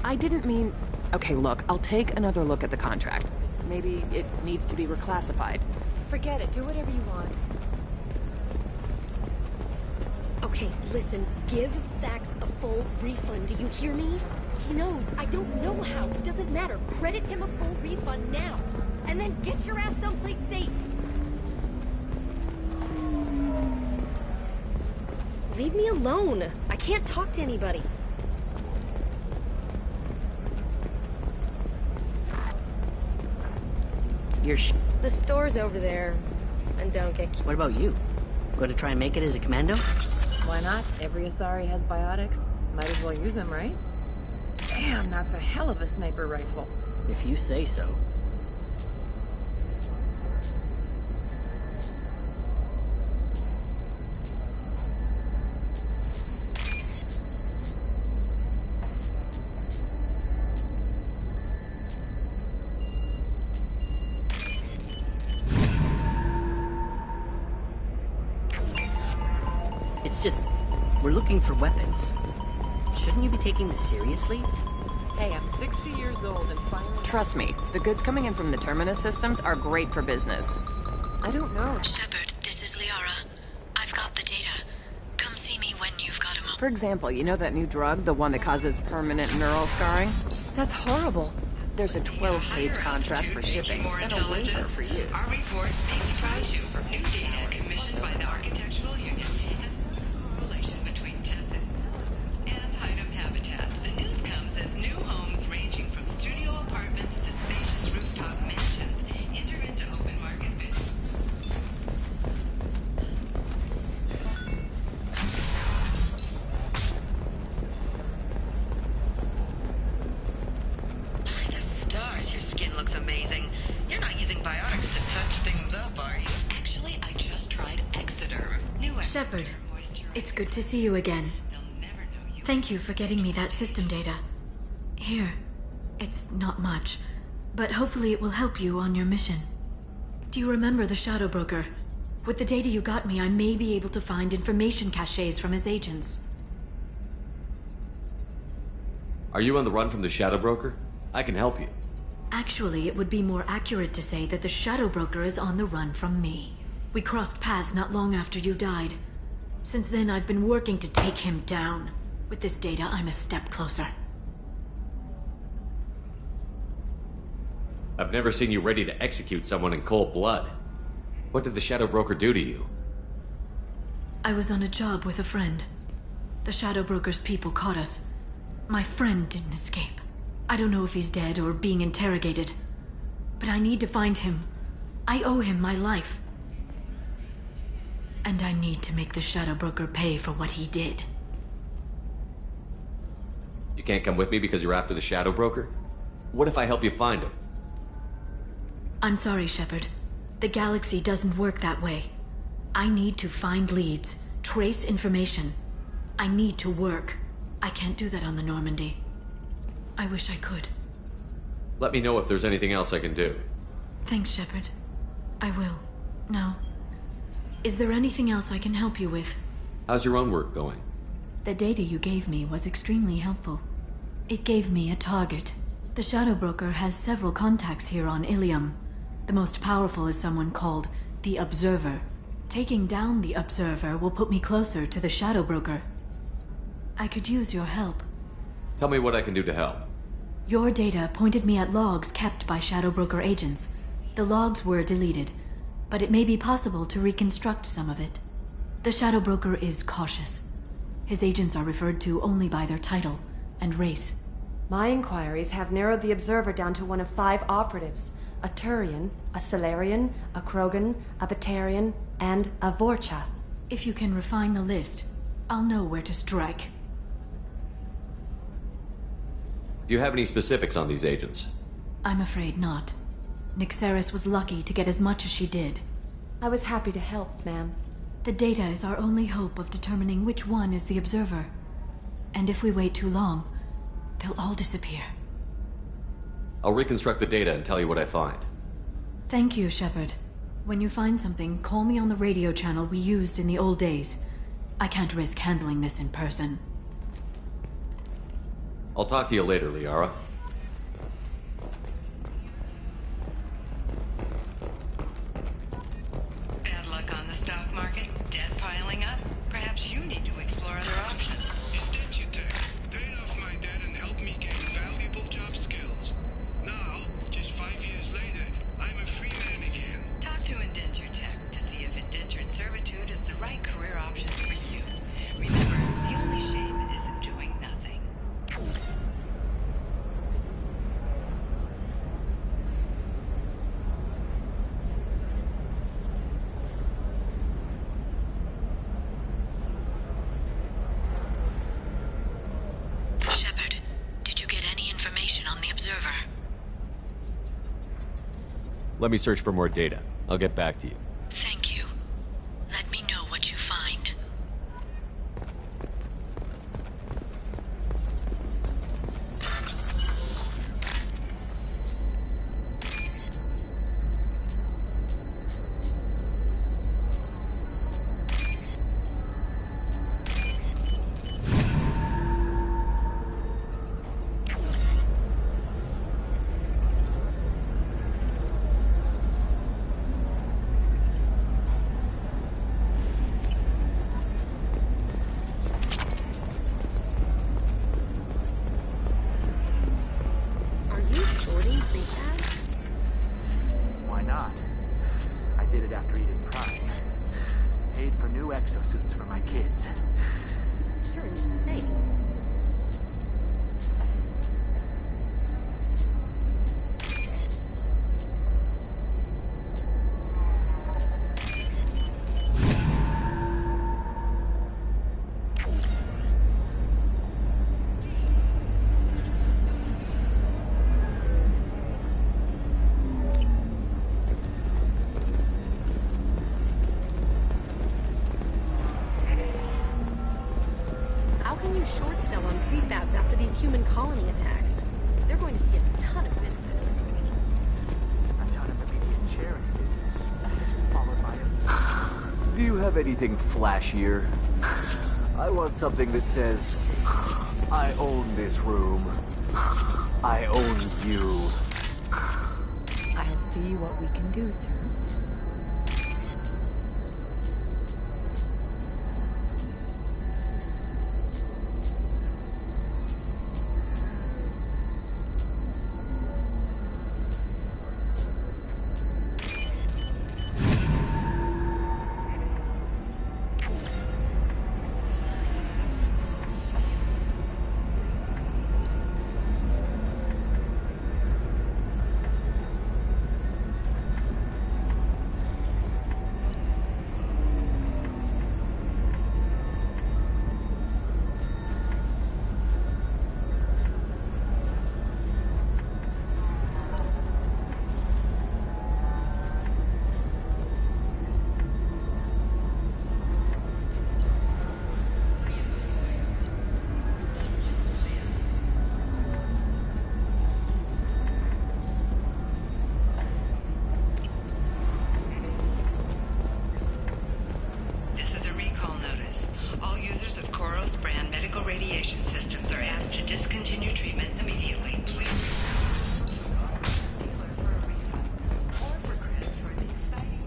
I didn't mean... Okay, look, I'll take another look at the contract. Maybe it needs to be reclassified. Forget it. Do whatever you want. Okay, listen. Give Thax a full refund. Do you hear me? He knows. I don't know how. It doesn't matter. Credit him a full refund now. And then get your ass someplace safe. Leave me alone. I can't talk to anybody. The store's over there. And don't get... What about you? Going to try and make it as a commando? Why not? Every Asari has biotics. Might as well use them, right? Damn. Man, that's a hell of a sniper rifle. If you say so. It's just, we're looking for weapons. Shouldn't you be taking this seriously? Hey, I'm 60 years old and finally... Trust me, the goods coming in from the Terminus systems are great for business. I don't know. Shepard, this is Liara. I've got the data. Come see me when you've got him up. For example, you know that new drug, the one that causes permanent neural scarring? That's horrible. There's a 12-page contract for shipping and a waiver for use. Our report takes pride from new data commissioned by the Architectural Union and the correlation between tested and item habitats. The news comes as new homes ranging from studio apartments to spacious rooftop mansions enter into open market bids. By the stars, your skin looks amazing. You're not using biotics to touch things up, are you? Actually, I just tried Exoderm. Shepard, it's good to see you again. Thank you for getting me that system data. Here, it's not much, but hopefully it will help you on your mission. Do you remember the Shadow Broker? With the data you got me, I may be able to find information caches from his agents. Are you on the run from the Shadow Broker? I can help you. Actually, it would be more accurate to say that the Shadow Broker is on the run from me. We crossed paths not long after you died. Since then, I've been working to take him down. With this data, I'm a step closer. I've never seen you ready to execute someone in cold blood. What did the Shadow Broker do to you? I was on a job with a friend. The Shadow Broker's people caught us. My friend didn't escape. I don't know if he's dead or being interrogated. But I need to find him. I owe him my life. And I need to make the Shadow Broker pay for what he did. You can't come with me because you're after the Shadow Broker? What if I help you find him? I'm sorry, Shepard. The galaxy doesn't work that way. I need to find leads, trace information. I need to work. I can't do that on the Normandy. I wish I could. Let me know if there's anything else I can do. Thanks, Shepard. I will. Now, is there anything else I can help you with? How's your own work going? The data you gave me was extremely helpful. It gave me a target. The Shadow Broker has several contacts here on Ilium. The most powerful is someone called the Observer. Taking down the Observer will put me closer to the Shadow Broker. I could use your help. Tell me what I can do to help. Your data pointed me at logs kept by Shadow Broker agents. The logs were deleted, but it may be possible to reconstruct some of it. The Shadow Broker is cautious. His agents are referred to only by their title and race. My inquiries have narrowed the Observer down to one of 5 operatives. A Turian, a Salarian, a Krogan, a Batarian, and a Vorcha. If you can refine the list, I'll know where to strike. Do you have any specifics on these agents? I'm afraid not. Nyxeris was lucky to get as much as she did. I was happy to help, ma'am. The data is our only hope of determining which one is the Observer. And if we wait too long, they'll all disappear. I'll reconstruct the data and tell you what I find. Thank you, Shepard. When you find something, call me on the radio channel we used in the old days. I can't risk handling this in person. I'll talk to you later, Liara. Bad luck on the stock market, debt piling up. Perhaps you need to explore other options. Indentutech. Pay off my debt and help me gain valuable job skills. Now, just 5 years later, I'm a free man again. Talk to Indentutech to see if indentured servitude is the right career option for you. Remember, the only shame isn't doing nothing. Let me search for more data. I'll get back to you. Thank you. Let me know what you find. Why not? I did it after Eden Prime. Paid for new exosuits for my kids. You're insane. How can you short sell on prefabs after these human colony attacks? They're going to see a ton of business. A ton of immediate charity business. Followed by a... Do you have anything flashier? I want something that says, I own this room. I own you. I'll see what we can do, sir. This is a recall notice. All users of Koros brand medical radiation systems are asked to discontinue treatment immediately. Please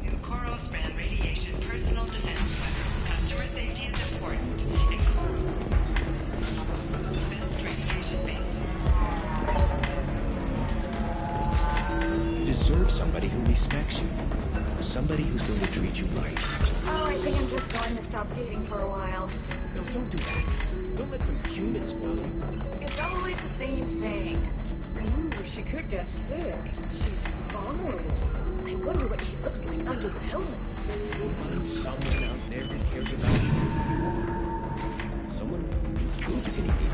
new Koros brand radiation personal defense weapon. Customer safety is important. Best radiation base. You deserve somebody who respects you. Somebody who's going to treat you right. Oh, I think I'm just going to stop dating for a while. No, don't do that. Don't let some humans know. It's always the same thing. Ooh, she could get sick. She's vulnerable. I wonder what she looks like under the helmet. You'll find someone out there who cares about you who you are. Someone who's good at anything.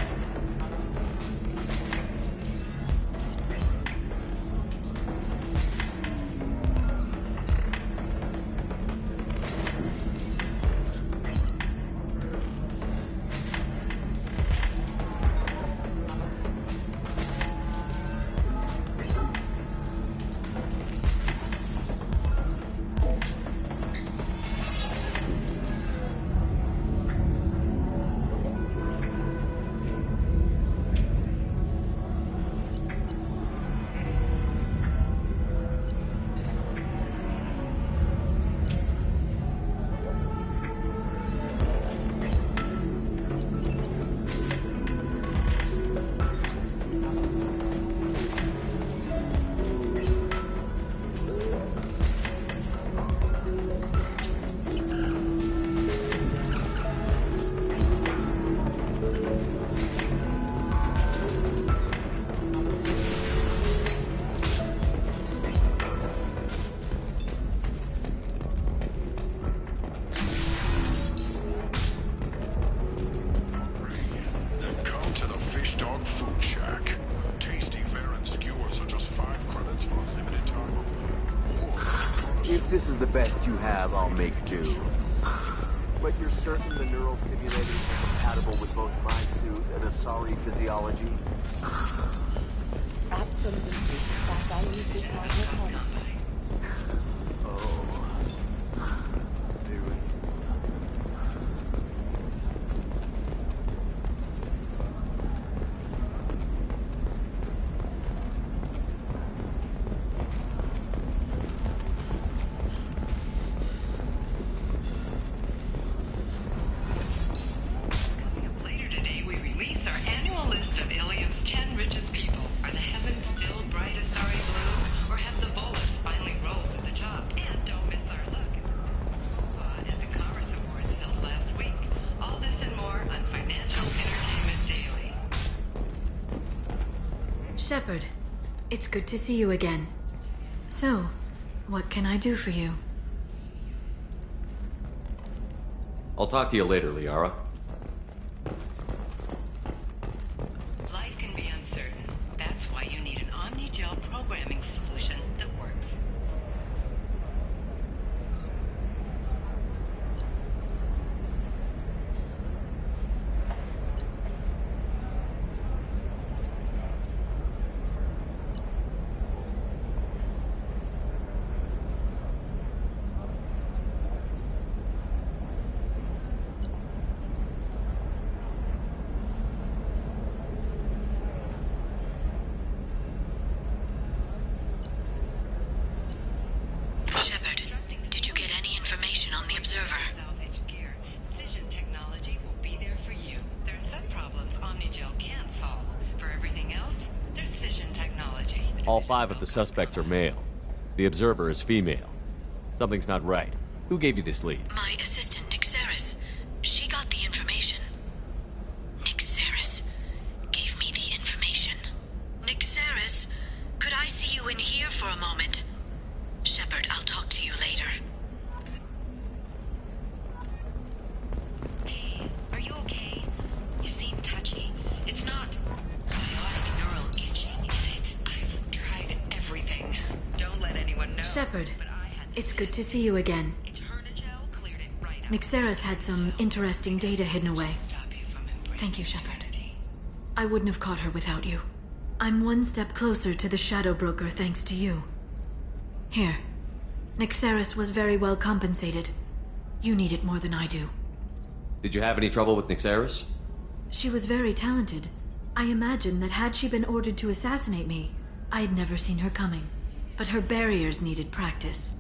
this is the best you have, I'll make do. But you're certain the neural stimulators are compatible with both my suit and Asari physiology? Absolutely. That's I use this magnet pedestal. Shepard, it's good to see you again. So, what can I do for you? I'll talk to you later, Liara. Life can be uncertain. That's why you need an Omnigel programming solution that works. All 5 of the suspects are male. The Observer is female. Something's not right. Who gave you this lead? My assistant, Nyxeris. She got the information. Nyxeris gave me the information. Nyxeris, could I see you in here for a moment? Shepard, I'll talk to you later. Hey, are you okay? You seem touchy. It's not biotic neural itching, is it? I've tried everything. Don't let anyone know. Shepard, it's good to see you again. Nyxeris had some interesting data hidden away. Thank you, Shepard. I wouldn't have caught her without you. I'm one step closer to the Shadow Broker thanks to you. Here. Nyxeris was very well compensated. You need it more than I do. Did you have any trouble with Nyxeris? She was very talented. I imagine that had she been ordered to assassinate me, I'd never seen her coming. But her barriers needed practice.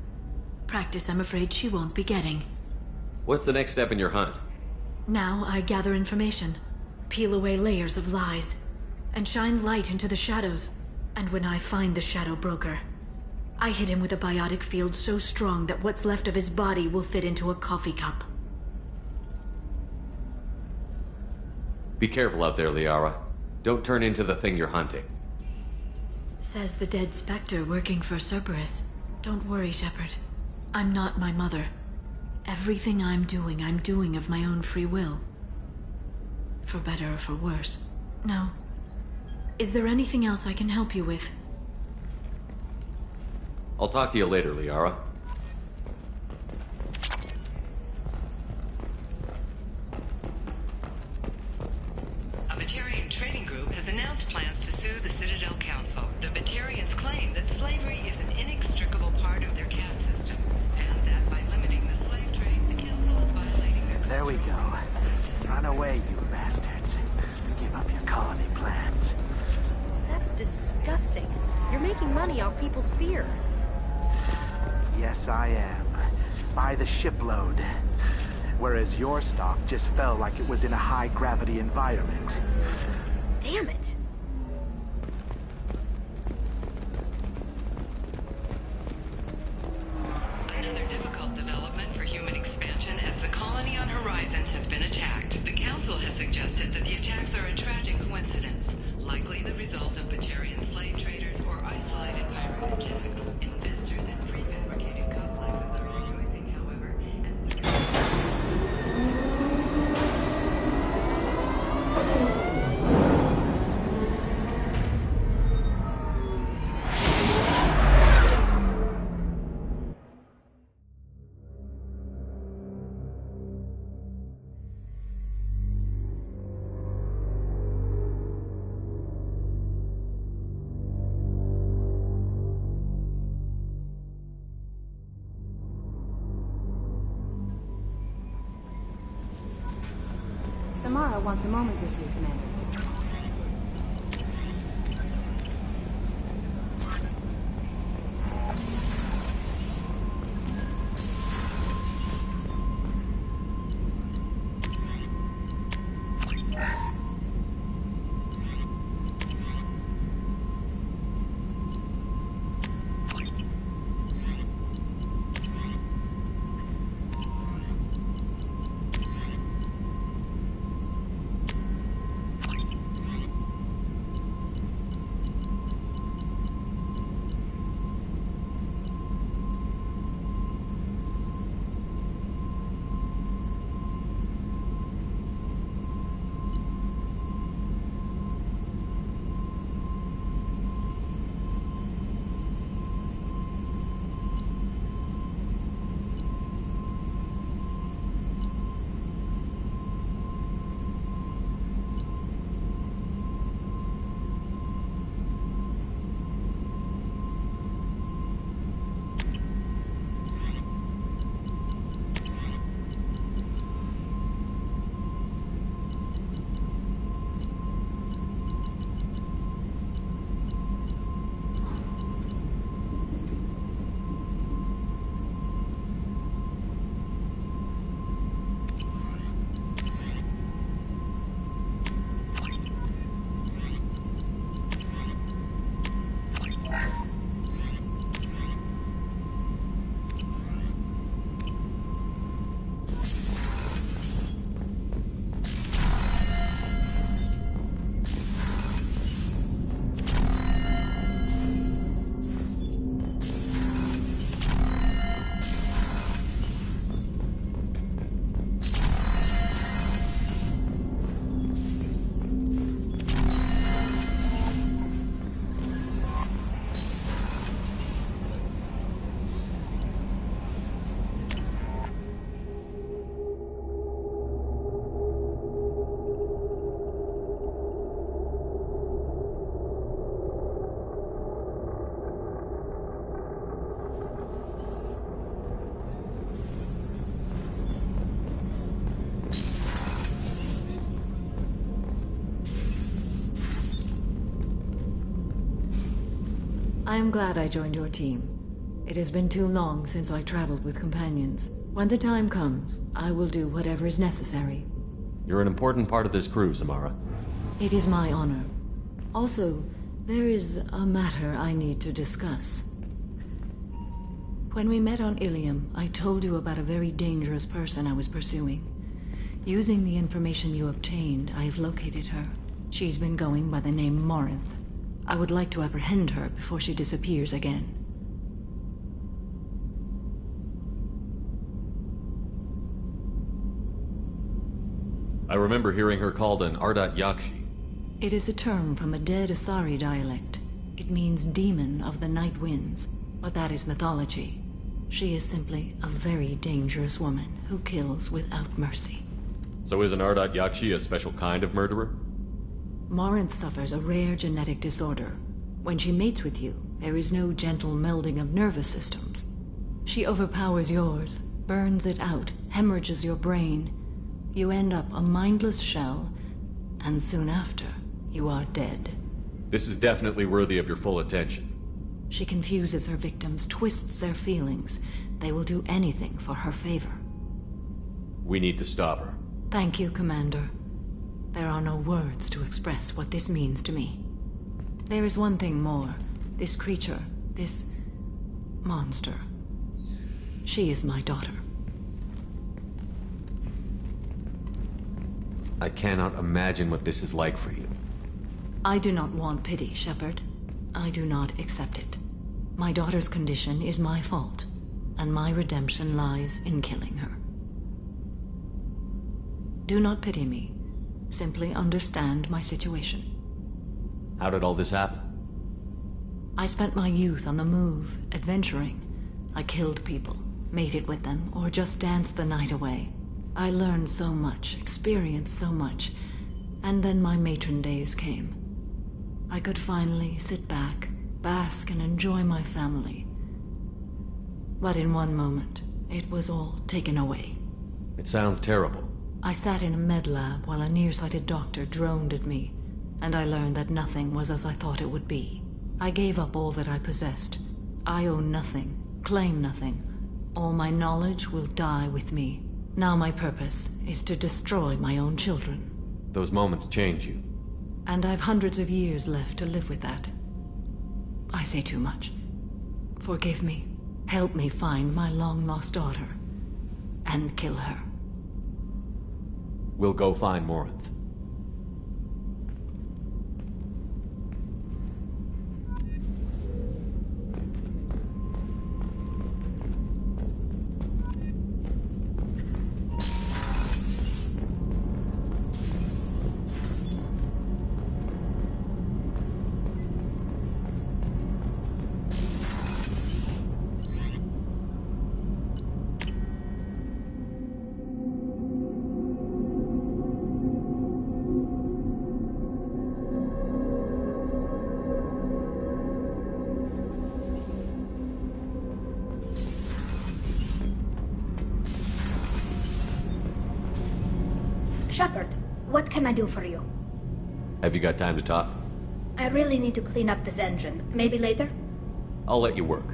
Practice I'm afraid she won't be getting. What's the next step in your hunt? Now I gather information, peel away layers of lies, and shine light into the shadows. And when I find the Shadow Broker, I hit him with a biotic field so strong that what's left of his body will fit into a coffee cup. Be careful out there, Liara. Don't turn into the thing you're hunting. Says the dead Spectre working for Cerberus. Don't worry, Shepard. I'm not my mother. Everything I'm doing of my own free will. For better or for worse. No. Is there anything else I can help you with? I'll talk to you later, Liara. A Batarian trading group has announced plans to sue the Citadel Council. The Batarians claim that slavery is an inextricable part of their caste system, and that by limiting the slave trade, the Council is violating their... There we go. Run away, you bastards. Give up your colony plans. That's disgusting. You're making money off people's fear. Yes, I am. By the shipload. Whereas your stock just fell like it was in a high-gravity environment. Damn it! Another difficult development for human expansion as the colony on Horizon has been attacked. The Council has suggested that the attacks are a tragic coincidence, likely the result of Batarian slave traders or isolated pirate attacks. Investors in prefabricated complexes are rejoicing, however, as... Samara wants a moment with you, Commander. I am glad I joined your team. It has been too long since I traveled with companions. When the time comes, I will do whatever is necessary. You're an important part of this crew, Samara. It is my honor. Also, there is a matter I need to discuss. When we met on Ilium, I told you about a very dangerous person I was pursuing. Using the information you obtained, I have located her. She's been going by the name Morinth. I would like to apprehend her before she disappears again. I remember hearing her called an Ardat Yakshi. It is a term from a dead Asari dialect. It means demon of the night winds, but that is mythology. She is simply a very dangerous woman who kills without mercy. So is an Ardat Yakshi a special kind of murderer? Morinth suffers a rare genetic disorder. When she mates with you, there is no gentle melding of nervous systems. She overpowers yours, burns it out, hemorrhages your brain. You end up a mindless shell, and soon after, you are dead. This is definitely worthy of your full attention. She confuses her victims, twists their feelings. They will do anything for her favor. We need to stop her. Thank you, Commander. There are no words to express what this means to me. There is one thing more. This creature, this monster. She is my daughter. I cannot imagine what this is like for you. I do not want pity, Shepard. I do not accept it. My daughter's condition is my fault, and my redemption lies in killing her. Do not pity me. Simply understand my situation. How did all this happen? I spent my youth on the move, adventuring. I killed people, mated with them, or just danced the night away. I learned so much, experienced so much, and then my matron days came. I could finally sit back, bask and enjoy my family. But in one moment, it was all taken away. It sounds terrible. I sat in a med lab while a nearsighted doctor droned at me, and I learned that nothing was as I thought it would be. I gave up all that I possessed. I own nothing, claim nothing. All my knowledge will die with me. Now my purpose is to destroy my own children. Those moments change you. And I've hundreds of years left to live with that. I say too much. Forgive me. Help me find my long-lost daughter. And kill her. We'll go find Morinth. Shepard, what can I do for you? Have you got time to talk? I really need to clean up this engine. Maybe later? I'll let you work.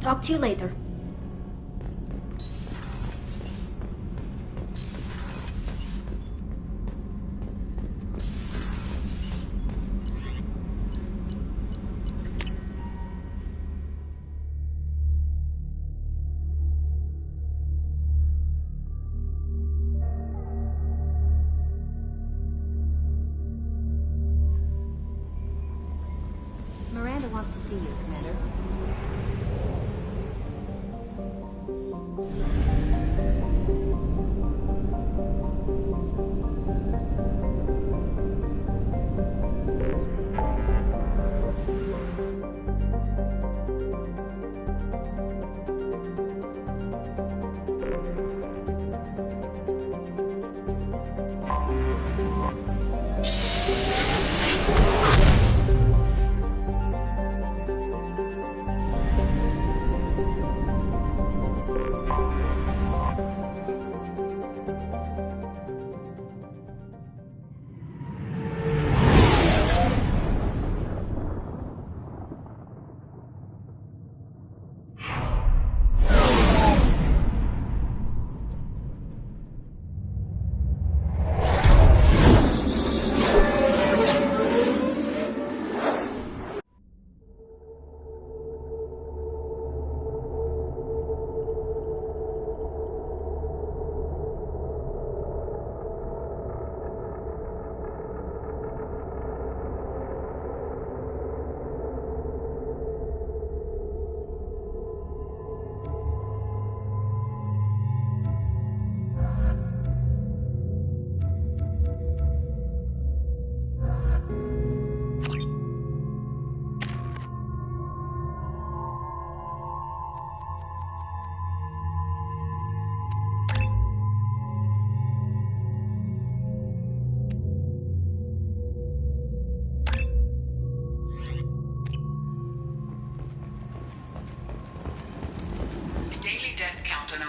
Talk to you later. Miranda wants to see you, Commander.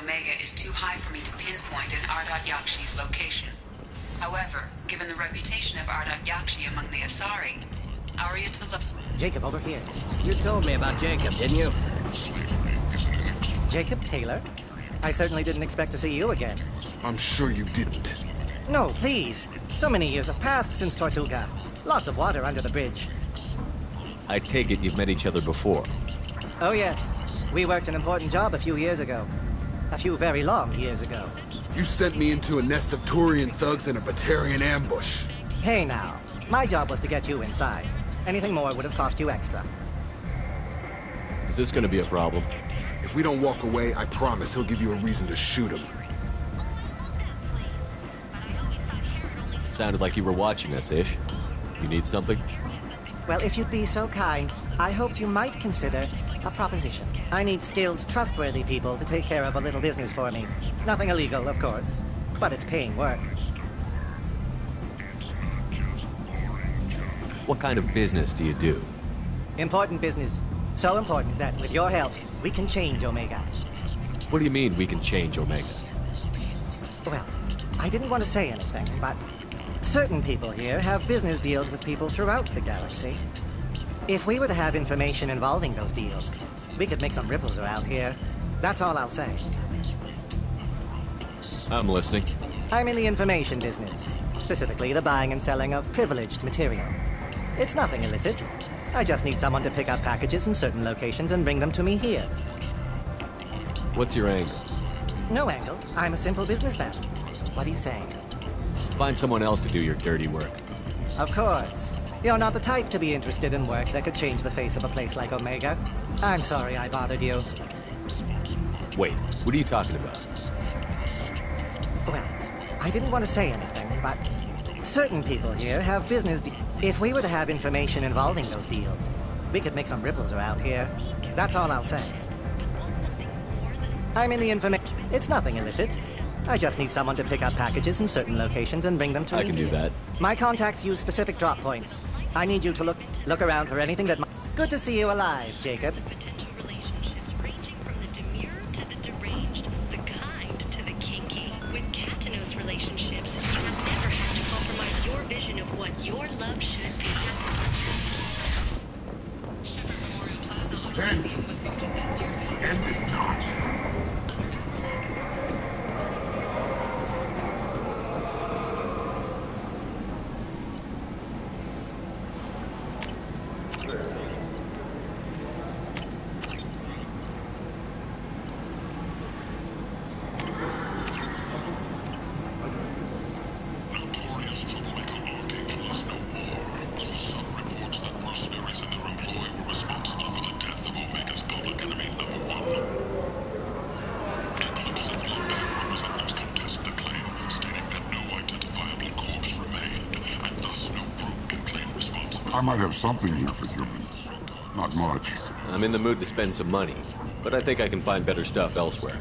Omega is too high for me to pinpoint an Ardat Yakshi's location. However, given the reputation of Ardat Yakshi among the Asari, Arya to look... Jacob, over here. You told me about Jacob, didn't you? Jacob Taylor? I certainly didn't expect to see you again. I'm sure you didn't. No, please. So many years have passed since Tortuga. Lots of water under the bridge. I take it you've met each other before. Oh, yes. We worked an important job a few years ago. A few very long years ago. You sent me into a nest of Turian thugs in a Batarian ambush. Hey now. My job was to get you inside. Anything more would have cost you extra. Is this gonna be a problem? If we don't walk away, I promise he'll give you a reason to shoot him. Sounded like you were watching us, Ish. You need something? Well, if you'd be so kind, I hoped you might consider a proposition. I need skilled, trustworthy people to take care of a little business for me. Nothing illegal, of course, but it's paying work. What kind of business do you do? Important business. So important that, with your help, we can change Omega. What do you mean we can change Omega? Well, I didn't want to say anything, but certain people here have business deals with people throughout the galaxy. If we were to have information involving those deals, we could make some ripples around here. That's all I'll say. I'm listening. I'm in the information business, specifically the buying and selling of privileged material. It's nothing illicit. I just need someone to pick up packages in certain locations and bring them to me here. What's your angle? No angle. I'm a simple businessman. What are you saying? Find someone else to do your dirty work. Of course. You're not the type to be interested in work that could change the face of a place like Omega. I'm sorry I bothered you. Wait, what are you talking about? Well, I didn't want to say anything, but certain people here have business If we were to have information involving those deals, we could make some ripples around here. That's all I'll say. I'm in the information. It's nothing illicit. I just need someone to pick up packages in certain locations and bring them to me. I can do that. My contacts use specific drop points. I need you to look around for anything that might... Good to see you alive, Jacob. Relationships ranging from the demure to the deranged, the kind to the kinky. With Katanos relationships, you will never have to compromise your vision of what your love should be. End. End is not. I might have something here for humans. Not much. I'm in the mood to spend some money, but I think I can find better stuff elsewhere.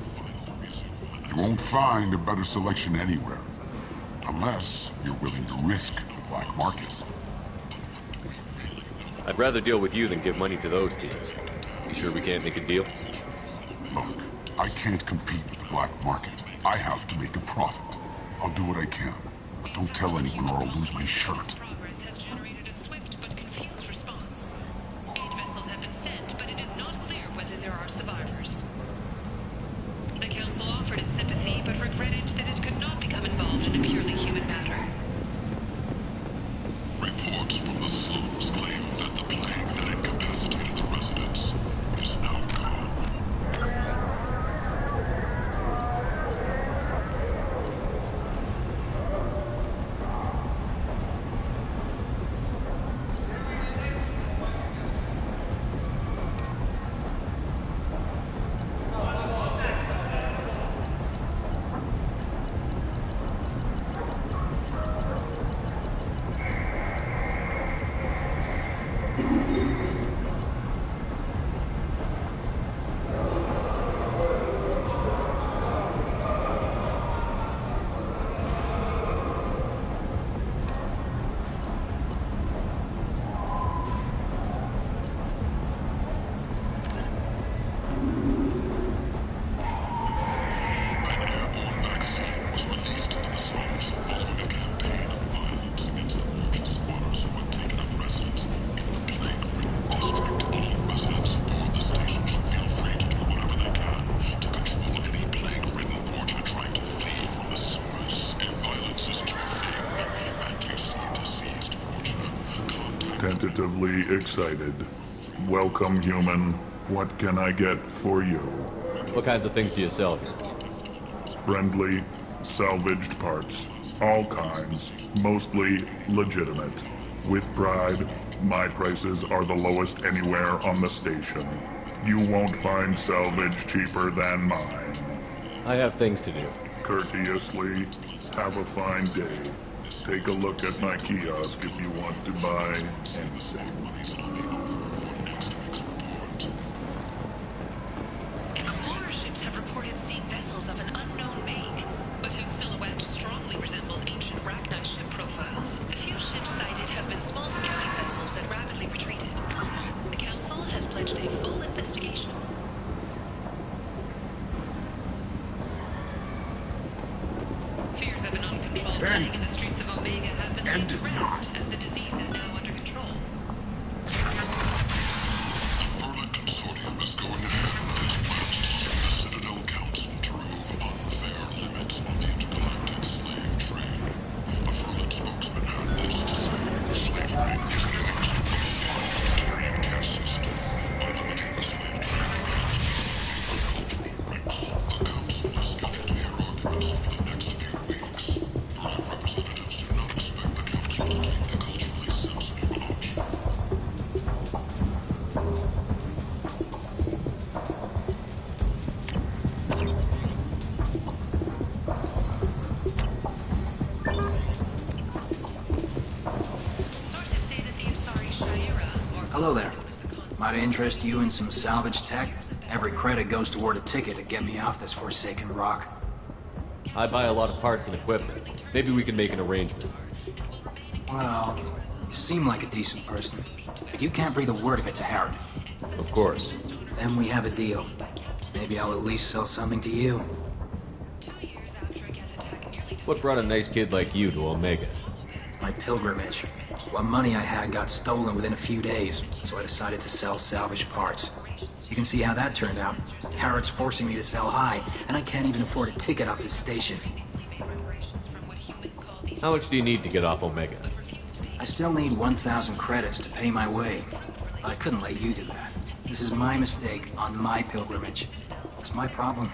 You won't find a better selection anywhere. Unless you're willing to risk the black market. I'd rather deal with you than give money to those thieves. You sure we can't make a deal? Look, I can't compete with the black market. I have to make a profit. I'll do what I can. But don't tell anyone or I'll lose my shirt. Survivors. The Council offered its sympathy, but regretted that it could not become involved in a purely human matter. Reports from the slums claim that the plague that incapacitated the residents is now gone. Tentatively excited. Welcome, human. What can I get for you? What kinds of things do you sell here? Friendly, salvaged parts. All kinds. Mostly legitimate. With pride, my prices are the lowest anywhere on the station. You won't find salvage cheaper than mine. I have things to do. Courteously, have a fine day. Take a look at my kiosk if you want to buy anything. Explorer ships have reported seeing vessels of an unknown make, but whose silhouette strongly resembles ancient Rachni ship profiles. The few ships sighted have been small sailing vessels that rapidly retreated. The Council has pledged a full investigation. Fears of an playing in the streets of Omega have been laid to rest as the disease is now under control. The Verlin Consortium is going ahead with its plans to sue the Citadel Council to remove unfair limits on the intergalactic slave trade. A Verlin spokesman had this to say. Slavery is an inextricable part of the Turian caste system. By limiting the slave trade and agricultural rights, the Council is scheduled to hear arguments over the next few weeks. Verlin representatives do not expect the Council to take the culturally sensitive option. Sources say that the Asari Shaira, or Hello there. Might I interest you in some salvage tech? Every credit goes toward a ticket to get me off this forsaken rock. I buy a lot of parts and equipment. Maybe we can make an arrangement. Well, you seem like a decent person, but you can't breathe a word of it to Harrod. Of course. Then we have a deal. Maybe I'll at least sell something to you. What brought a nice kid like you to Omega? My pilgrimage. What money I had got stolen within a few days, so I decided to sell salvage parts. You can see how that turned out. Harrod's forcing me to sell high, and I can't even afford a ticket off this station. How much do you need to get off Omega? I still need 1,000 credits to pay my way. But I couldn't let you do that. This is my mistake on my pilgrimage. It's my problem.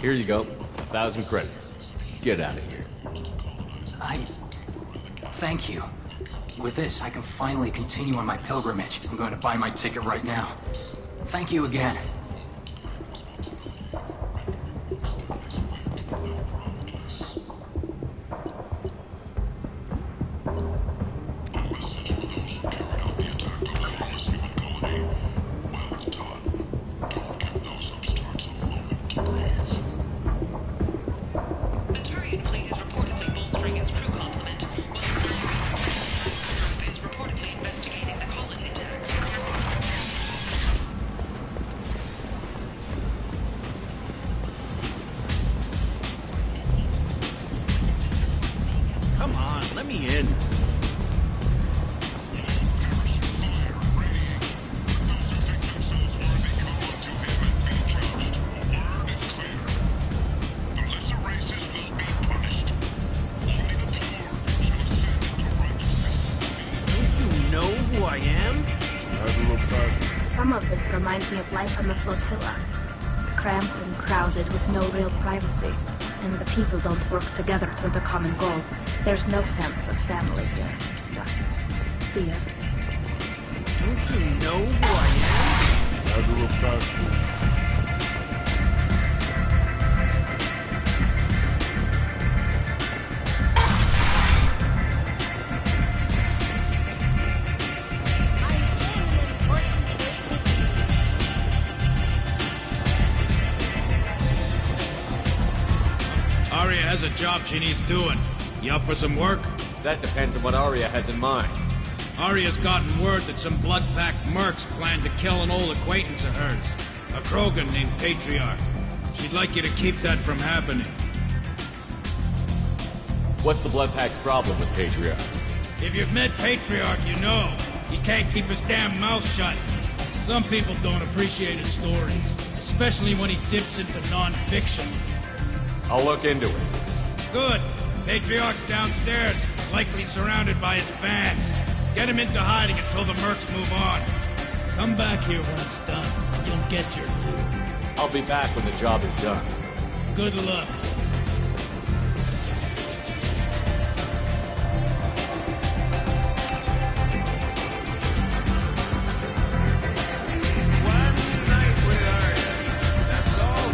Here you go. 1,000 credits. Get out of here. Thank you. With this, I can finally continue on my pilgrimage. I'm going to buy my ticket right now. Thank you again. the Turian fleet is reportedly bolstering its crew complement, while the group is reportedly investigating the colony attacks. Come on, let me in. Some of this reminds me of life on the flotilla. Cramped and crowded with no real privacy. And the people don't work together toward a common goal. There's no sense of family here. Just fear. Don't you know who I am? Arya has a job she needs doing. You up for some work? That depends on what Arya has in mind. Arya's gotten word that some blood-packed mercs plan to kill an old acquaintance of hers, a Krogan named Patriarch. She'd like you to keep that from happening. What's the Bloodpack's problem with Patriarch? If you've met Patriarch, you know. He can't keep his damn mouth shut. Some people don't appreciate his stories, especially when he dips into non-fiction. I'll look into it. Good. Patriarch's downstairs, likely surrounded by his fans. Get him into hiding until the mercs move on. Come back here when it's done. You'll get your due. I'll be back when the job is done. Good luck. One night with Arya. That's all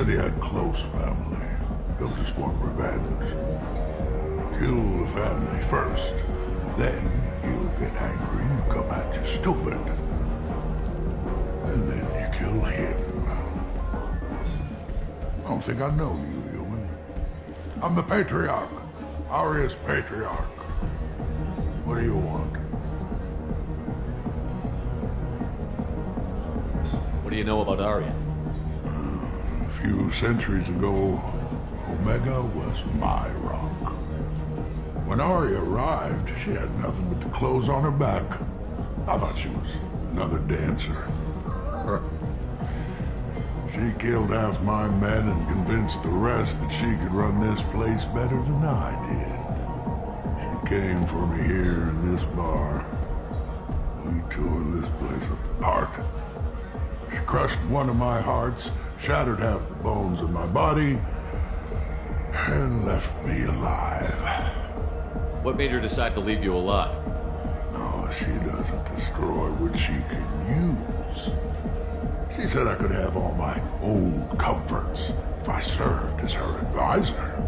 he had close family. They'll just want revenge. Kill the family first. Then he'll get angry and come at you stupid. And then you kill him. I don't think I know you, human. I'm the Patriarch. Aria's Patriarch. What do you want? What do you know about Aria? A few centuries ago, Omega was my rock. When Aria arrived, she had nothing but the clothes on her back. I thought she was another dancer. She killed half my men and convinced the rest that she could run this place better than I did. She came for me here in this bar. We tore this place apart. She crushed one of my hearts, shattered half the bones in my body, and left me alive. What made her decide to leave you alive? No, she doesn't destroy what she can use. She said I could have all my old comforts if I served as her advisor.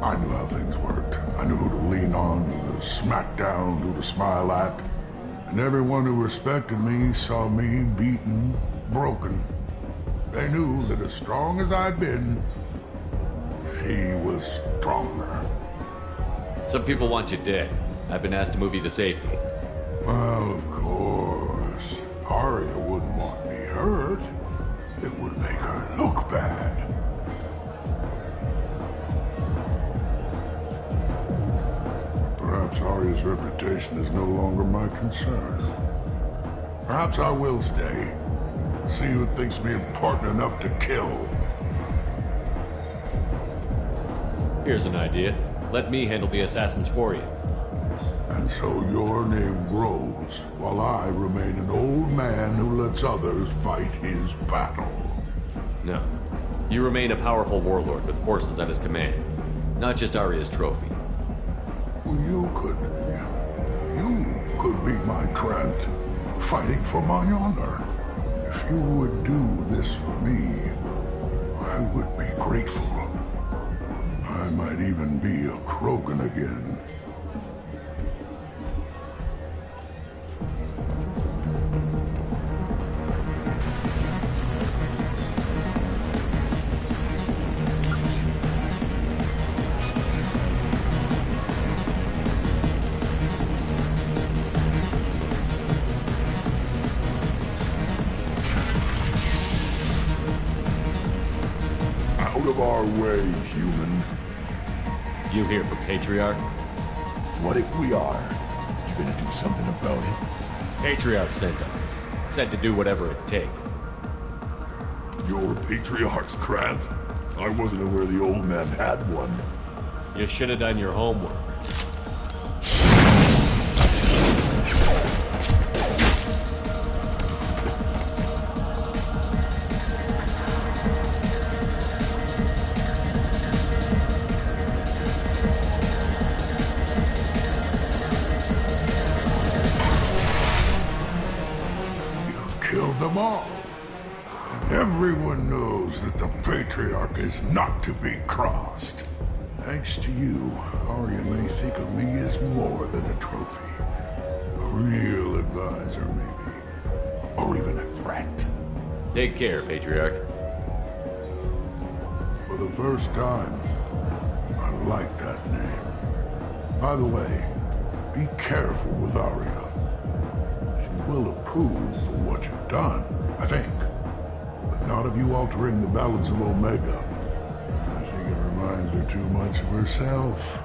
I knew how things worked. I knew who to lean on, who to smack down, who to smile at. And everyone who respected me saw me beaten, broken. They knew that as strong as I'd been, she was stronger. Some people want you dead. I've been asked to move you to safety. Well, of course. Aria wouldn't want me hurt. It would make her look bad. Perhaps Aria's reputation is no longer my concern. Perhaps I will stay. See who thinks me important enough to kill. Here's an idea. Let me handle the assassins for you. And so your name grows, while I remain an old man who lets others fight his battle. No. You remain a powerful warlord with forces at his command. Not just Aria's trophy. You could be my Krant, fighting for my honor. If you would do this for me, I would be grateful. I might even be a Krogan again. Out of our way, human. You here for Patriarch? What if we are? You gonna do something about it? Patriarch sent us. Said to do whatever it takes. Your Patriarch's Krant? I wasn't aware the old man had one. You should have done your homework. Killed them all. And everyone knows that the Patriarch is not to be crossed. Thanks to you, Aria may think of me as more than a trophy. A real advisor, maybe. Or even a threat. Take care, Patriarch. For the first time, I like that name. By the way, be careful with Aria. She will approve for what you've done, I think. But not of you altering the balance of Omega. I think it reminds her too much of herself.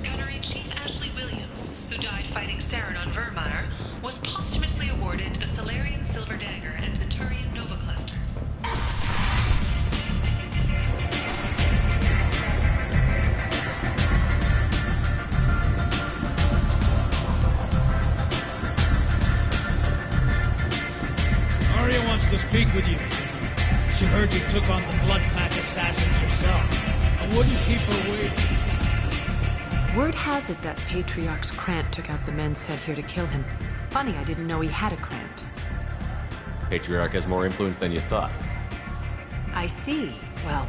Gunnery Chief Ashley Williams, who died fighting Saren on Vermeer, was posthumously awarded a Salarian Silver Dagger and a Turian Nova Cluster. to speak with you. She heard you took on the Blood Pack assassins yourself. I wouldn't keep her waiting. Word has it that Patriarch's Krant took out the men sent here to kill him. Funny, I didn't know he had a Krant. Patriarch has more influence than you thought. I see. Well,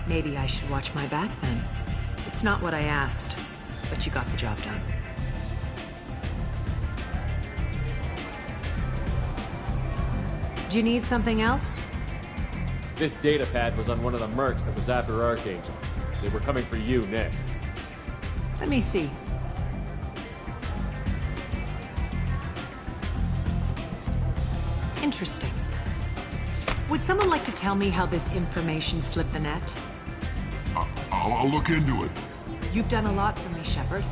maybe I should watch my back then. It's not what I asked, but you got the job done. Do you need something else? This data pad was on one of the mercs that was after Archangel. They were coming for you next. Let me see. Interesting. Would someone like to tell me how this information slipped the net? I'll look into it. You've done a lot for me, Shepard.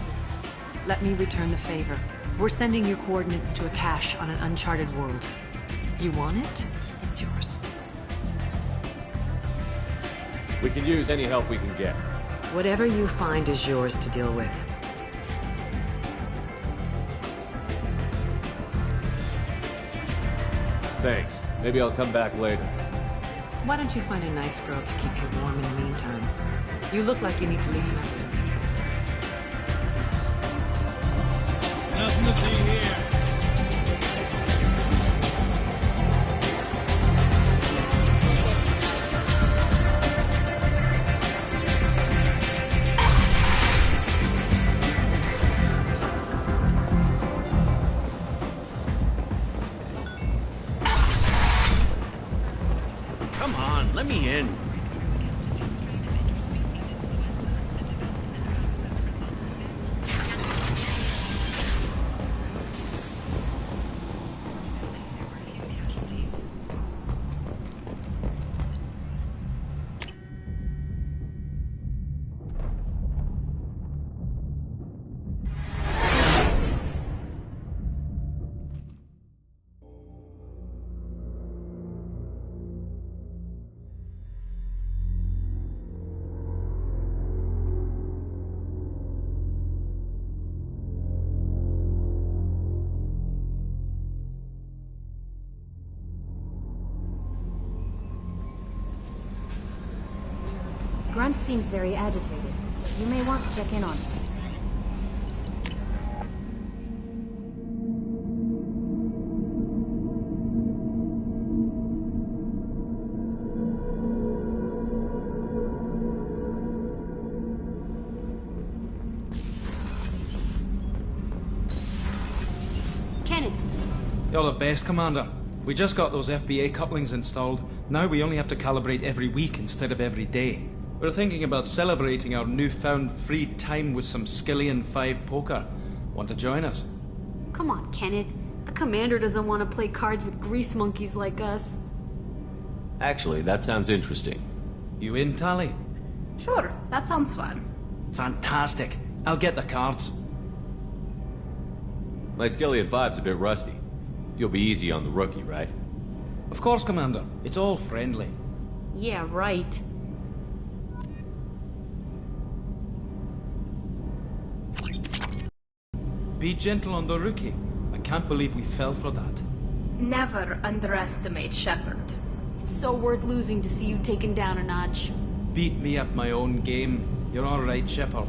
Let me return the favor. We're sending your coordinates to a cache on an uncharted world. You want it? It's yours. We can use any help we can get. Whatever you find is yours to deal with. Thanks. Maybe I'll come back later. Why don't you find a nice girl to keep you warm in the meantime? You look like you need to loosen up a bit. Nothing to see here. Come on, let me in. Grunt seems very agitated. You may want to check in on him. Kenneth! You're the best, Commander. We just got those FBA couplings installed. Now we only have to calibrate every week instead of every day. We're thinking about celebrating our newfound free time with some Skillian 5 poker. Want to join us? Come on, Kenneth. The commander doesn't want to play cards with grease monkeys like us. Actually, that sounds interesting. You in, Tali? Sure, that sounds fun. Fantastic. I'll get the cards. My Skillian 5's a bit rusty. You'll be easy on the rookie, right? Of course, Commander. It's all friendly. Yeah, right. Be gentle on the rookie. I can't believe we fell for that. Never underestimate Shepard. It's so worth losing to see you taken down a notch. Beat me at my own game. You're all right, Shepard.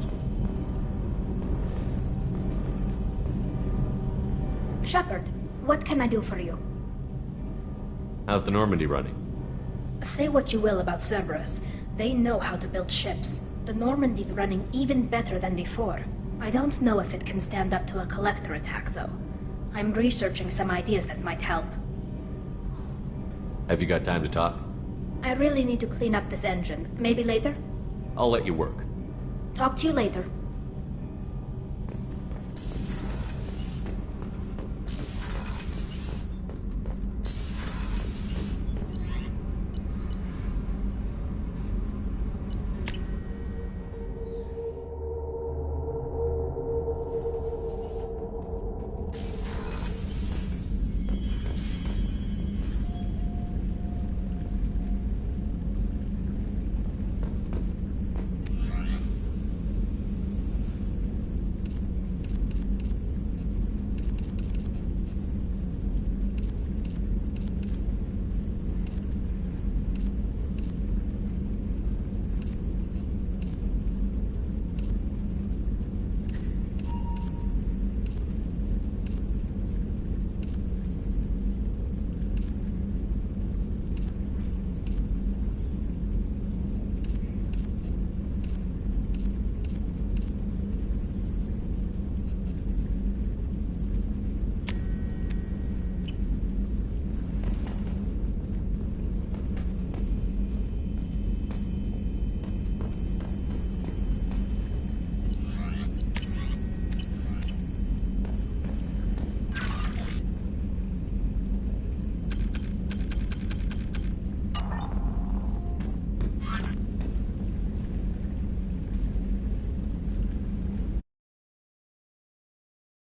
Shepard, what can I do for you? How's the Normandy running? Say what you will about Cerberus. They know how to build ships. The Normandy's running even better than before. I don't know if it can stand up to a collector attack, though. I'm researching some ideas that might help. Have you got time to talk? I really need to clean up this engine. Maybe later? I'll let you work. Talk to you later.